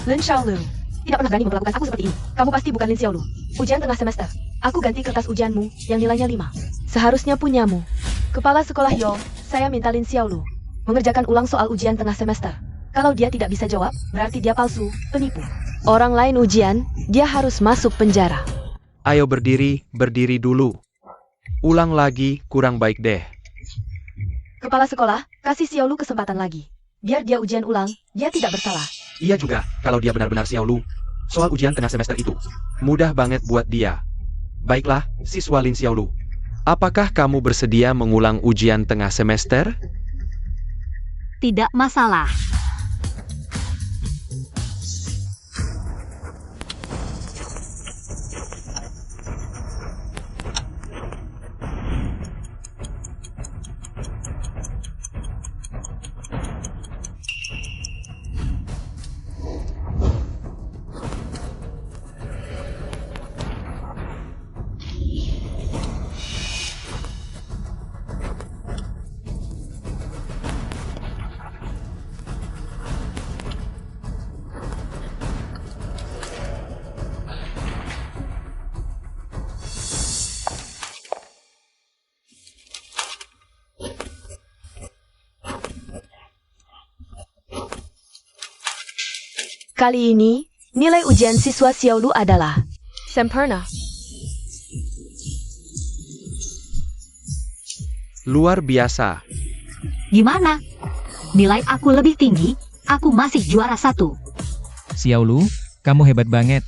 Lin Xiaolu tidak pernah berani memperlakukan aku seperti ini. Kamu pasti bukan Lin Xiaolu. Ujian tengah semester. Aku ganti kertas ujianmu yang nilainya 5. Seharusnya punyamu. Kepala sekolah Yo, saya minta Lin Xiaolu mengerjakan ulang soal ujian tengah semester. Kalau dia tidak bisa jawab, berarti dia palsu, penipu. Orang lain ujian, dia harus masuk penjara. Ayo berdiri dulu. Ulang lagi, kurang baik deh. Kepala sekolah, kasih Xiaolu kesempatan lagi. Biar dia ujian ulang, dia tidak bersalah. Iya juga, kalau dia benar-benar Xiao Lu. Soal ujian tengah semester itu mudah banget buat dia. Baiklah, siswa Lin Xiao Lu. Apakah kamu bersedia mengulang ujian tengah semester? Tidak masalah. Kali ini, nilai ujian siswa Xiao Lu adalah sempurna. Luar biasa. Gimana? Nilai aku lebih tinggi, aku masih juara 1. Xiaolu, kamu hebat banget.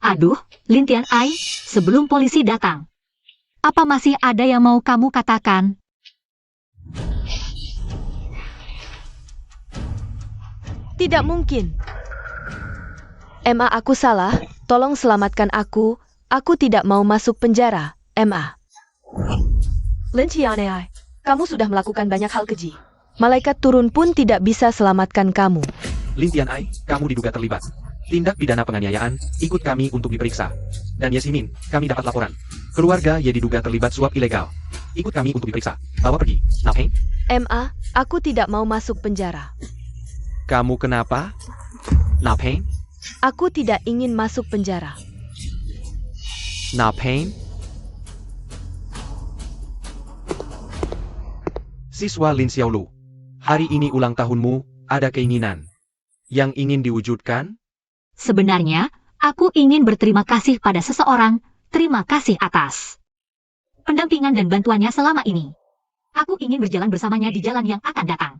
Aduh, Lin Tianai, sebelum polisi datang. Apa masih ada yang mau kamu katakan? Tidak mungkin. Emma, aku salah. Tolong selamatkan aku. Aku tidak mau masuk penjara, Emma. Lin Qianai, kamu sudah melakukan banyak hal keji. Malaikat turun pun tidak bisa selamatkan kamu. Lin Tianai, kamu diduga terlibat tindak pidana penganiayaan, ikut kami untuk diperiksa. Dan Yasmin, kami dapat laporan. Keluarga Ye diduga terlibat suap ilegal. Ikut kami untuk diperiksa. Bawa pergi. Napeng? Emma, aku tidak mau masuk penjara. Kamu kenapa? Napeng? Aku tidak ingin masuk penjara. Napeng? Siswa Lin Xiaolu, hari ini ulang tahunmu, ada keinginan yang ingin diwujudkan? Sebenarnya, aku ingin berterima kasih pada seseorang. Terima kasih atas pendampingan dan bantuannya selama ini. Aku ingin berjalan bersamanya di jalan yang akan datang.